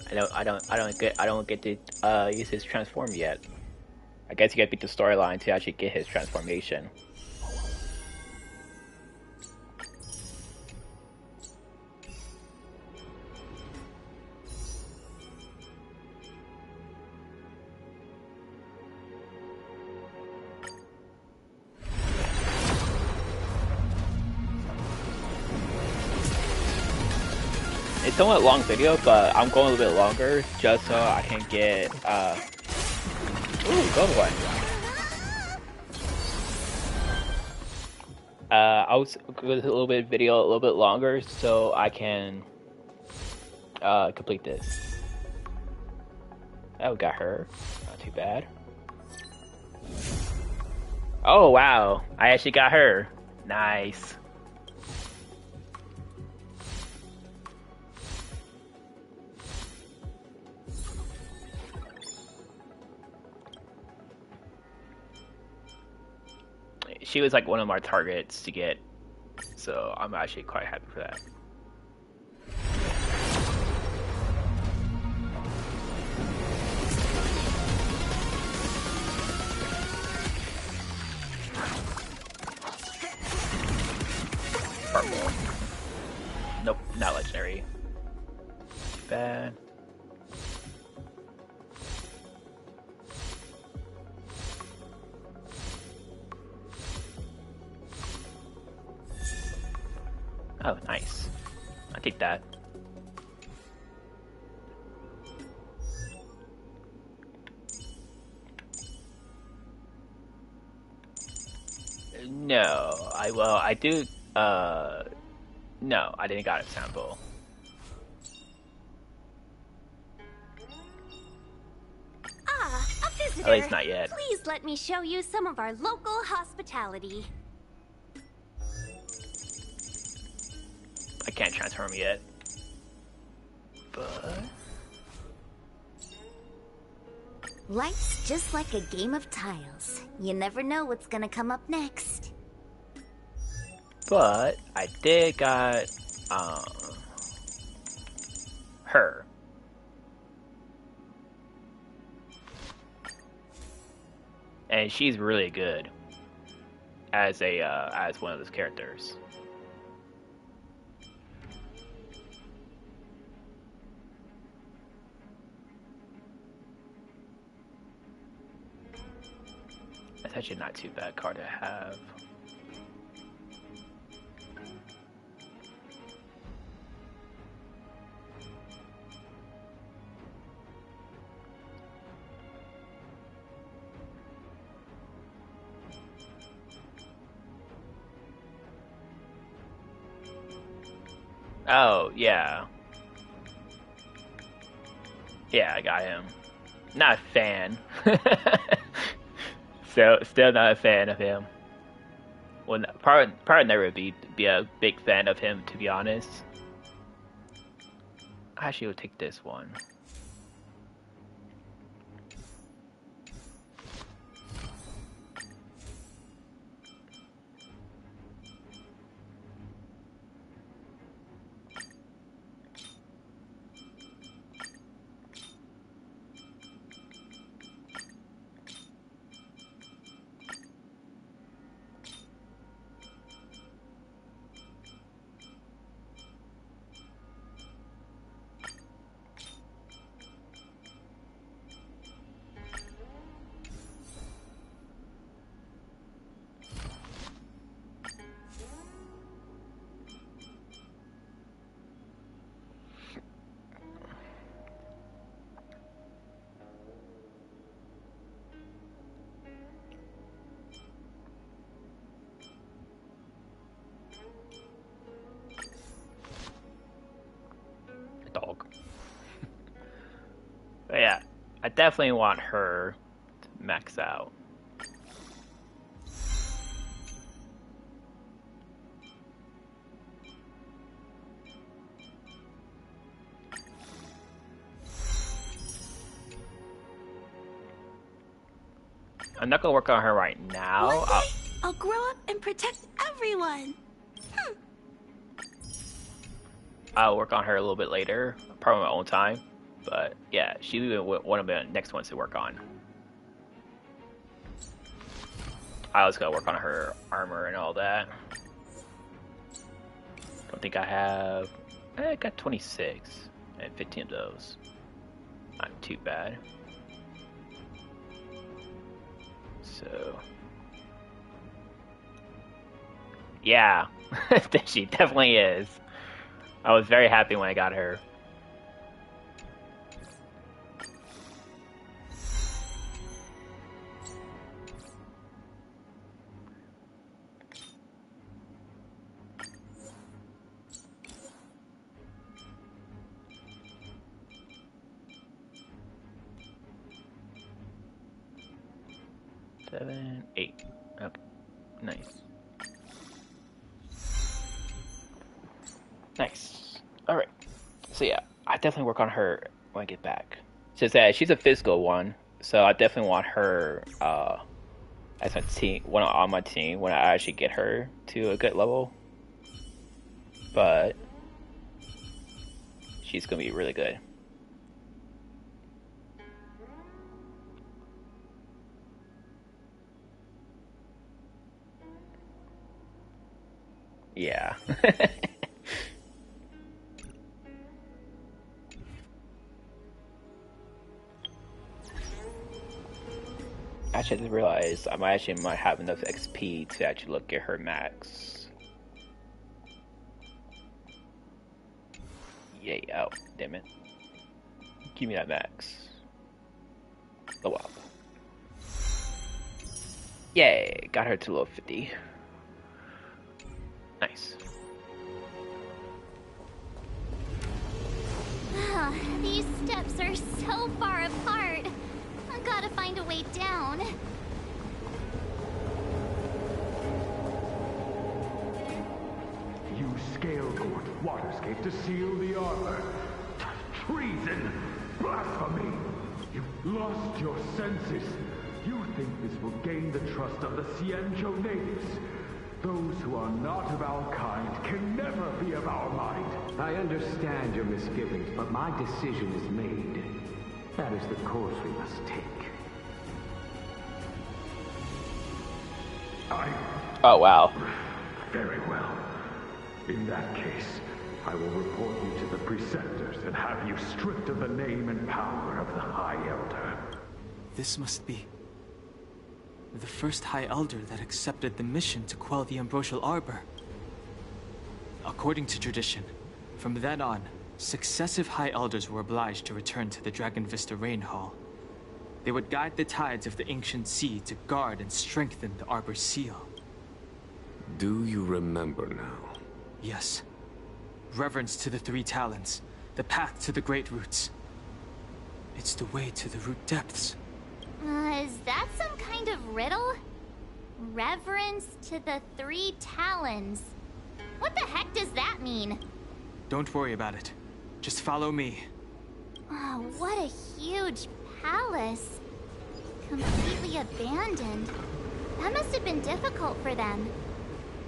I don't get to use his transform yet. I guess you gotta beat the storyline to actually get his transformation. It's a somewhat long video, but I'm going a little bit longer just so I can get ooh, gold one. I'll go with a little bit video a little bit longer so I can complete this. Oh, got her. Not too bad. Oh wow, I actually got her. Nice. She was like one of my targets to get, so I'm actually quite happy for that. Purple. Nope, not legendary. Too bad. Oh, nice. I'll take that. No, I do, no, I didn't got a sample. Ah, a visitor. At least not yet. Please let me show you some of our local hospitality. I can't transform yet. But Life's just like a game of tiles. You never know what's gonna come up next. But I did got her. And she's really good as a as one of those characters. That's actually not too bad card to have. Oh, yeah. Yeah, I got him. Not a fan. So, still not a fan of him. Well, probably never be a big fan of him, to be honest. I actually would take this one. Dog. But yeah, I definitely want her to max out. I'm not gonna work on her right now. One day, I'll grow up and protect everyone. I'll work on her a little bit later, probably my own time. But yeah, she'll be one of the next ones to work on. I was gonna work on her armor and all that. Don't think I have. I got 26 and 15 of those. Not too bad. So yeah, she definitely is. I was very happy when I got her. Seven, 8. Okay, nice. Nice. Alright. So yeah, I definitely work on her when I get back. Just that she's a physical one, so I definitely want her as my team, on my team when I actually get her to a good level. But she's gonna be really good. Yeah. Actually, I just realized I might have enough XP to actually look at her max. Yay, oh, damn it. Give me that max. Oh well. Yay, got her to level 50. Nice. These steps are so far apart. I gotta find a way down. You scale-gorge waterscape to seal the armor. Treason! Blasphemy! You've lost your senses. You think this will gain the trust of the Xianzhou natives. Those who are not of our kind can never be of our mind. I understand your misgivings, but my decision is made. That is the course we must take. Oh, wow. Very well. In that case, I will report you to the preceptors and have you stripped of the name and power of the High Elder. This must be the first High Elder that accepted the mission to quell the Ambrosial Arbor. According to tradition, from then on, successive High Elders were obliged to return to the Dragon Vista Rain Hall. They would guide the tides of the ancient sea to guard and strengthen the Arbor's seal. Do you remember now? Yes. Reverence to the Three Talons, the path to the Great Roots. It's the way to the root depths. Is that some kind of riddle? Reverence to the 3 talons. What the heck does that mean? Don't worry about it. Just follow me. Oh, what a huge palace. Completely abandoned. That must have been difficult for them.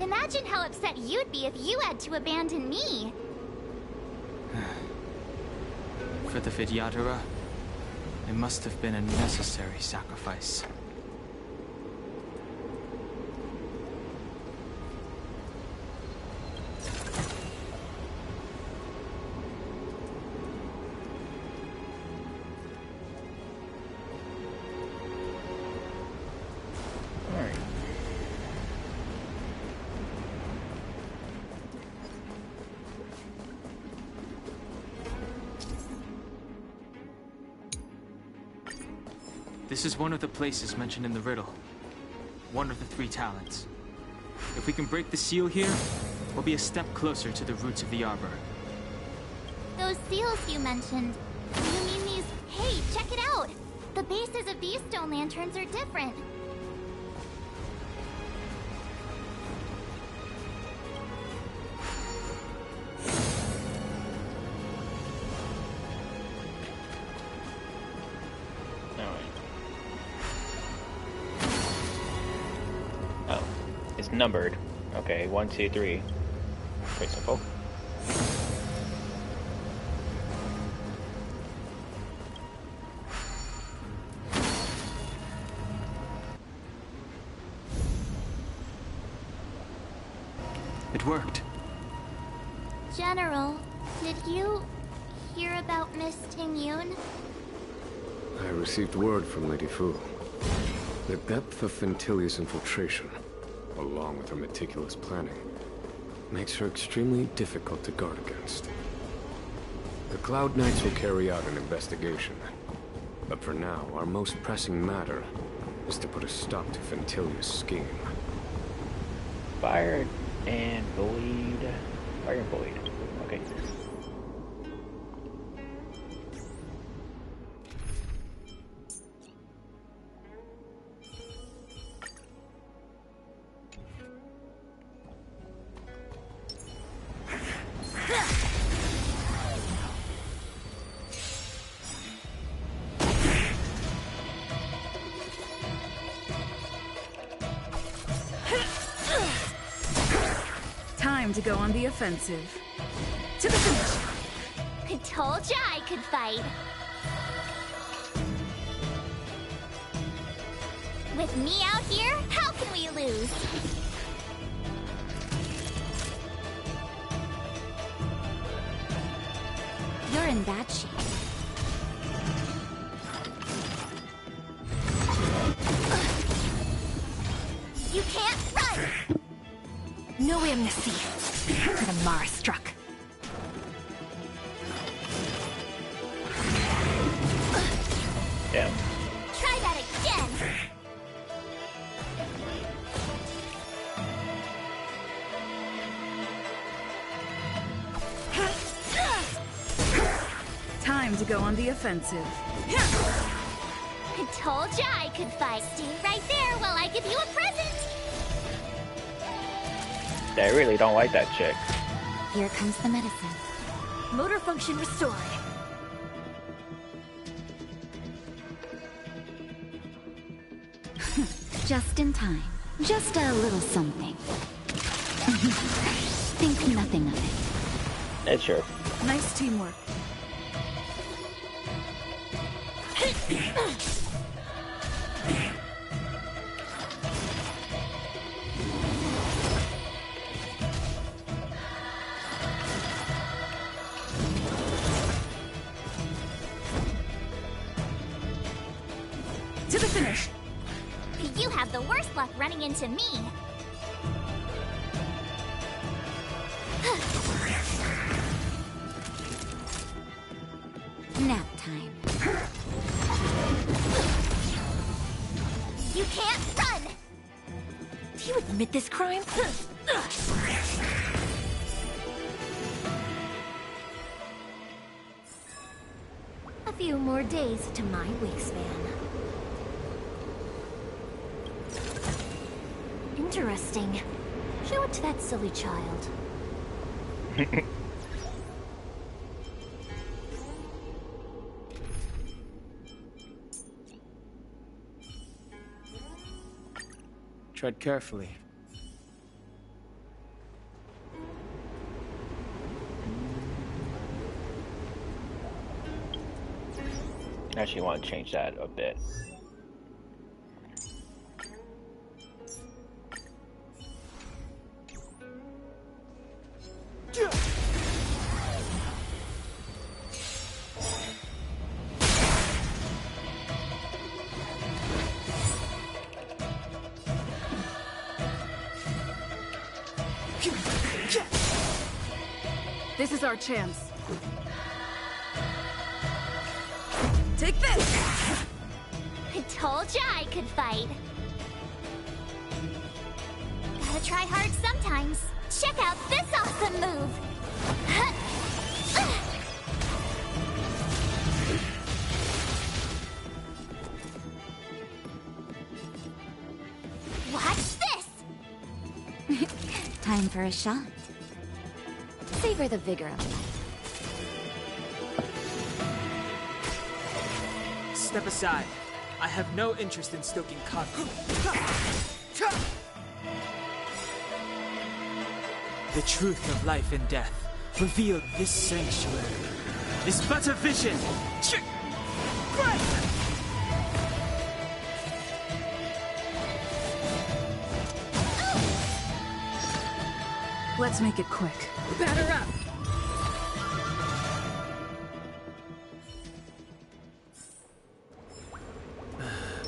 Imagine how upset you'd be if you had to abandon me. For the Vidyadhara, it must have been a necessary sacrifice. This is one of the places mentioned in the riddle. One of the 3 talents. If we can break the seal here, we'll be a step closer to the roots of the arbor. Those seals you mentioned, do you mean these? Hey, check it out! The bases of these stone lanterns are different. Numbered. Okay, 1, 2, 3. Pretty simple. It worked. General, did you hear about Miss Ting-Yun? I received word from Lady Fu. The depth of Ventilia's infiltration, along with her meticulous planning, makes her extremely difficult to guard against. The Cloud Knights will carry out an investigation. But for now, our most pressing matter is to put a stop to Ventilia's scheme. Fire and Void. Fire and Void. Okay. Time to go on the offensive. To the finish! I told ya I could fight. With me out here, how can we lose? You're in bad shape. You can't run! No amnesty for the Mara struck. Damn. Try that again! Time to go on the offensive. I told ya I could fight. Stay right there while I give you a present! I really don't like that chick. Here comes the medicine. Motor function restored. Just in time. Just a little something. Think nothing of it. That's true. Nice teamwork. To the finish. You have the worst luck running into me. Nap time. You can't run! Do you admit this crime? A few more days to my wingspan. Interesting. Show it to that silly child. Tread carefully. Actually, want to change that a bit. This is our chance. Take this! I told ya I could fight. Gotta try hard sometimes. Check out this awesome move! Watch this! Time for a shot. Savor the vigor of life. Step aside. I have no interest in stoking conflict. The truth of life and death, revealed this sanctuary, is but a vision. Let's make it quick. Batter up!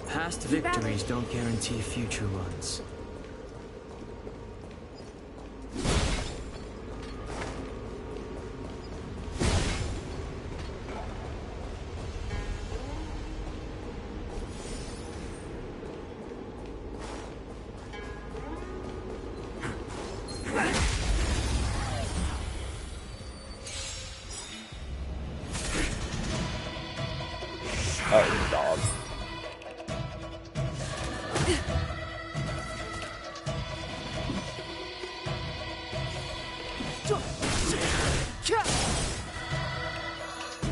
Past victories don't guarantee future ones. Oh, dog.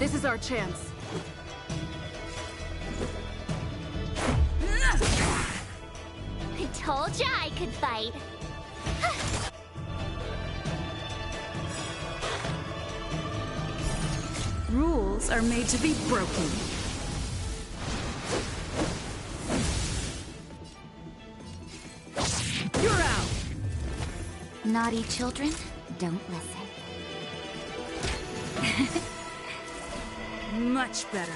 This is our chance. I told ya I could fight. Rules are made to be broken. You're out! Naughty children, don't listen. Much better.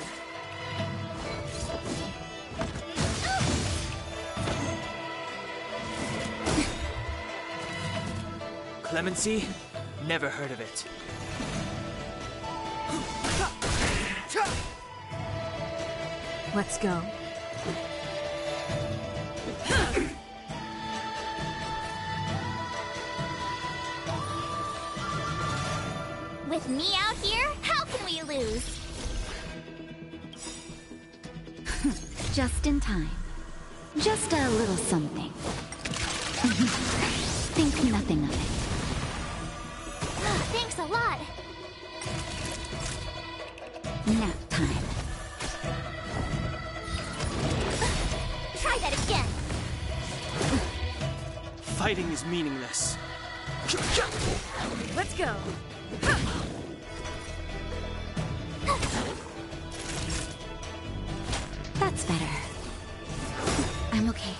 Clemency? Never heard of it. Let's go. With me out here, how can we lose? Just in time. Just a little something. Think nothing of it. Thanks a lot. Nap time. Try that again. Fighting is meaningless. Let's go. That's better. I'm okay.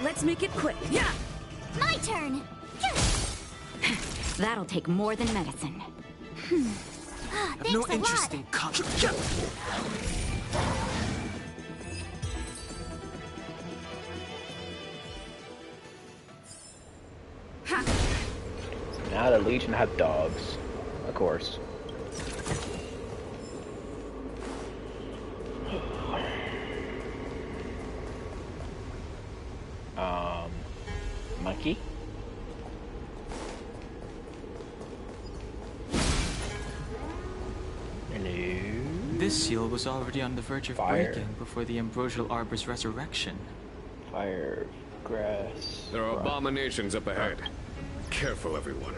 Let's make it quick. Yeah. My turn. That'll take more than medicine. I've no interest in conflict. Now the Legion have dogs, of course. Monkey? this seal was already on the verge of Fire. breaking before the Ambrosial Arbor's resurrection. Fire, grass. There are rock. abominations up ahead. Careful, everyone.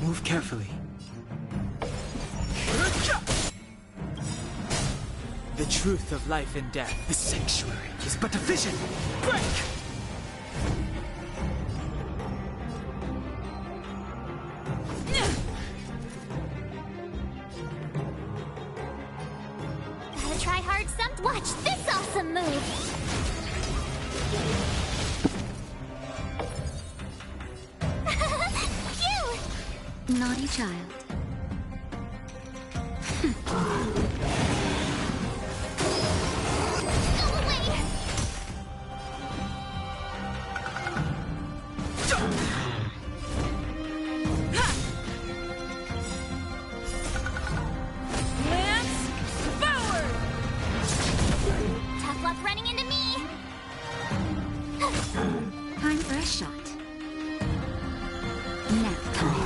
Move carefully. The truth of life and death. The sanctuary is but a vision. Break! Gotta try hard some. Watch this awesome move. Phew! Naughty child. Lance, forward! Tough luck running into me. Time for a shot. Nap time.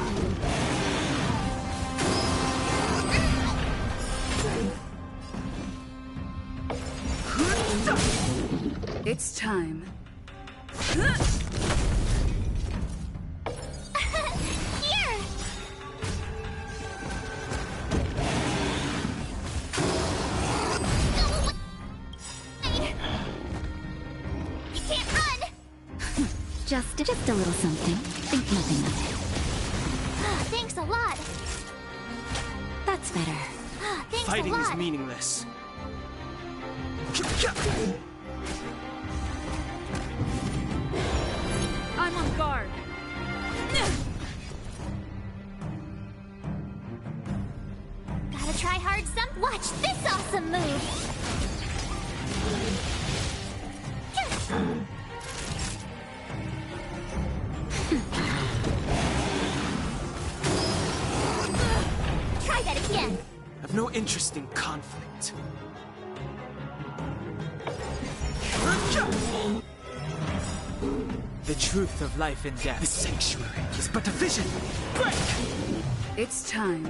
It's time. Here. You can't run. Just a little something. Think nothing of it. Thanks a lot. That's better. Thanks Fighting a lot. is meaningless. I'm on guard. Gotta try hard some. Watch this awesome move. Try that again. I've no interest in conflict. The truth of life and death. The sanctuary is but a vision. Break! It's time.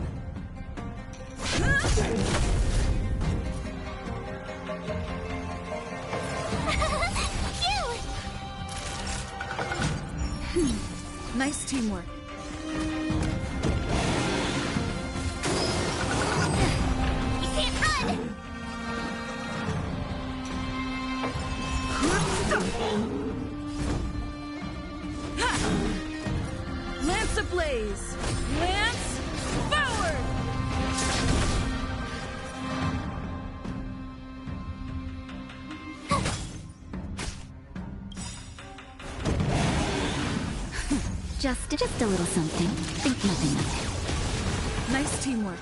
Nice teamwork. You can't run. Lance ablaze! Lance, forward! Just a little something. Think nothing of it. Nice teamwork.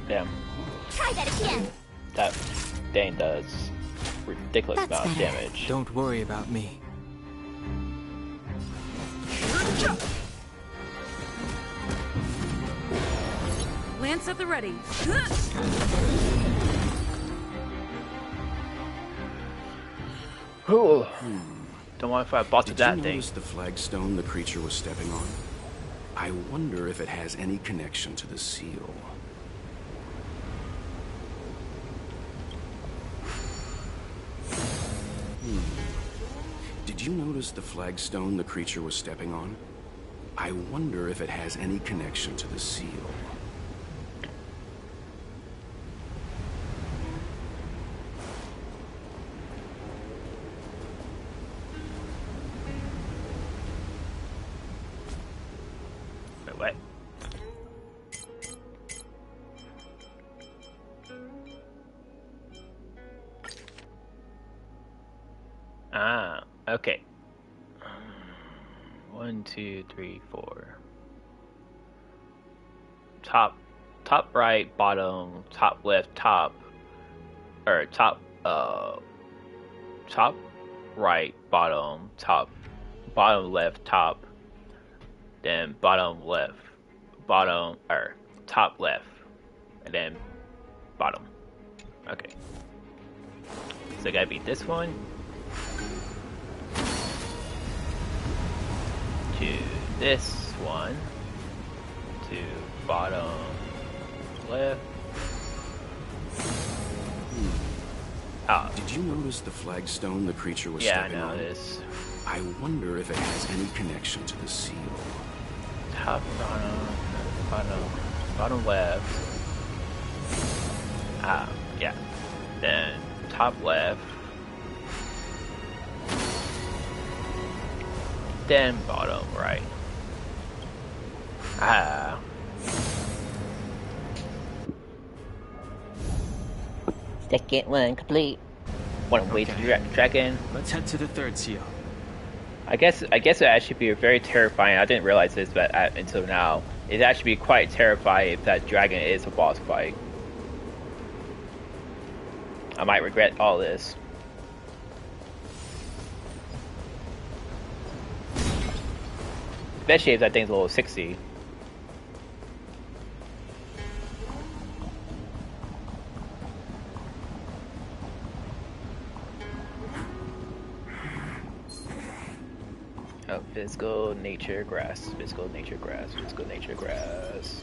Damn. Try that again. That thing does ridiculous That's amount of better. damage. Don't worry about me. Lance at the ready. Ooh. Don't mind if I bought to Did that you thing. notice the flagstone the creature was stepping on? I wonder if it has any connection to the seal. Did you notice the flagstone the creature was stepping on? I wonder if it has any connection to the seal. Wait, what? Ah, okay. 1, 2, 3, 4. Top right, bottom, top left, top, or top right, bottom, top bottom left, top, then bottom left, bottom, or top left, and then bottom. Okay. So it gotta be this one. To this one. To bottom left. Oh. Did you notice the flagstone the creature was stepping on? Yeah, I noticed. I wonder if it has any connection to the seal. Top, bottom left. Yeah. Then top left. Then bottom right. Second one complete. Want to wait to dragon? Let's head to the third seal. I guess it actually be very terrifying. I didn't realize this, but until now, it'd actually be quite terrifying if that dragon is a boss fight. I might regret all this. Especially if that thing's level 60. Oh, physical nature grass, physical nature grass, physical nature grass.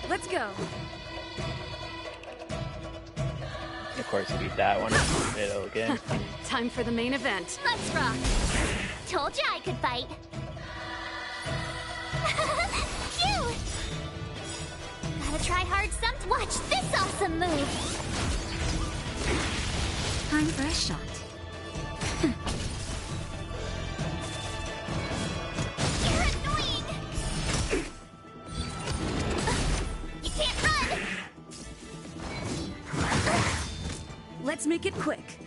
Let's go. Of course, you beat that one in the middle again. Time for the main event. Let's rock. Told you I could fight. Cute. Gotta try hard some. Watch this awesome move. Time for a shot. You're annoying. You can't run. Let's make it quick.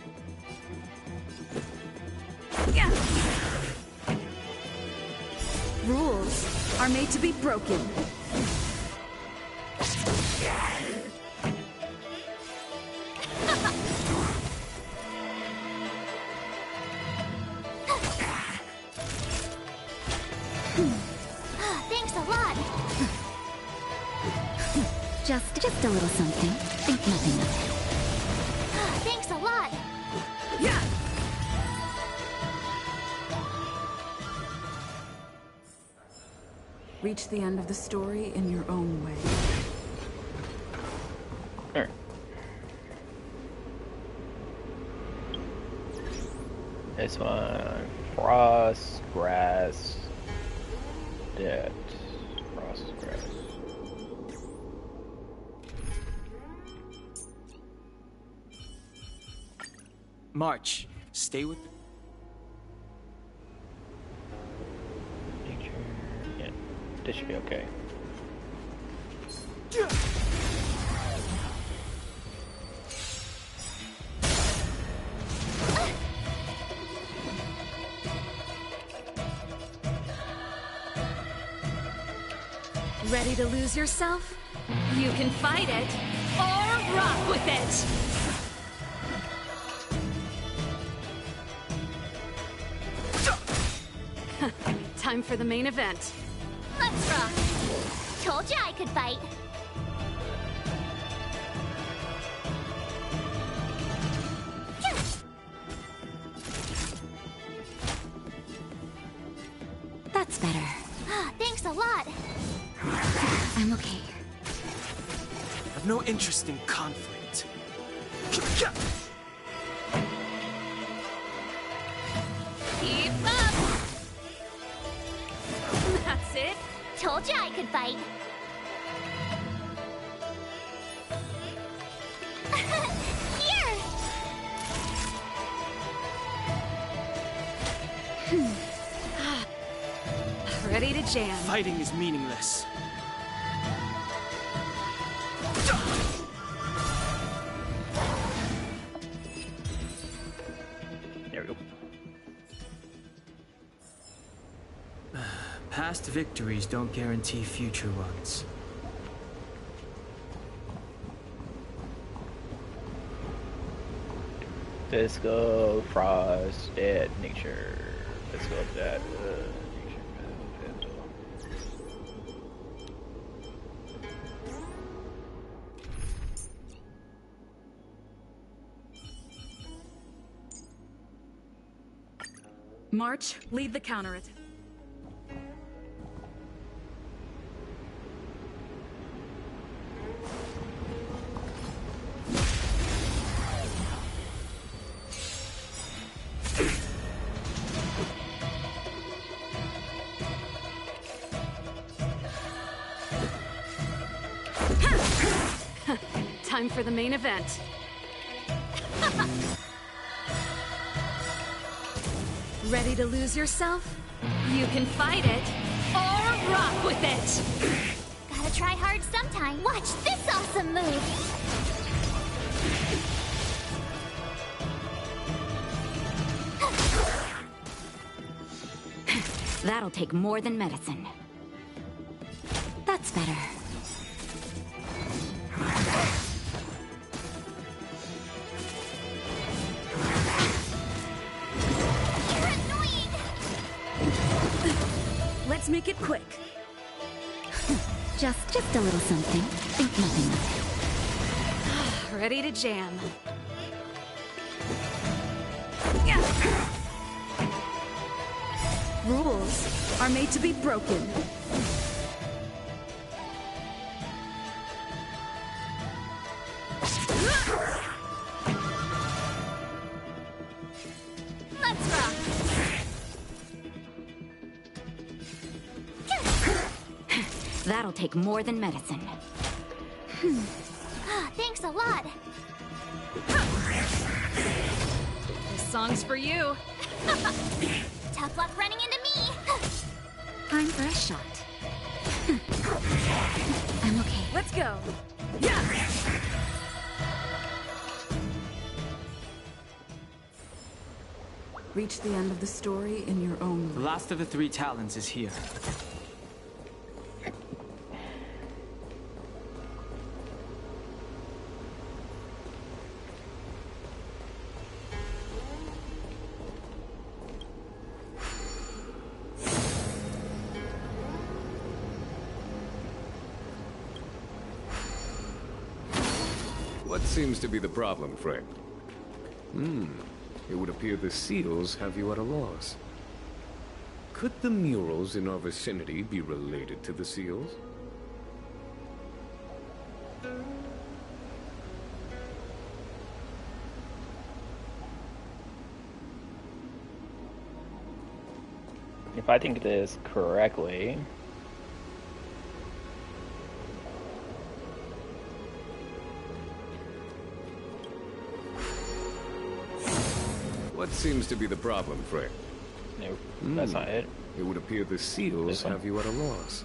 Rules are made to be broken. Thanks a lot. Just a little something. Think nothing of it. Thanks a lot. Yeah. Reach the end of the story in your own way. Sure. This one, frost, grass, dead, frost, grass. March, stay with... Nature, yeah, this should be okay. Ready to lose yourself? You can fight it, or rock with it! Time for the main event. Let's rock. Told you I could fight. That's better. Thanks a lot. I'm okay. I've no interest in conflict. Keep up. That's it. Told you I could fight. Here. Ready to jam. Fighting is meaningless. There we go. Past victories don't guarantee future ones. Disco, Frost, Dead, Nature. Let's go with that. March, lead the counter-attack. Time for the main event. Ready to lose yourself? You can fight it, or rock with it! Gotta try hard sometime. Watch this awesome move! That'll take more than medicine. That's better. Let's make it quick. Just a little something. Think nothing of it. Ready to jam. Rules are made to be broken. Let's rock! That'll take more than medicine. Thanks a lot. This song's for you. Tough luck running into me. Time for a shot. I'm okay. Let's go. Yeah. Reach the end of the story in your own way. The last of the 3 talons is here. What seems to be the problem, friend? It would appear the seals have you at a loss. Could the murals in our vicinity be related to the seals? If I think this correctly, What seems to be the problem, friend? Nope, that's not it. It would appear the seals have you at a loss.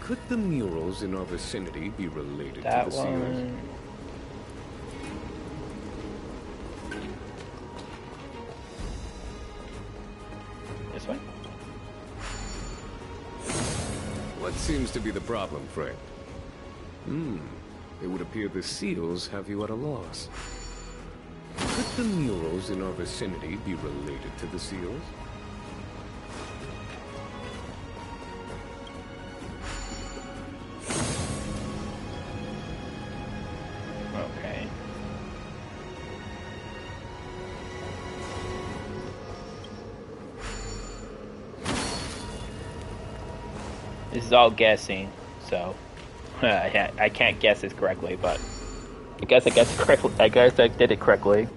Could the murals in our vicinity be related That to the one. seals? This way? What seems to be the problem, friend? It would appear the seals have you at a loss. Could the murals in our vicinity be related to the seals? Okay. This is all guessing, so I can't guess this correctly, but I guess I guessed it correctly. I guess I did it correctly.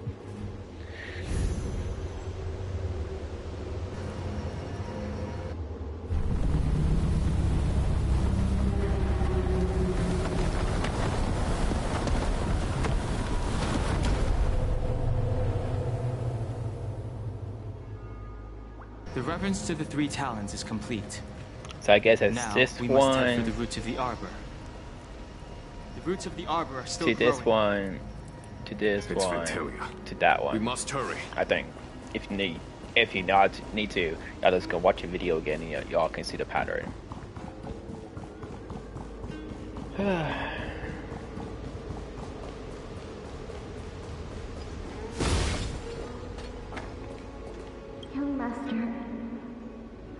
The reverence to the three talons is complete. So I guess it's now, this we must head for one the roots of the arbor. The roots of the arbor are still to growing. this one, to this It's one, Ventilia. to that one. We must hurry. I think if you not need to, y'all just go watch the video again and y'all can see the pattern. Young Master,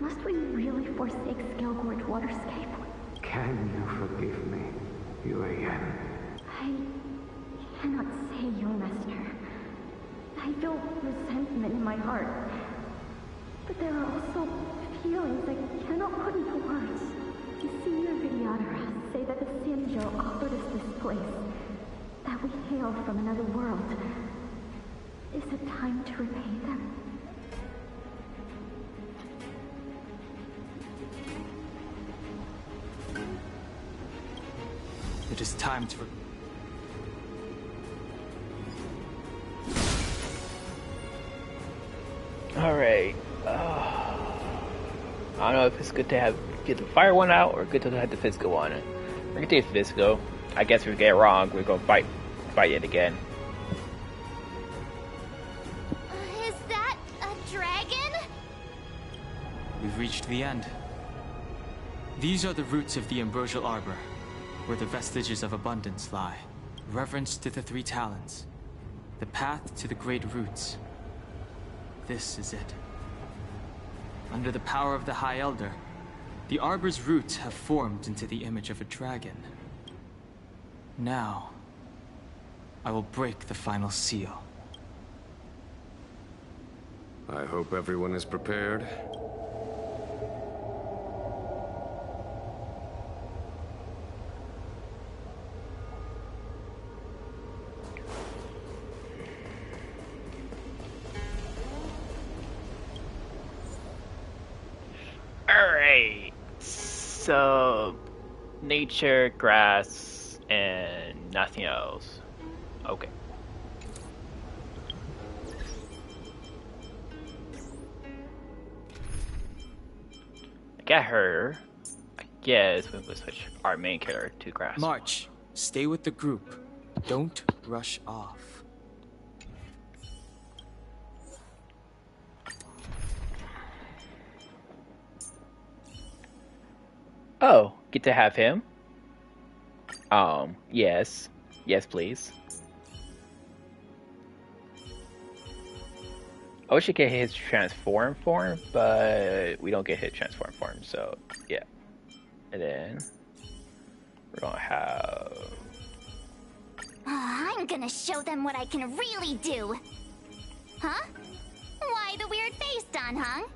must we really forsake Skelgorge Waterscape? Can you forgive me, Yuan? I cannot say, Young Master. I feel resentment in my heart. But there are also feelings I cannot put into words. The senior Vidyadhara say that the Xianzhou offered us this place, that we hail from another world. Is it time to repay them? It is time to... Alright. I don't know if it's good to get the fire one out or good to have the physical one. We're gonna take the physical. I guess if we get it wrong, we're gonna fight it again. Is that a dragon? We've reached the end. These are the roots of the ambrosial arbor, where the vestiges of abundance lie. Reverence to the three talons. The path to the great roots. This is it. Under the power of the High Elder, the arbor's roots have formed into the image of a dragon. Now, I will break the final seal. I hope everyone is prepared. Alright. So, nature, grass, and nothing else. Okay. Get her. I guess we will switch our main character to grass. March. Stay with the group. Don't rush off. Oh, get to have him? Yes. Yes, please. I wish you could hit his transform form, but we don't get hit transform form, so yeah. And then we're gonna have... I'm gonna show them what I can really do. Huh? Why the weird face, Dan Heng?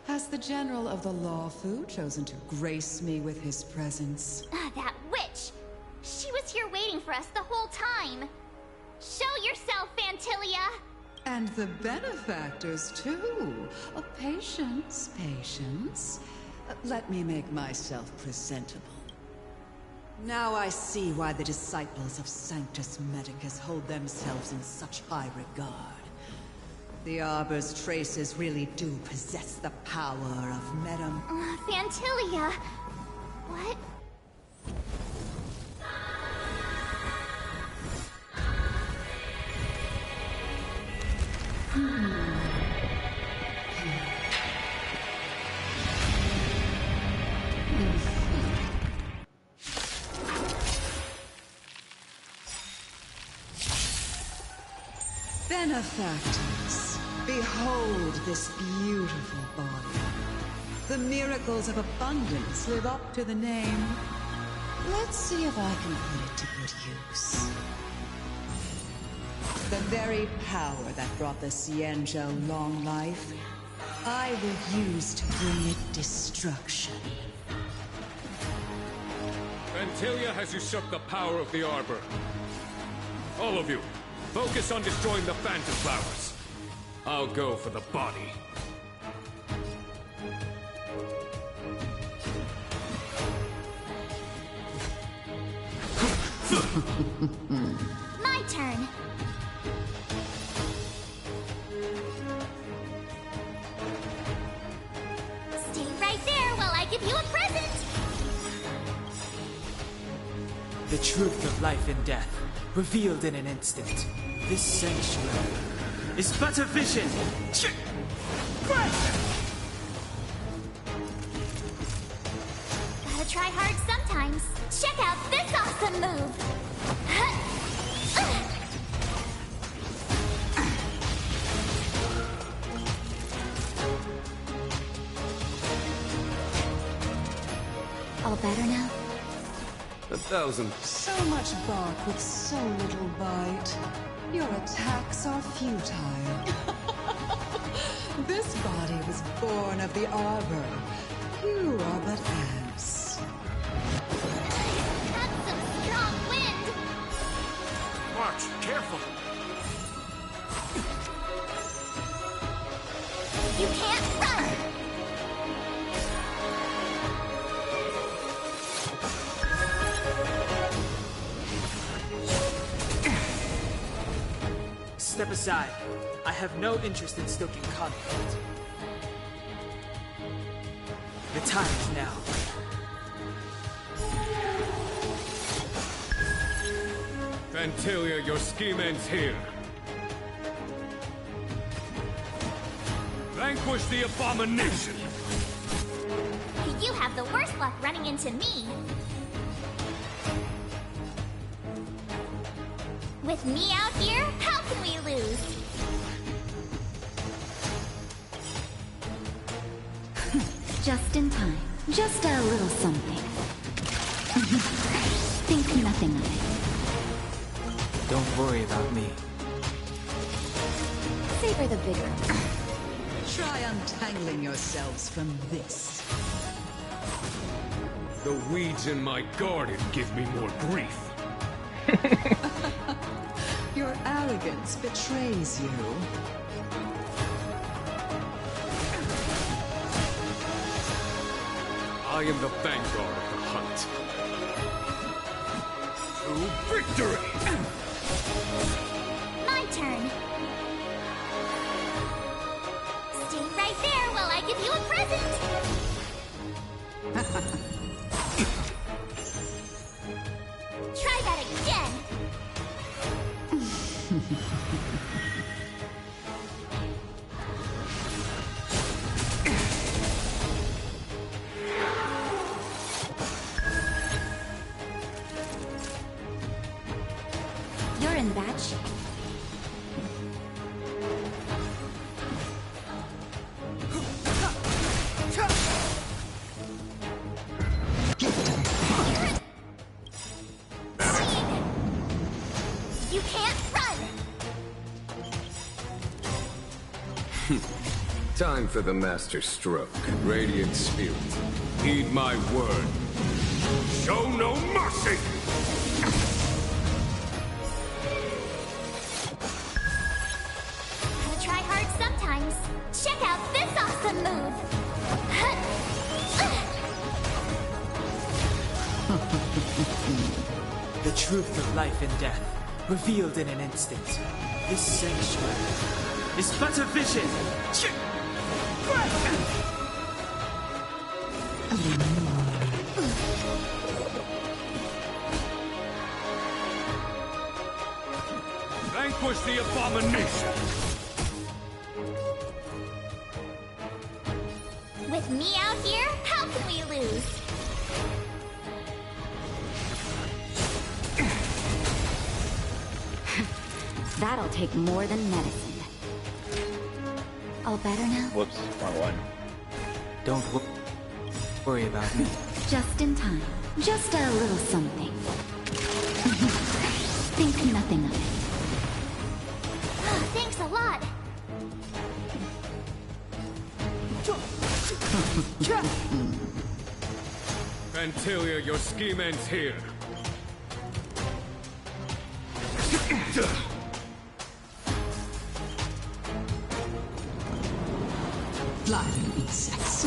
Has the General of the Lawfu chosen to grace me with his presence? That witch! She was here waiting for us the whole time. Show yourself, Phantilia! And the benefactors, too. Patience, patience. Let me make myself presentable. Now I see why the disciples of Sanctus Medicus hold themselves in such high regard. The Arbor's traces really do possess the power of Medum. Phantilia! What? Benefactors, behold this beautiful body. The miracles of abundance live up to the name. Let's see if I can put it to good use. The very power that brought the Xianzhou long life I will use to bring it destruction. Vantilia has usurped the power of the Arbor. All of you, focus on destroying the Phantom Flowers. I'll go for the body. My turn. Stay right there while I give you a present. The truth of life and death, revealed in an instant. This sanctuary is but a vision. Gotta try hard sometimes. Check out this awesome move. All better now? 1,000. So much bark with so little bite. Your attacks are futile. This body was born of the Arbor. You are but ants. That's some strong wind. Watch, careful. You can't run. Step aside. I have no interest in stoking conflict. The time is now. Vantilia, your scheme ends here. Vanquish the abomination! You have the worst luck running into me. With me out here, how can we lose? Just in time. Just a little something. Think nothing of it. Don't worry about me. Savor the vigor. Try untangling yourselves from this. The weeds in my garden give me more grief. Your arrogance betrays you. I am the vanguard of the hunt. To victory! My turn. Stay right there while I give you a present. Try that again. You're in bad shape. You can't run. Time for the master stroke. Radiant Spirit. Heed my word. Show no mercy! Gotta try hard sometimes. Check out this awesome move. The truth of life and death, revealed in an instant. This sanctuary is but a vision. Vanquish the abomination! With me out here, how can we lose? That'll take more than medicine. All better now? Whoops, wrong one. Don't worry about me. Just in time. Just a little something. Think nothing of it. Thanks a lot. Vantilia, your scheme ends here. Flying insects.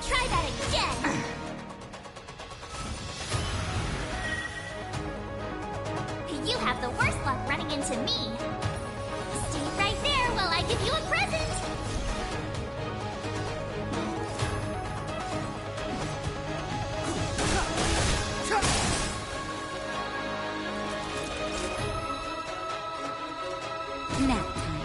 Try that again! You have the worst luck running into me. Stay right there while I give you a present! Nap time.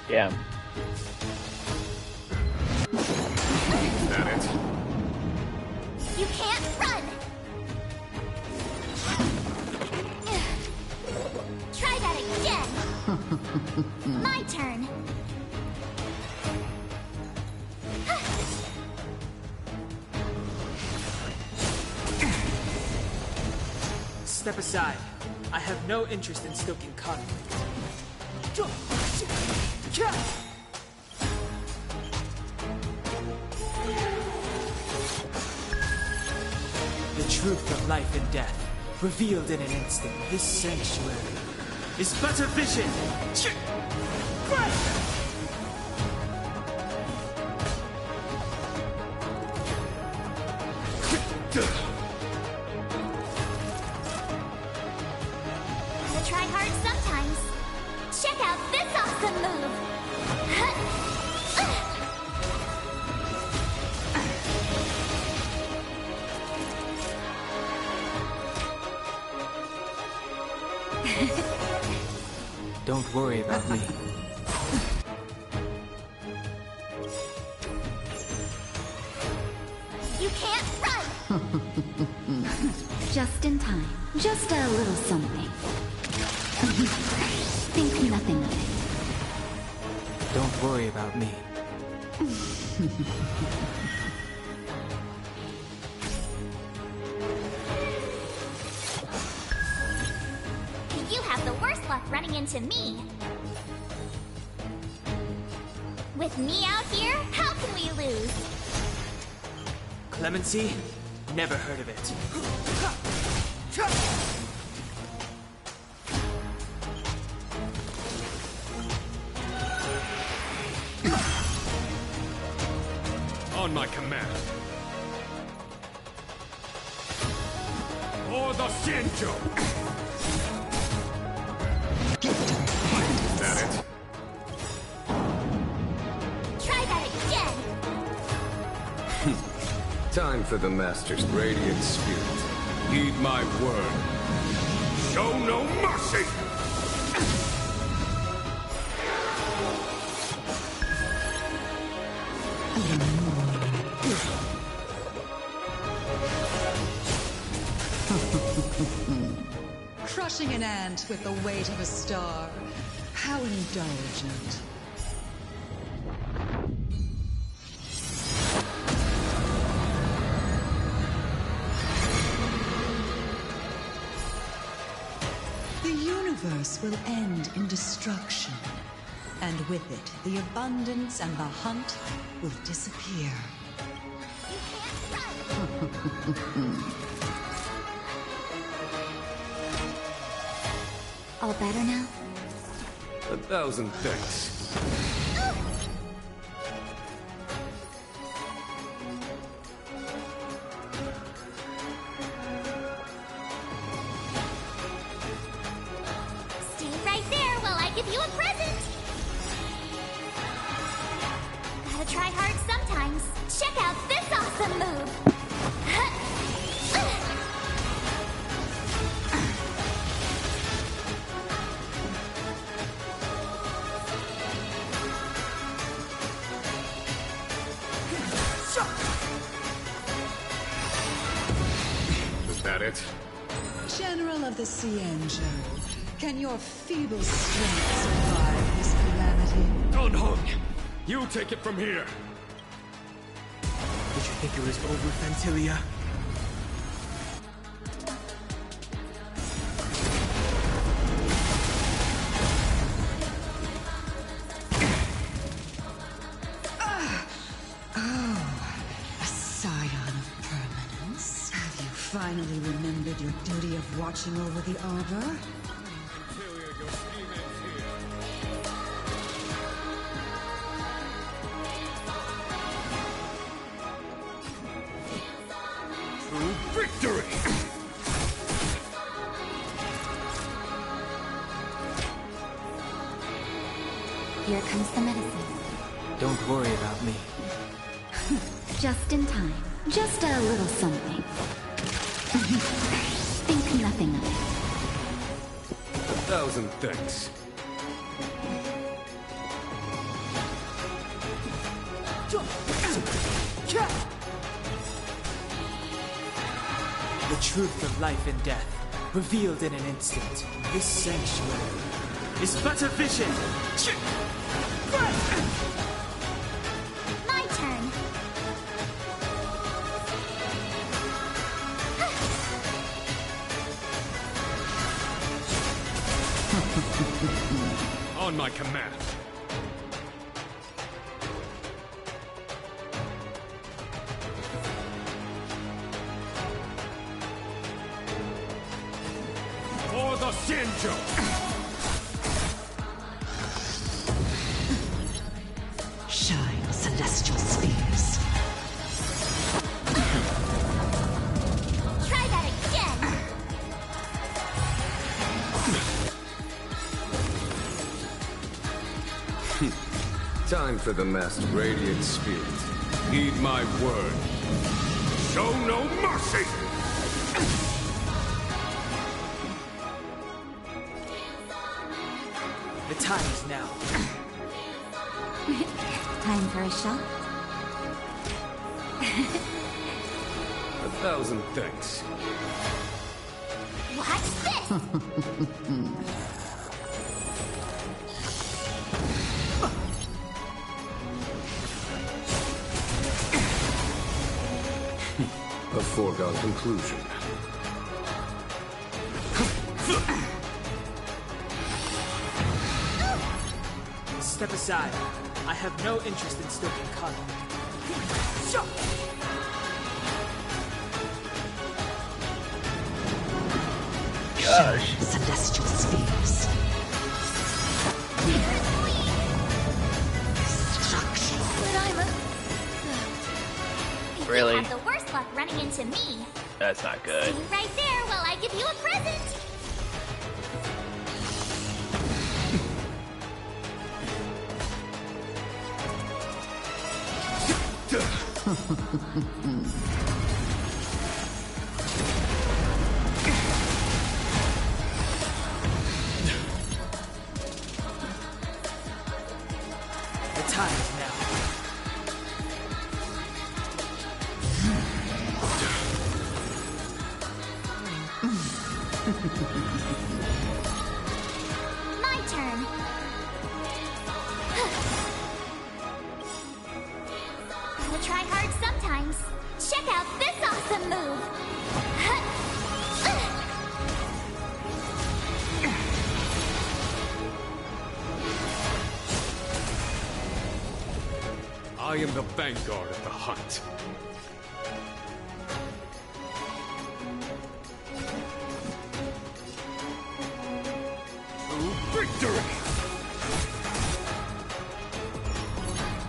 Yeah. That it? You can't run! Try that again! My turn! Step aside. I have no interest in stoking conflict. The truth of life and death, revealed in an instant. This sanctuary is but a vision. Gotta try hard sometimes. Check out this awesome move! Don't worry about me. You can't run! Just in time. Just a little something. Think nothing of it. Don't worry about me. You have the worst luck running into me. With me out here, how can we lose? Clemency? Never heard of it. On my command. For the Shinjo! That it? Try that again! Time for the Master's radiant spirit. Heed my word. Show no mercy! Crushing an ant with the weight of a star. How indulgent. The universe will end in destruction. And with it, the abundance and the hunt will disappear. All better now? 1,000 thanks. Stay right there while I give you a present! Gotta try hard sometimes. Check out this awesome move! Is that it? General of the Cienjo, Can your feeble strength survive this calamity? Don Hung, you take it from here. Did you think it was over, Fantilia? Finally remembered your duty of watching over the Arbor? True victory! Here comes the medicine. Don't worry about me. Just in time. Just a little something. Think nothing of it. 1,000 thanks. The truth of life and death, revealed in an instant. This sanctuary is but a vision. My turn. On my command. For the Shinjo! Shine, celestial spheres. Try that again. Time for the Master Radiant Spirit. Heed my word. Show no mercy! The time is now. Time for a shot? 1,000 thanks. Watch this! A foregone conclusion. Step aside. I have no interest in stoking conflict. Gosh. Celestial spheres. Destruction. But I'm a... Really? You have the worst luck running into me. That's not good. Stay right there while I give you a present. The time is now. My turn. Gotta try hard sometimes. Check out this awesome move. I am the vanguard of the hunt. To victory!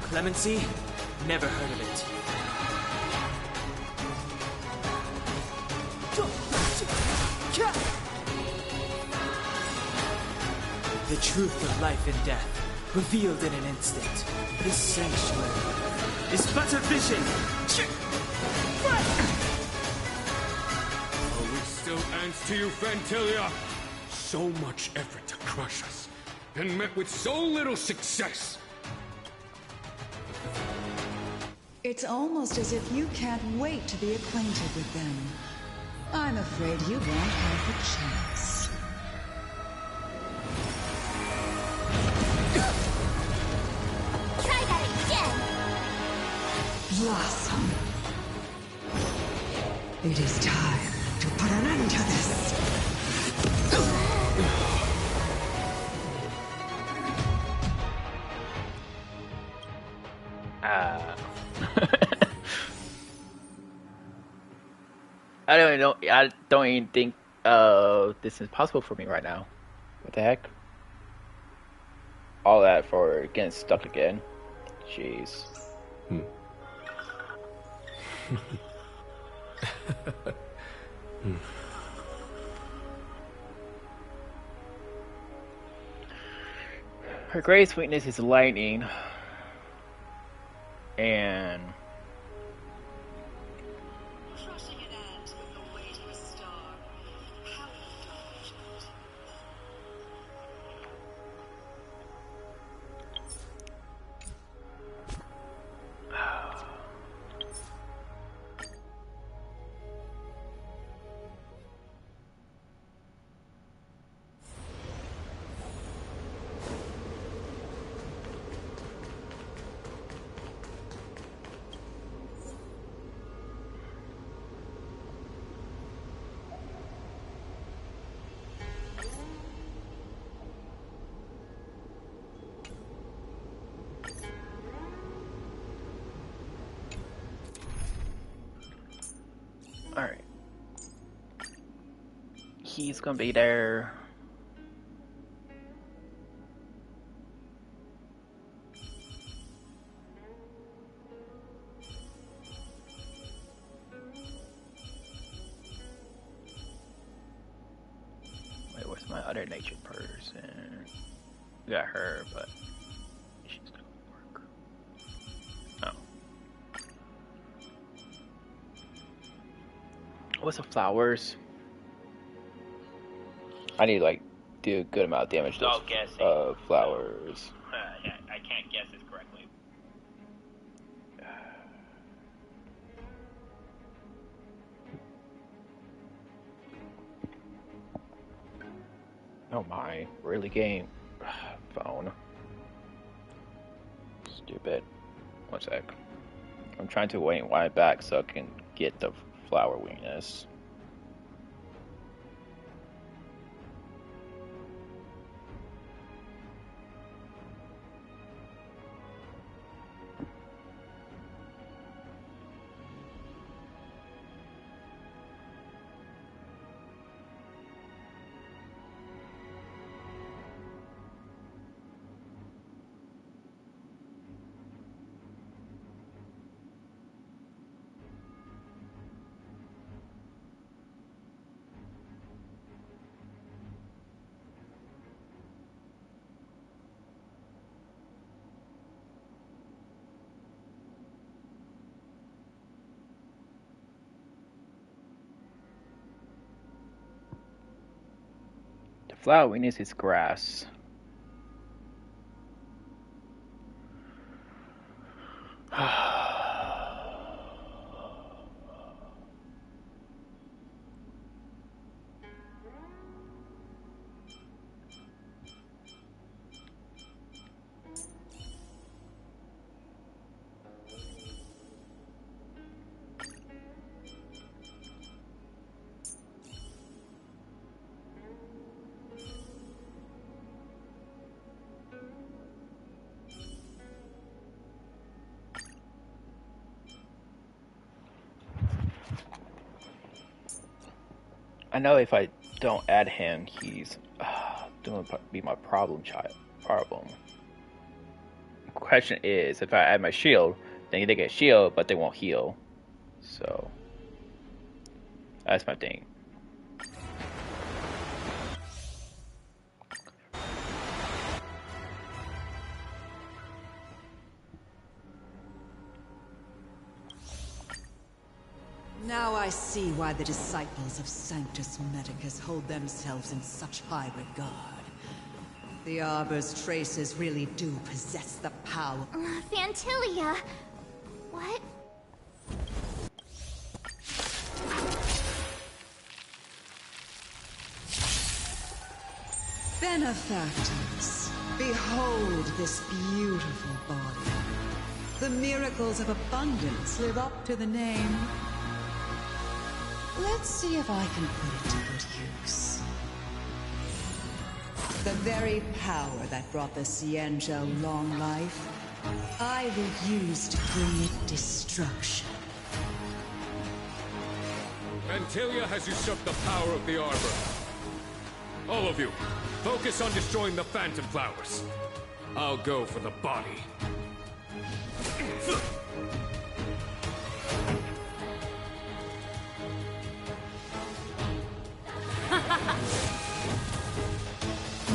Clemency? Never heard of it. The truth of life and death, revealed in an instant. This sanctuary is but a vision. Are we still ants to you, Fantilia? So much effort to crush us, and met with so little success. It's almost as if you can't wait to be acquainted with them. I'm afraid you won't have the chance. blossom. It is time to put an end to this. I don't even think this is possible for me right now. What the heck? All that for getting stuck again. Jeez. Her greatest weakness is lightning. And alright. He's gonna be there. Wait, where's my other nature person? We got her, but she's gonna work. Oh. What's the flowers? I need like do a good amount of damage to those flowers. Yeah, I can't guess this correctly. Oh my, really game phone. Stupid. One sec. I'm trying to wind back so I can get the flower weakness. Flower weakness is grass. I know if I don't add him, he's gonna be my problem child. Question is, if I add my shield, then they get shield, but they won't heal. So that's my thing. Now I see why the disciples of Sanctus Medicus hold themselves in such high regard. The Arbor's traces really do possess the power. Fantilia! What? Benefactors, behold this beautiful body. The miracles of abundance live up to the name. Let's see if I can put it to good use. The very power that brought the Xianzhou long life, I will use to bring it destruction. Antilia has usurped the power of the Arbor. All of you, focus on destroying the Phantom Flowers. I'll go for the body.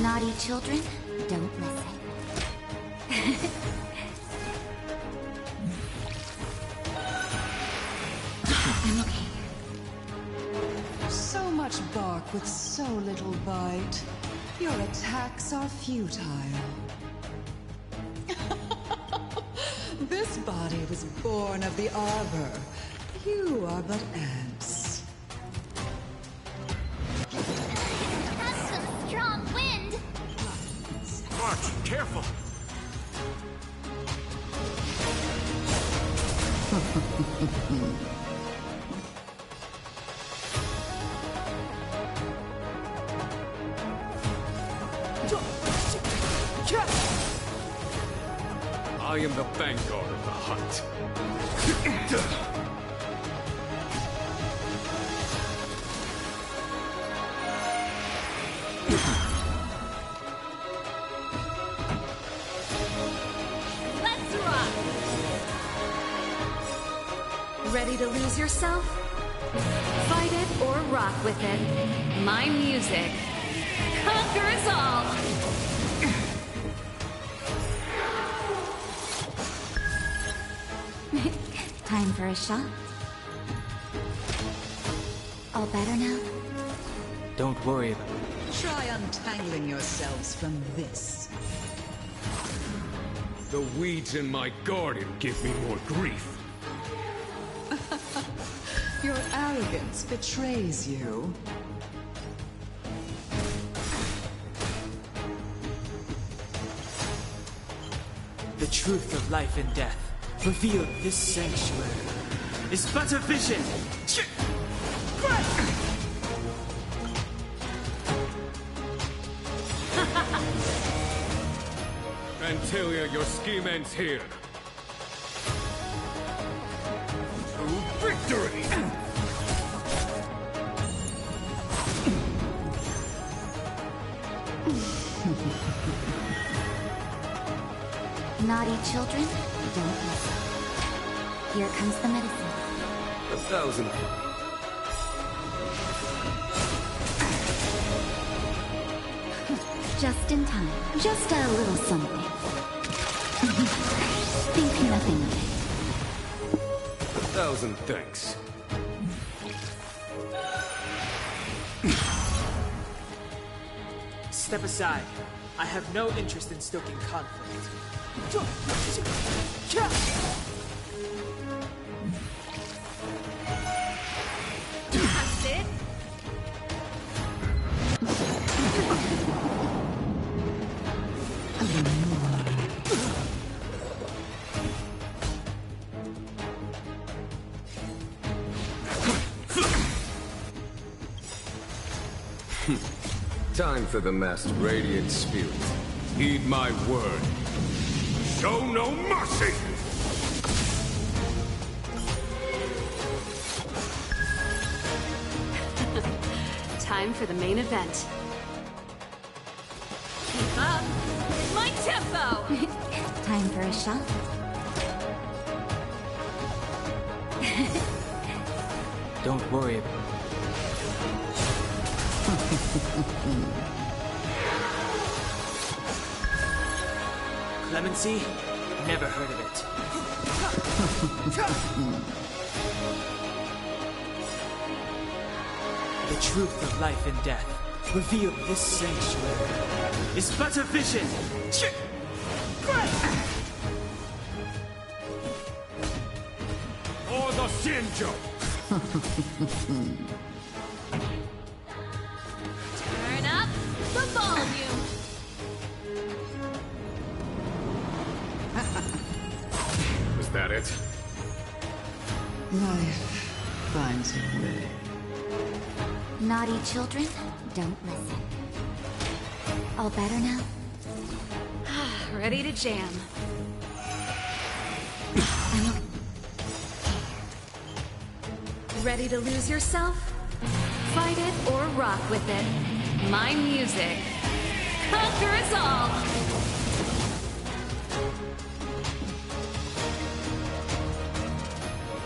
Naughty children, don't listen. I'm okay. So much bark with so little bite. Your attacks are futile. This body was born of the Arbor. You are but ants. That's some strong wind! March, careful! I am the vanguard of the hunt. Let's rock! Ready to lose yourself? Fight it or rock with it. My music conquers all! Time for a shot. All better now? Don't worry about it. Try untangling yourselves from this. The weeds in my garden give me more grief. Your arrogance betrays you. The truth of life and death, revealed this sanctuary, is but a vision! Antilia, your scheme ends here. To victory! Naughty children, don't listen. Here comes the medicine. 1,000. Just in time. Just a little something. Think nothing of it. 1,000 thanks. Step aside. I have no interest in stoking conflict. That's it? Time for the masked radiant spirit. Heed my word. Show no mercy! Time for the main event. Keep up! My tempo! Time for a shot. Don't worry about it. Clemency? Never heard of it. The truth of life and death, revealed this sanctuary, is but a vision! Or the Shinjo! Turn up the volume! that it? Life finds a way. Naughty children, don't listen. All better now? Ready to jam. Ready to lose yourself? Fight it or rock with it. My music. Conquer us all!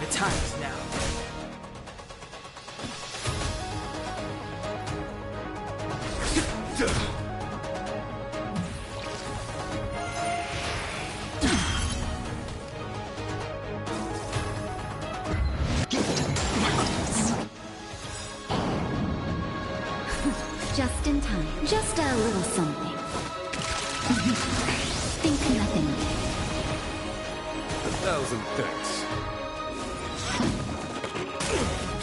The time is now. Just in time. Just a little something. Think nothing of it. 1,000 thanks.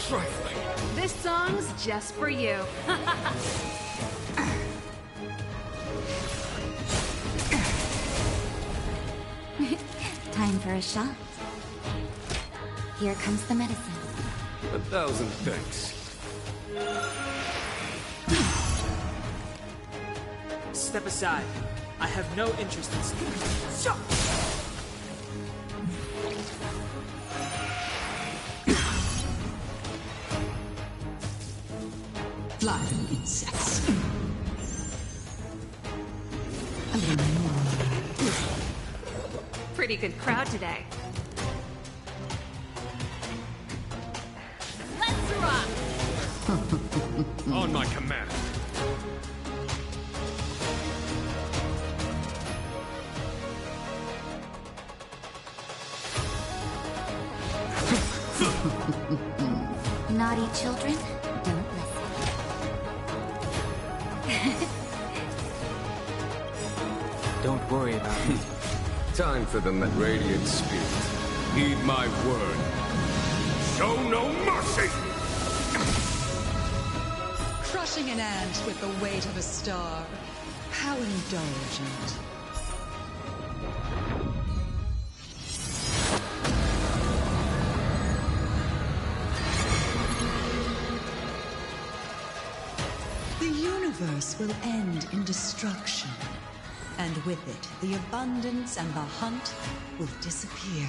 Trifling. This song's just for you. Time for a shot. Here comes the medicine. 1,000 thanks. Step aside. I have no interest in sleeping. Flying insects. Pretty good crowd today. Let's rock! On my command. Naughty children, don't listen. Don't worry about me. Time for the radiant spirit. Heed my word. Show no mercy! Crushing an ant with the weight of a star. How indulgent. The universe will end in destruction. And with it, the abundance and the hunt will disappear.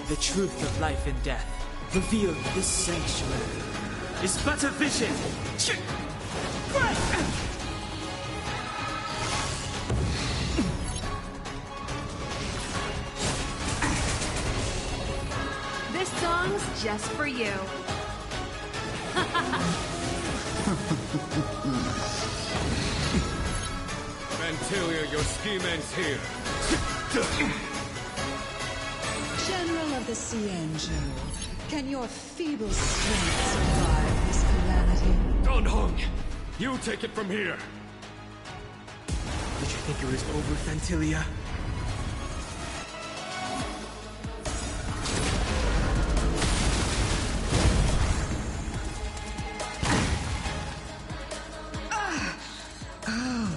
The truth of life and death, revealed in this sanctuary, is but a vision. This song's just for you. Mantilia, your scheme ends here. General of the Cienjo, can your feeble strength survive this calamity? Don Hung, you take it from here. Did you think it was over, Fantilia? Oh,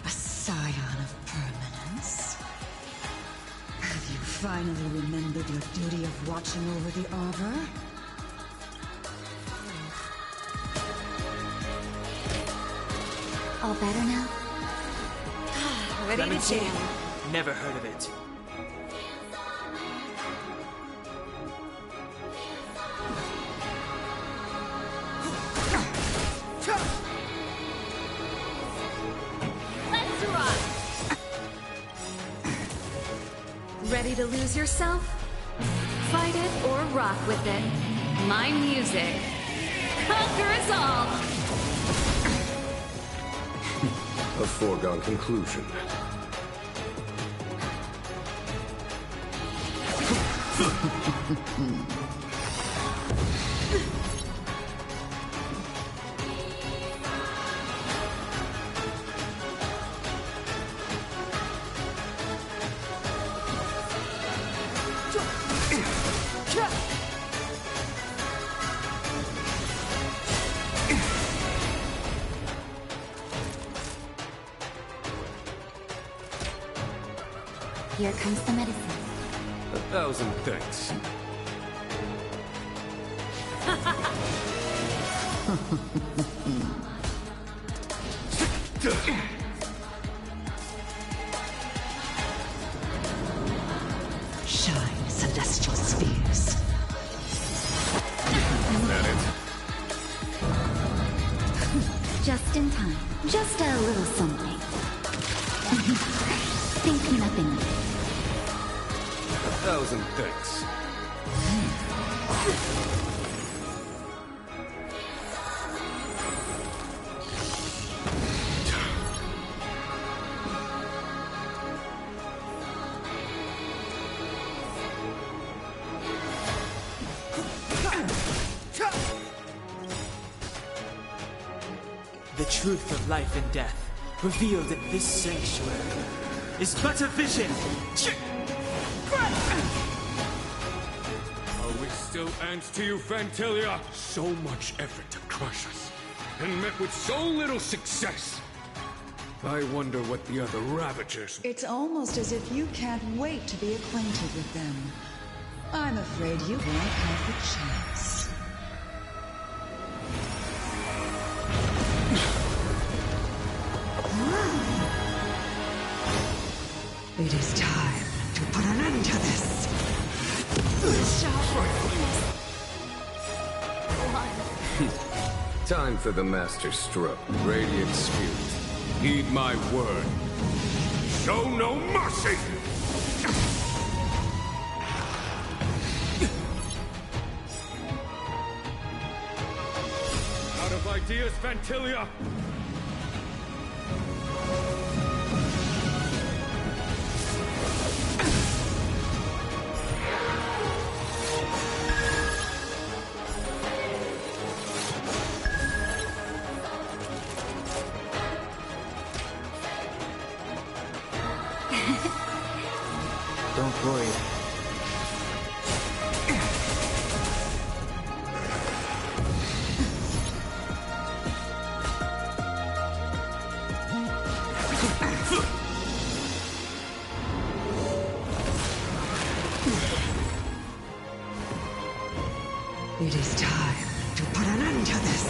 a scion of permanence. Have you finally remembered your duty of watching over the Arbor? All better now? Ready Lemon to tea? jam. Never heard of it. Let's rock! Ready to lose yourself? Fight it or rock with it. My music. Conquer us all! A foregone conclusion. Here comes the medicine. 1,000 thanks. Shine, celestial spheres. That it? Just in time. Just a little something. Think nothing of it. 1,000 thanks. The truth of life and death, revealed in this sanctuary, is but a vision. Are we still ants to you, Fantilia? So much effort to crush us, and met with so little success. I wonder what the other Ravagers... It's almost as if you can't wait to be acquainted with them. I'm afraid you won't have the chance. It is time to put an end to this. Time for the Master Stroke. Radiant Spirit. Heed my word. Show no mercy! Out of ideas, Fantilia! Don't worry. It is time to put an end to this.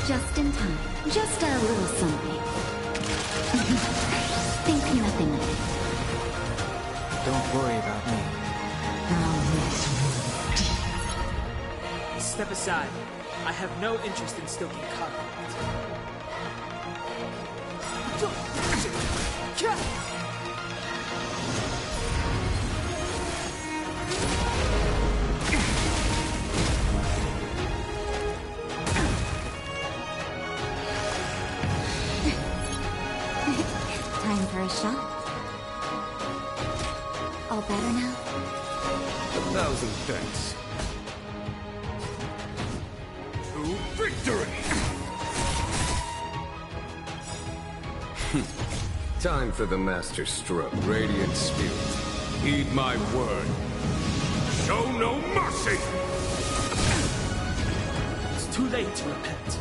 Just in time. Just a little something. Think nothing of it. Don't worry about me. Step aside. I have no interest in stoking conflict. Time for a shot. All better now? 1,000 thanks. To victory! Time for the Master Stroke. Radiant Spirit. Heed my word. Show no mercy! It's too late to repent.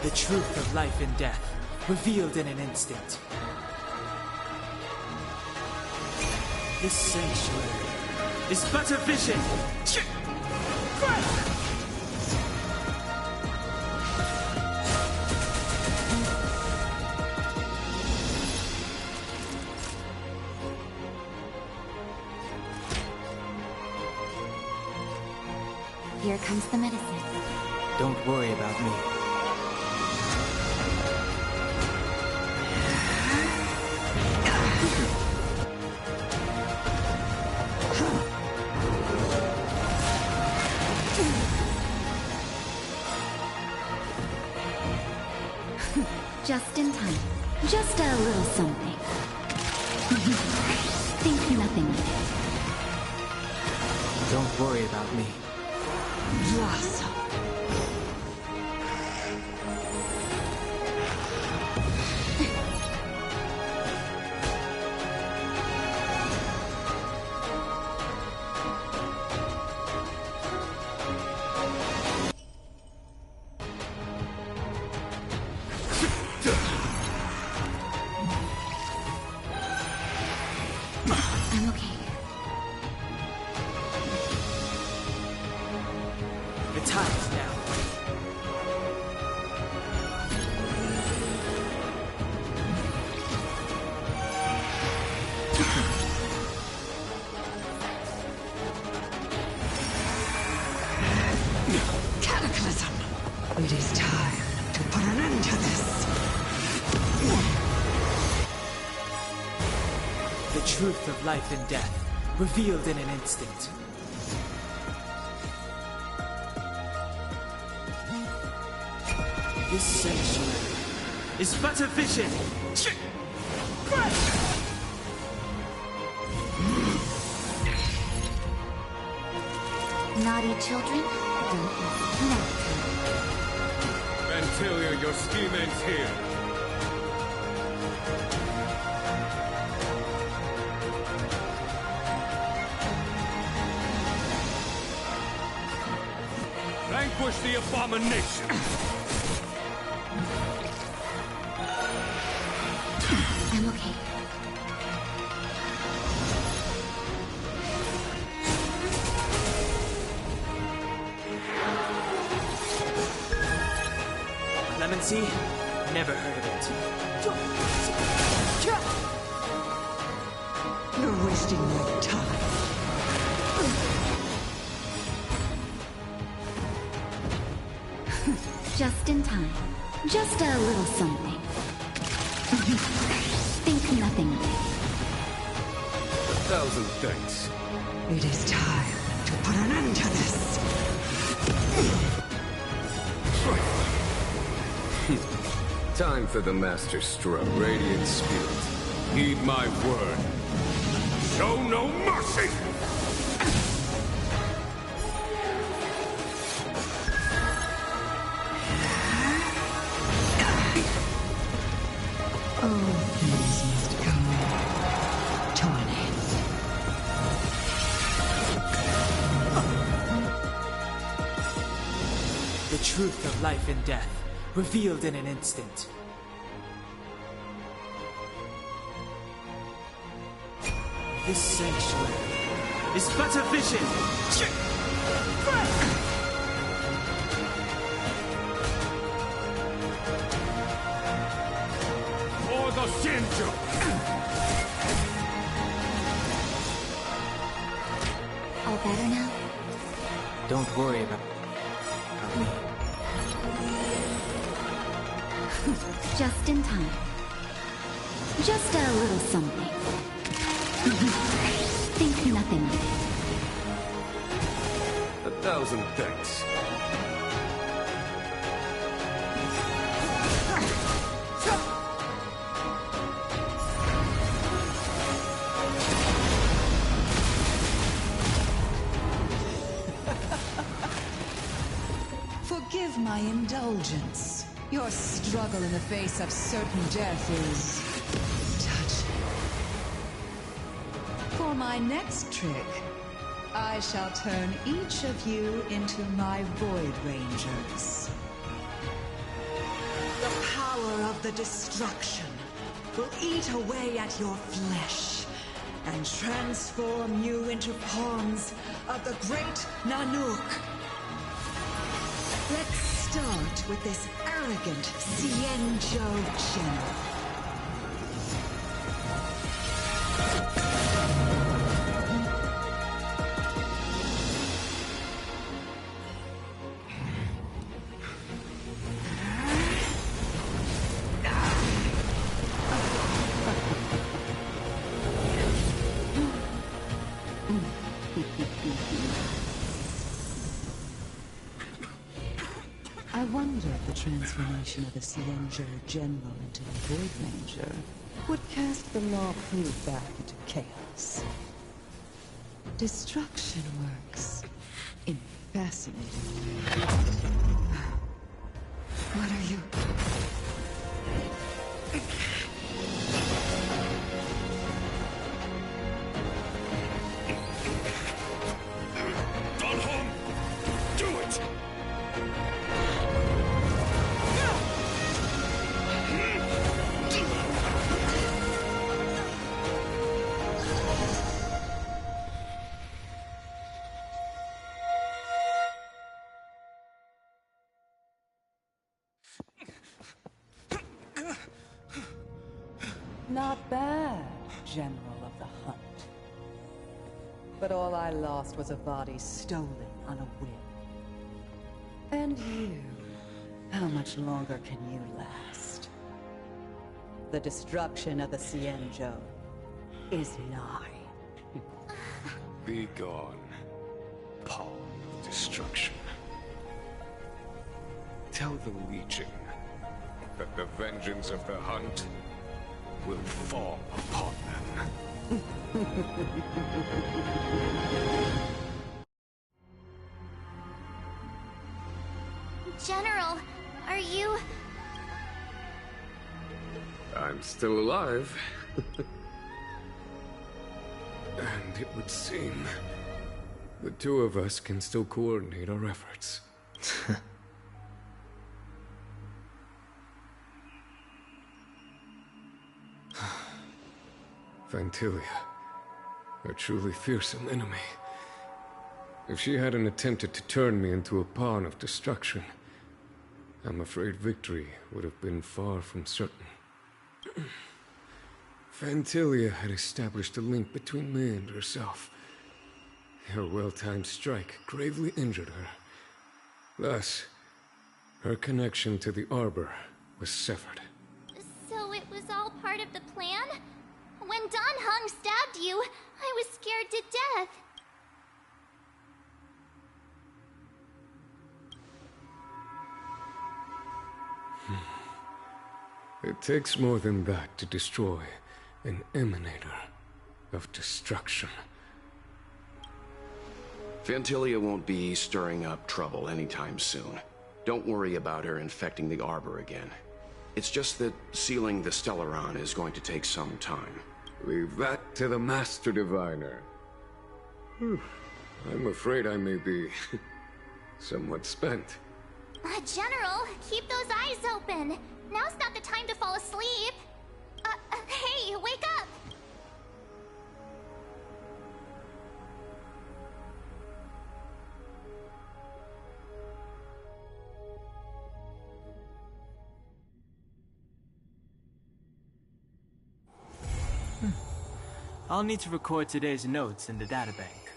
The truth of life and death, revealed in an instant. This sanctuary is but a vision. Here comes the medicine. Don't worry about me. Just in time. Just a little something. Think nothing of it. Don't worry about me. Blossom. times now. Cataclysm! It is time to put an end to this. The truth of life and death, revealed in an instant. This sanctuary is but a vision. Naughty children, don't listen. Nap time. Vantilia, your scheme ends here. Vanquish the abomination! I'm okay. Clemency? Never heard of it. You're wasting my time. Just in time. Just a little something. Think nothing of it. 1,000 thanks. It is time to put an end to this. Time for the master stroke. Radiant spirit. Heed my word. Show no mercy! All things must come to an end. The truth of life and death, revealed in an instant. This sanctuary is but a vision. For the Shinjo! All better now? Don't worry about me. Just in time. Just a little something. Think nothing of it. 1,000 thanks. Forgive my indulgence. Your struggle in the face of certain death is touching. For my next trick, I shall turn each of you into my Void Rangers. The power of the destruction will eat away at your flesh and transform you into pawns of the great Nanook. Let's start with this arrogant Xianzhou general. I wonder if the transformation of the Xianzhou General into a Void Ranger would cast the law proof back into chaos. Destruction works in fascinating ways. What are you? Not bad, General of the Hunt. But all I lost was a body stolen on a whim. And you, how much longer can you last? The destruction of the Xianzhou is nigh. Be gone, pawn of destruction. Tell the Legion that the vengeance of the Hunt will fall upon them. General, are you... I'm still alive. And it would seem the two of us can still coordinate our efforts. Fantilia, a truly fearsome enemy. If she hadn't attempted to turn me into a pawn of destruction, I'm afraid victory would have been far from certain. Fantilia had established a link between me and herself. Her well-timed strike gravely injured her. Thus, her connection to the Arbor was severed. So it was all part of the plan? When Don Hung stabbed you, I was scared to death. It takes more than that to destroy an emanator of destruction. Fantilia won't be stirring up trouble anytime soon. Don't worry about her infecting the Arbor again. It's just that sealing the Stellaron is going to take some time. Leave that to the Master Diviner. I'm afraid I may be somewhat spent. General, keep those eyes open. Now's not the time to fall asleep. Hey, wake up! I'll need to record today's notes in the databank.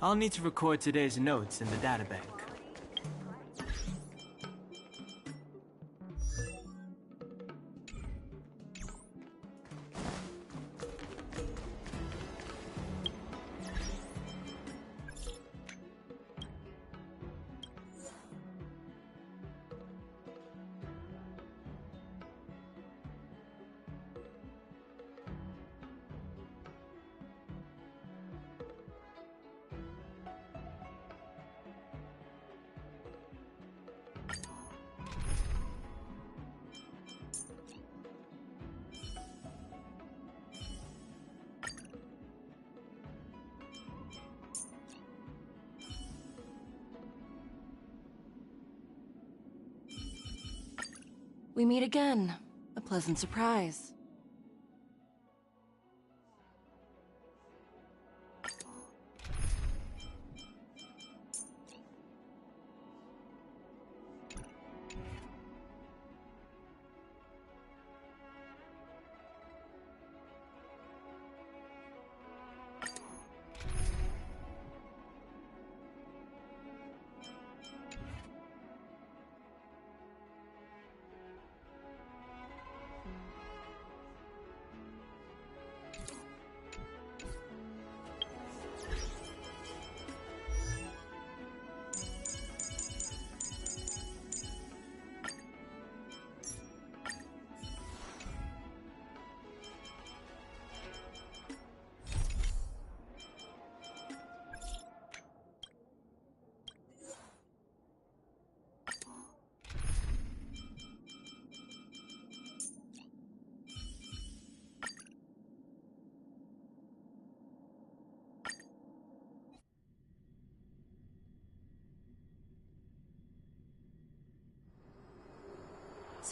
I'll need to record today's notes in the databank. We meet again. A pleasant surprise.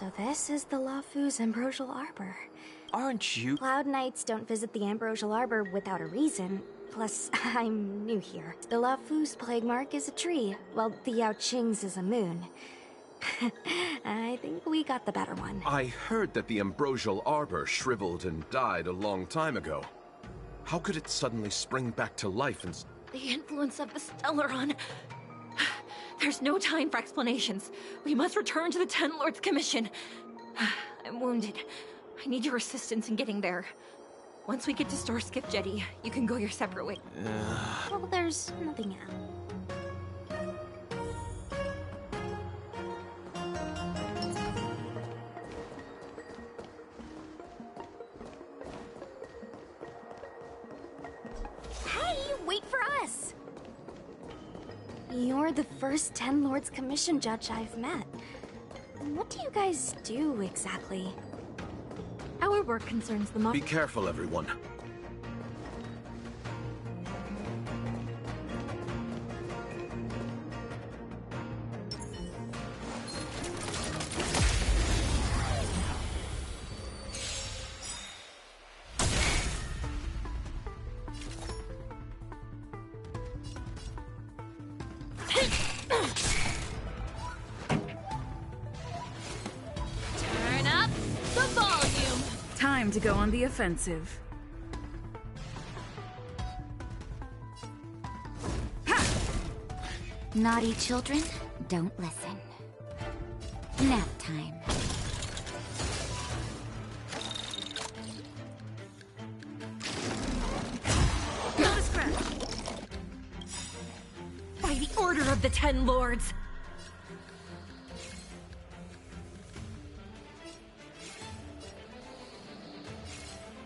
So this is the Lafu's Ambrosial Arbor. Aren't you? Cloud Knights don't visit the Ambrosial Arbor without a reason. Plus, I'm new here. The Lafu's plague mark is a tree, while the Yao Qing's is a moon. I think we got the better one. I heard that the Ambrosial Arbor shriveled and died a long time ago. How could it suddenly spring back to life and... The influence of the Stellaron. There's no time for explanations. We must return to the Ten Lords Commission. I'm wounded. I need your assistance in getting there. Once we get to Star Skiff Jetty, you can go your separate way. Well, there's nothing out. Hey, wait for us! You're the first Ten Lords Commission judge I've met. What do you guys do exactly? Our work concerns the Be careful, everyone. Turn up the volume. Time to go on the offensive. Naughty children, don't listen. Nap time. By the order of the Ten Lords.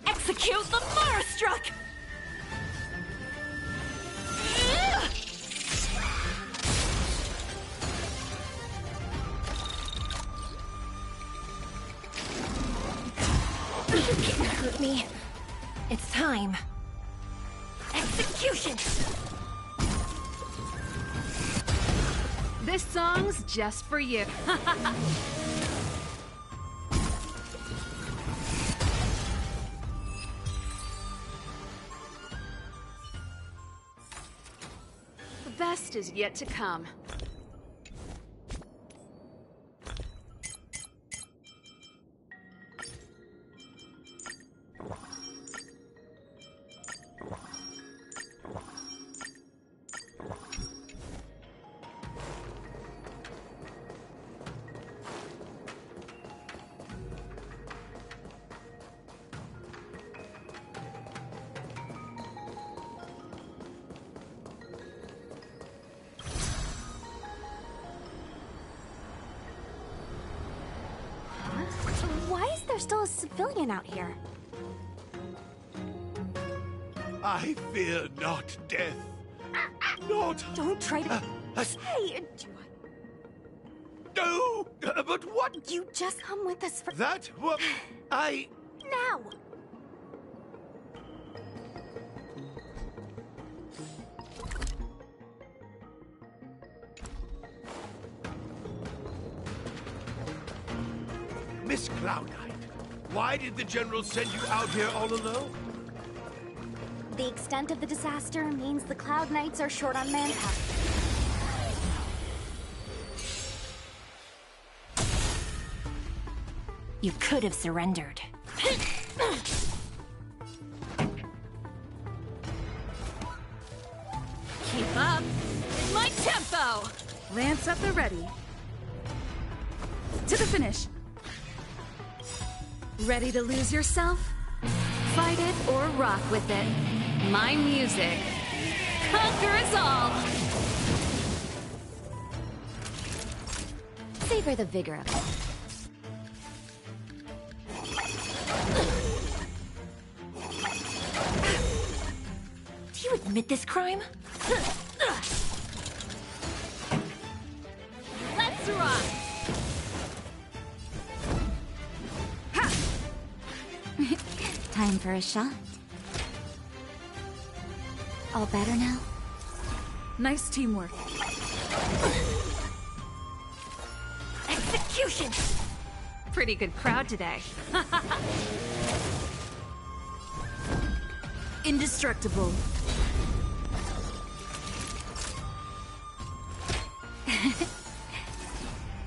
Execute the Marastruck! You can't hurt me. It's time. Execution! This song's just for you. The best is yet to come. Why is there still a civilian out here? I fear not death. Not... Don't try to... Hey, No! But what... You just come with us for... That... What... I... Now! Miss Cloud Knight, why did the General send you out here all alone? The extent of the disaster means the Cloud Knights are short on manpower. You could have surrendered. Keep up with my tempo! Lance at the ready. To the finish. Ready to lose yourself? Fight it or rock with it. My music. Conquer us all! Savor the vigor of it. Do you admit this crime? Let's rock! Time for a shot. All better now? Nice teamwork. Execution! Pretty good crowd today. Indestructible.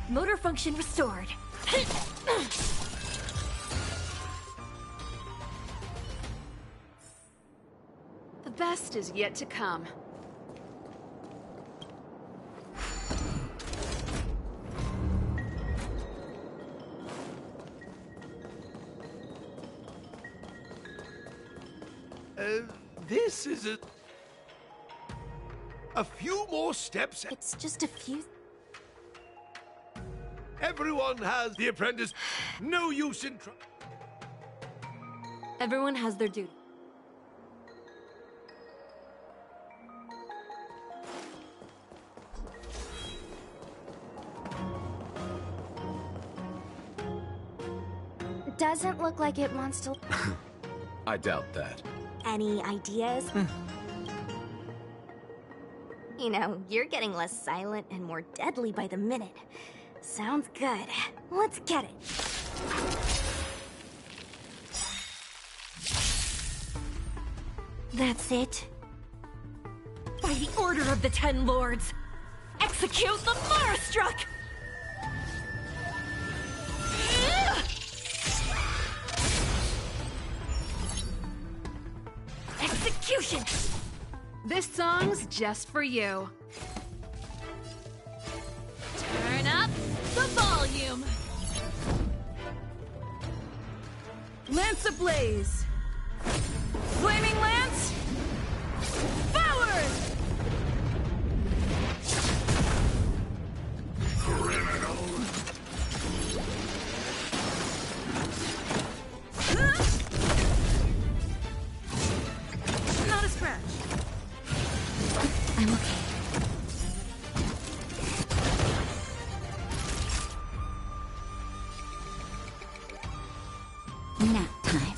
Motor function restored. The best is yet to come. This is a few more steps. It's just a few. Everyone has the apprentice. No use in Everyone has their duty. It doesn't look like it wants to. I doubt that. Any ideas? You know, you're getting less silent and more deadly by the minute. Sounds good. Let's get it. That's it. By the order of the Ten Lords, execute the Marastruck! Execution! This song's just for you. Turn up the volume. Lance ablaze. Flaming lance. Forward. Not a scratch. I'm okay. Nap time.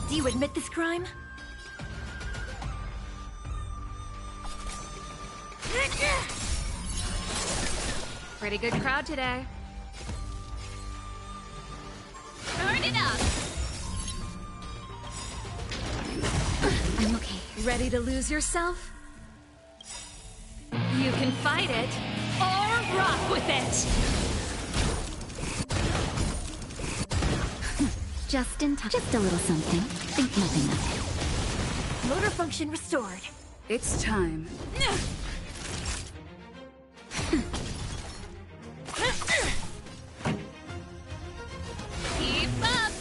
Do you admit this crime? Pretty good crowd today. Turn it up. I'm okay. Ready to lose yourself? You can fight it, or rock with it! Just in time. Just a little something. Think nothing of Motor function restored. It's time. Keep up.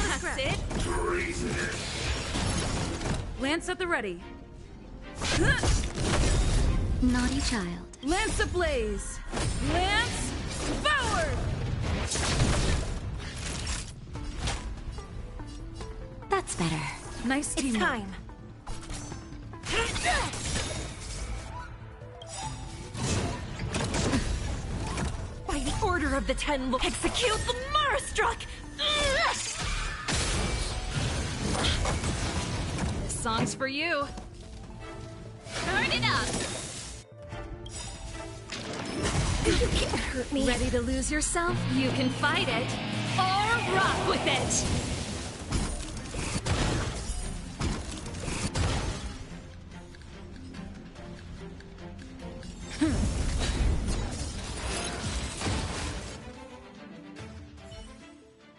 That's it. Lance at the ready. it. Naughty child. Lance ablaze. Lance forward. That's better. Nice team. It's time. By the order of the Ten Lords, execute the Marastruck! This song's for you. Turn it up. You can't hurt me. Ready to lose yourself? You can fight it, or rock with it!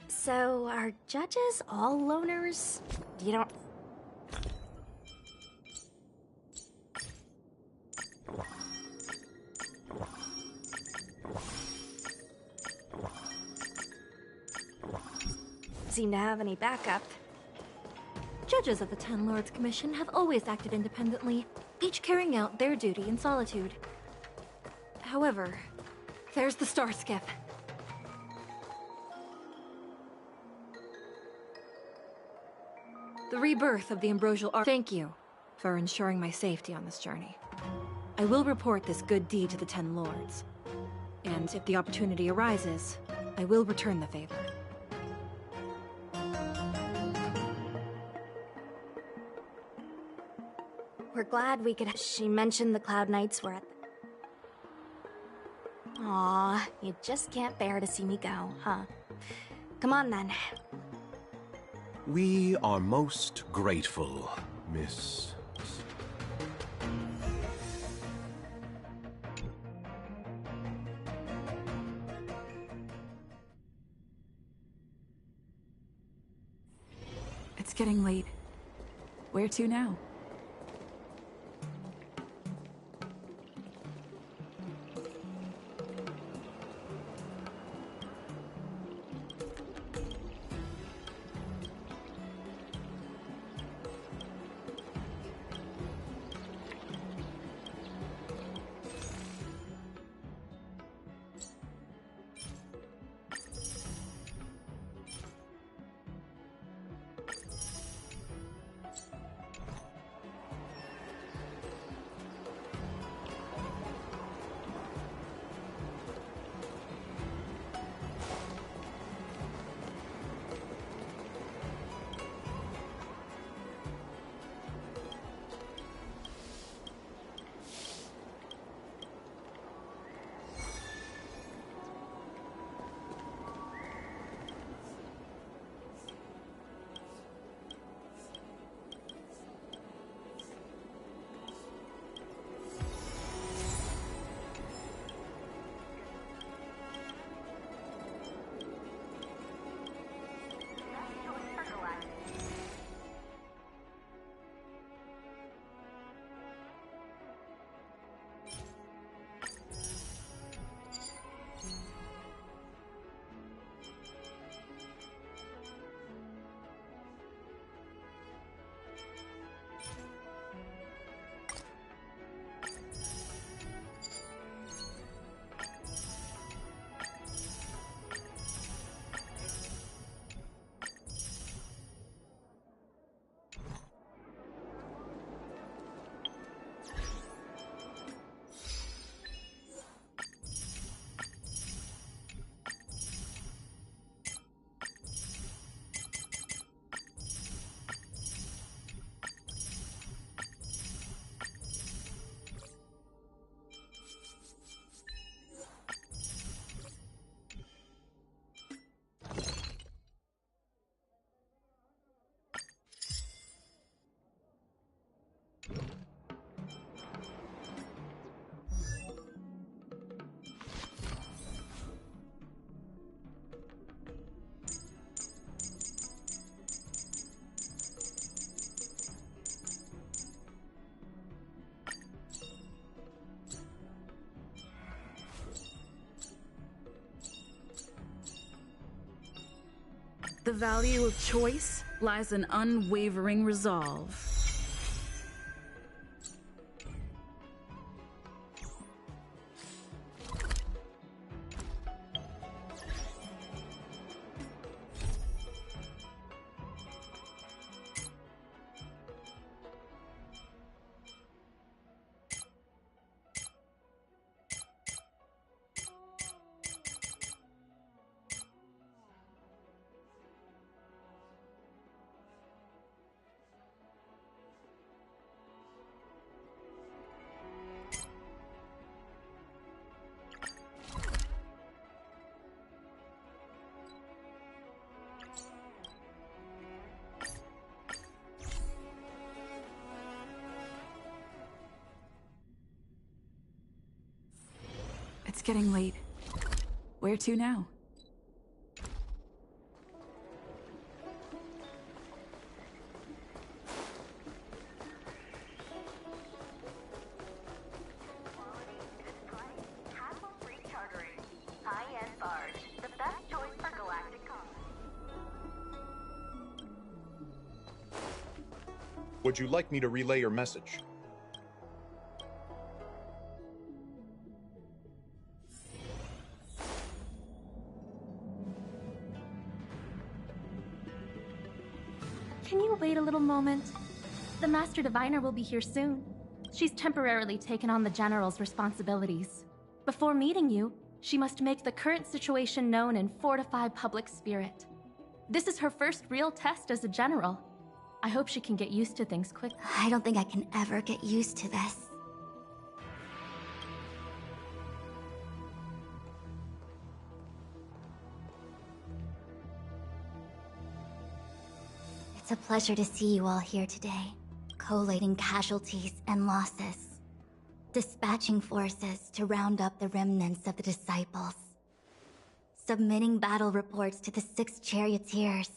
So, are judges all loners? You don't... seem to have any backup. Judges of the Ten Lords Commission have always acted independently, each carrying out their duty in solitude. However, there's the star skip. The rebirth of the Ambrosial Art. Thank you for ensuring my safety on this journey. I will report this good deed to the Ten Lords. And if the opportunity arises, I will return the favor. We're glad we could. She mentioned the Cloud Knights were at. Aw, you just can't bear to see me go, huh? Come on then. We are most grateful, Miss. It's getting late. Where to now? The value of choice lies in unwavering resolve. It's getting late. Where to now? Would you like me to relay your message? Can you wait a little moment? The Master Diviner will be here soon. She's temporarily taken on the General's responsibilities. Before meeting you, she must make the current situation known and fortify public spirit. This is her first real test as a General. I hope she can get used to things quick. I don't think I can ever get used to this. It's a pleasure to see you all here today, collating casualties and losses, dispatching forces to round up the remnants of the disciples, submitting battle reports to the 6 charioteers.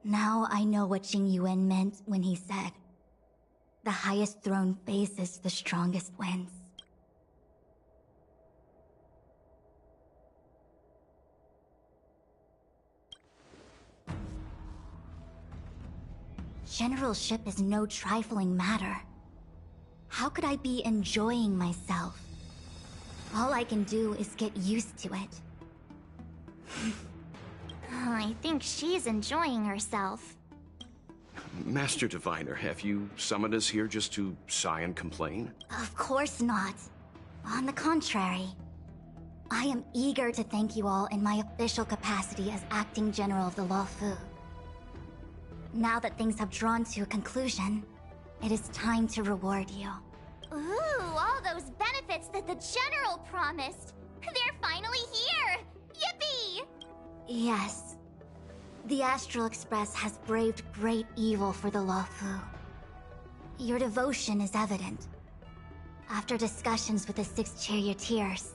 Now I know what Jing Yuan meant when he said, "The highest throne faces the strongest wins." Generalship is no trifling matter. How could I be enjoying myself? All I can do is get used to it. I think she's enjoying herself. Master Diviner, have you summoned us here just to sigh and complain? Of course not. On the contrary. I am eager to thank you all in my official capacity as acting general of the Luofu. Now that things have drawn to a conclusion, it is time to reward you. Ooh, all those benefits that the General promised! They're finally here! Yippee! Yes. The Astral Express has braved great evil for the Luofu. Your devotion is evident. After discussions with the 6 charioteers,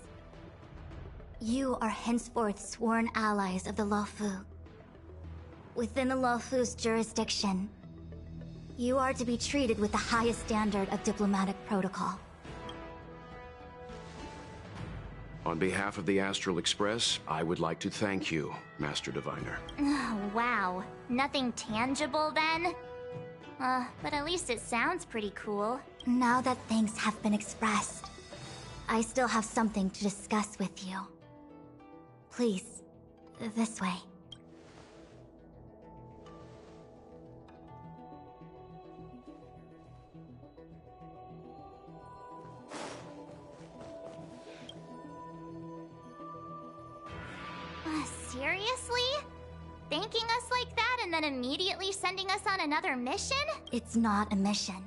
you are henceforth sworn allies of the Luofu. Within the Luofu's jurisdiction, you are to be treated with the highest standard of diplomatic protocol. On behalf of the Astral Express, I would like to thank you, Master Diviner. Wow, nothing tangible then? But at least it sounds pretty cool. Now that thanks have been expressed, I still have something to discuss with you. Please, this way. Seriously? Thanking us like that and then immediately sending us on another mission? It's not a mission.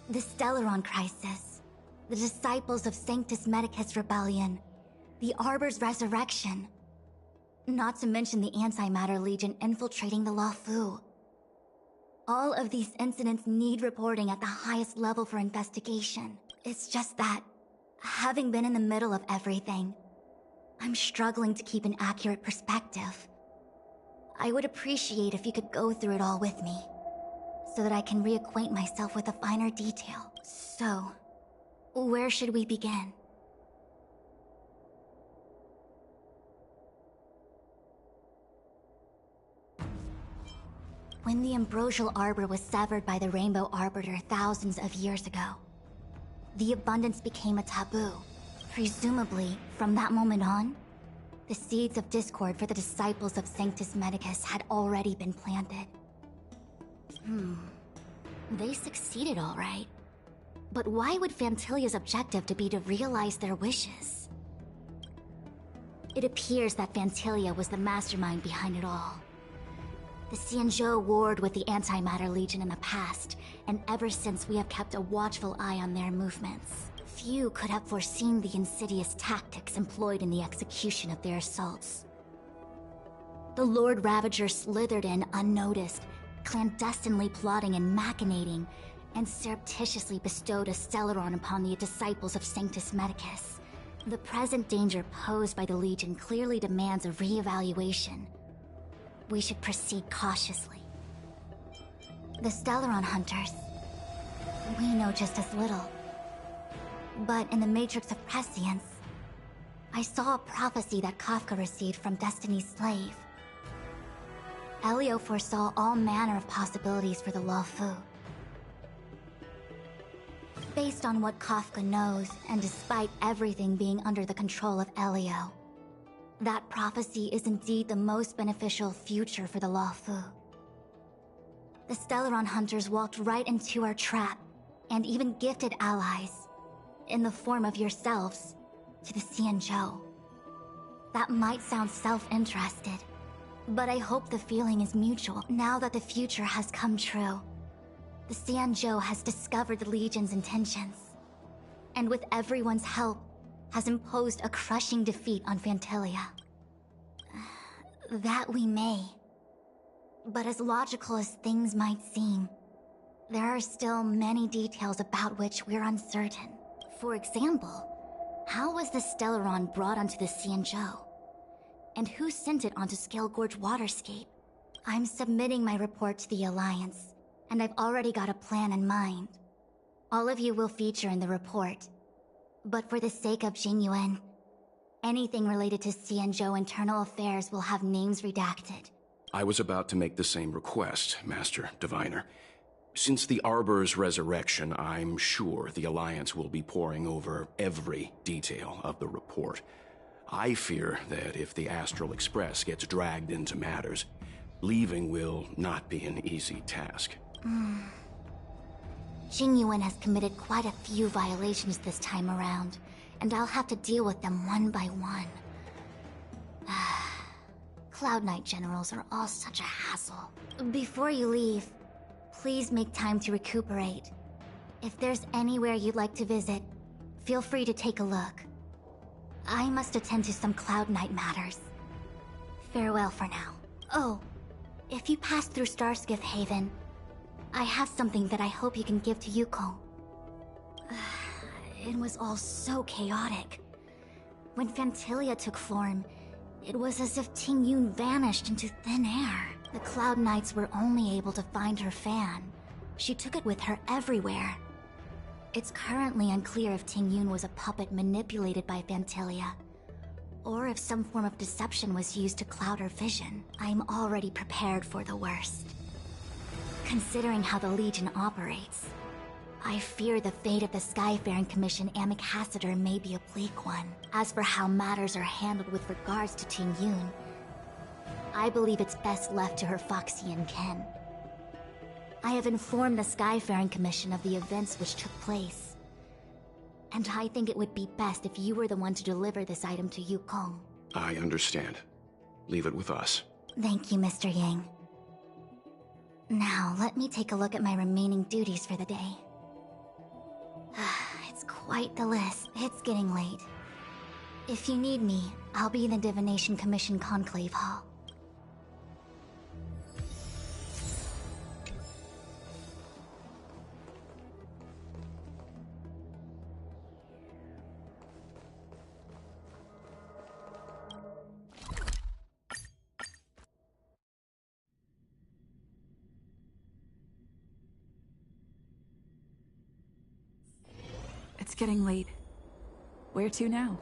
The Stellaron Crisis, the Disciples of Sanctus Medicus Rebellion, the Arbor's resurrection. Not to mention the Antimatter Legion infiltrating the Luofu. All of these incidents need reporting at the highest level for investigation. It's just that, having been in the middle of everything, I'm struggling to keep an accurate perspective. I would appreciate if you could go through it all with me, so that I can reacquaint myself with a finer detail. So, where should we begin? When the Ambrosial Arbor was severed by the Rainbow Arbiter thousands of years ago, the abundance became a taboo. Presumably, from that moment on, the seeds of discord for the disciples of Sanctus Medicus had already been planted. They succeeded all right. But why would Fantilia's objective to be to realize their wishes? It appears that Fantilia was the mastermind behind it all. The Xianzhou warred with the Antimatter Legion in the past, and ever since we have kept a watchful eye on their movements. Few could have foreseen the insidious tactics employed in the execution of their assaults. The Lord Ravager slithered in unnoticed, clandestinely plotting and machinating, and surreptitiously bestowed a Stellaron upon the disciples of Sanctus Medicus. The present danger posed by the Legion clearly demands a re-evaluation. We should proceed cautiously. The Stellaron Hunters, we know just as little. But in the Matrix of Prescience, I saw a prophecy that Kafka received from Destiny's slave. Elio foresaw all manner of possibilities for the Luofu. Based on what Kafka knows, and despite everything being under the control of Elio, that prophecy is indeed the most beneficial future for the Luofu. The Stellaron Hunters walked right into our trap, and even gifted allies, in the form of yourselves, to the Xianzhou. That might sound self-interested, But I hope the feeling is mutual now that the future has come true. The Xianzhou has discovered the Legion's intentions, and with everyone's help, has imposed a crushing defeat on Phantilia. That we may. But as logical as things might seem, there are still many details about which we're uncertain. For example, how was the Stellaron brought onto the Xianzhou? And who sent it onto Scale Gorge Waterscape? I'm submitting my report to the Alliance, and I've already got a plan in mind. All of you will feature in the report. But for the sake of Jingyuan, anything related to Xianzhou internal affairs will have names redacted. I was about to make the same request, Master Diviner. Since the Arbor's resurrection, I'm sure the Alliance will be poring over every detail of the report. I fear that if the Astral Express gets dragged into matters, leaving will not be an easy task. Jingyuan has committed quite a few violations this time around, and I'll have to deal with them one by one. Cloud Knight generals are all such a hassle. Before you leave, please make time to recuperate. If there's anywhere you'd like to visit, feel free to take a look. I must attend to some Cloud Knight matters. Farewell for now. Oh, if you pass through Starskiff Haven, I have something that I hope you can give to Yukong. It was all so chaotic. When Phantilia took form, it was as if Ting Yun vanished into thin air. The Cloud Knights were only able to find her fan. She took it with her everywhere. It's currently unclear if Ting Yun was a puppet manipulated by Phantilia, or if some form of deception was used to cloud her vision. I'm already prepared for the worst. Considering how the Legion operates, I fear the fate of the Skyfaring Commission Ambassador may be a bleak one. As for how matters are handled with regards to Ting Yun, I believe it's best left to her Foxian kin. I have informed the Skyfaring Commission of the events which took place, and I think it would be best if you were the one to deliver this item to Yukong. I understand. Leave it with us. Thank you, Mr. Yang. Now, let me take a look at my remaining duties for the day. It's quite the list. It's getting late. If you need me, I'll be in the Divination Commission Conclave Hall. It's getting late. Where to now?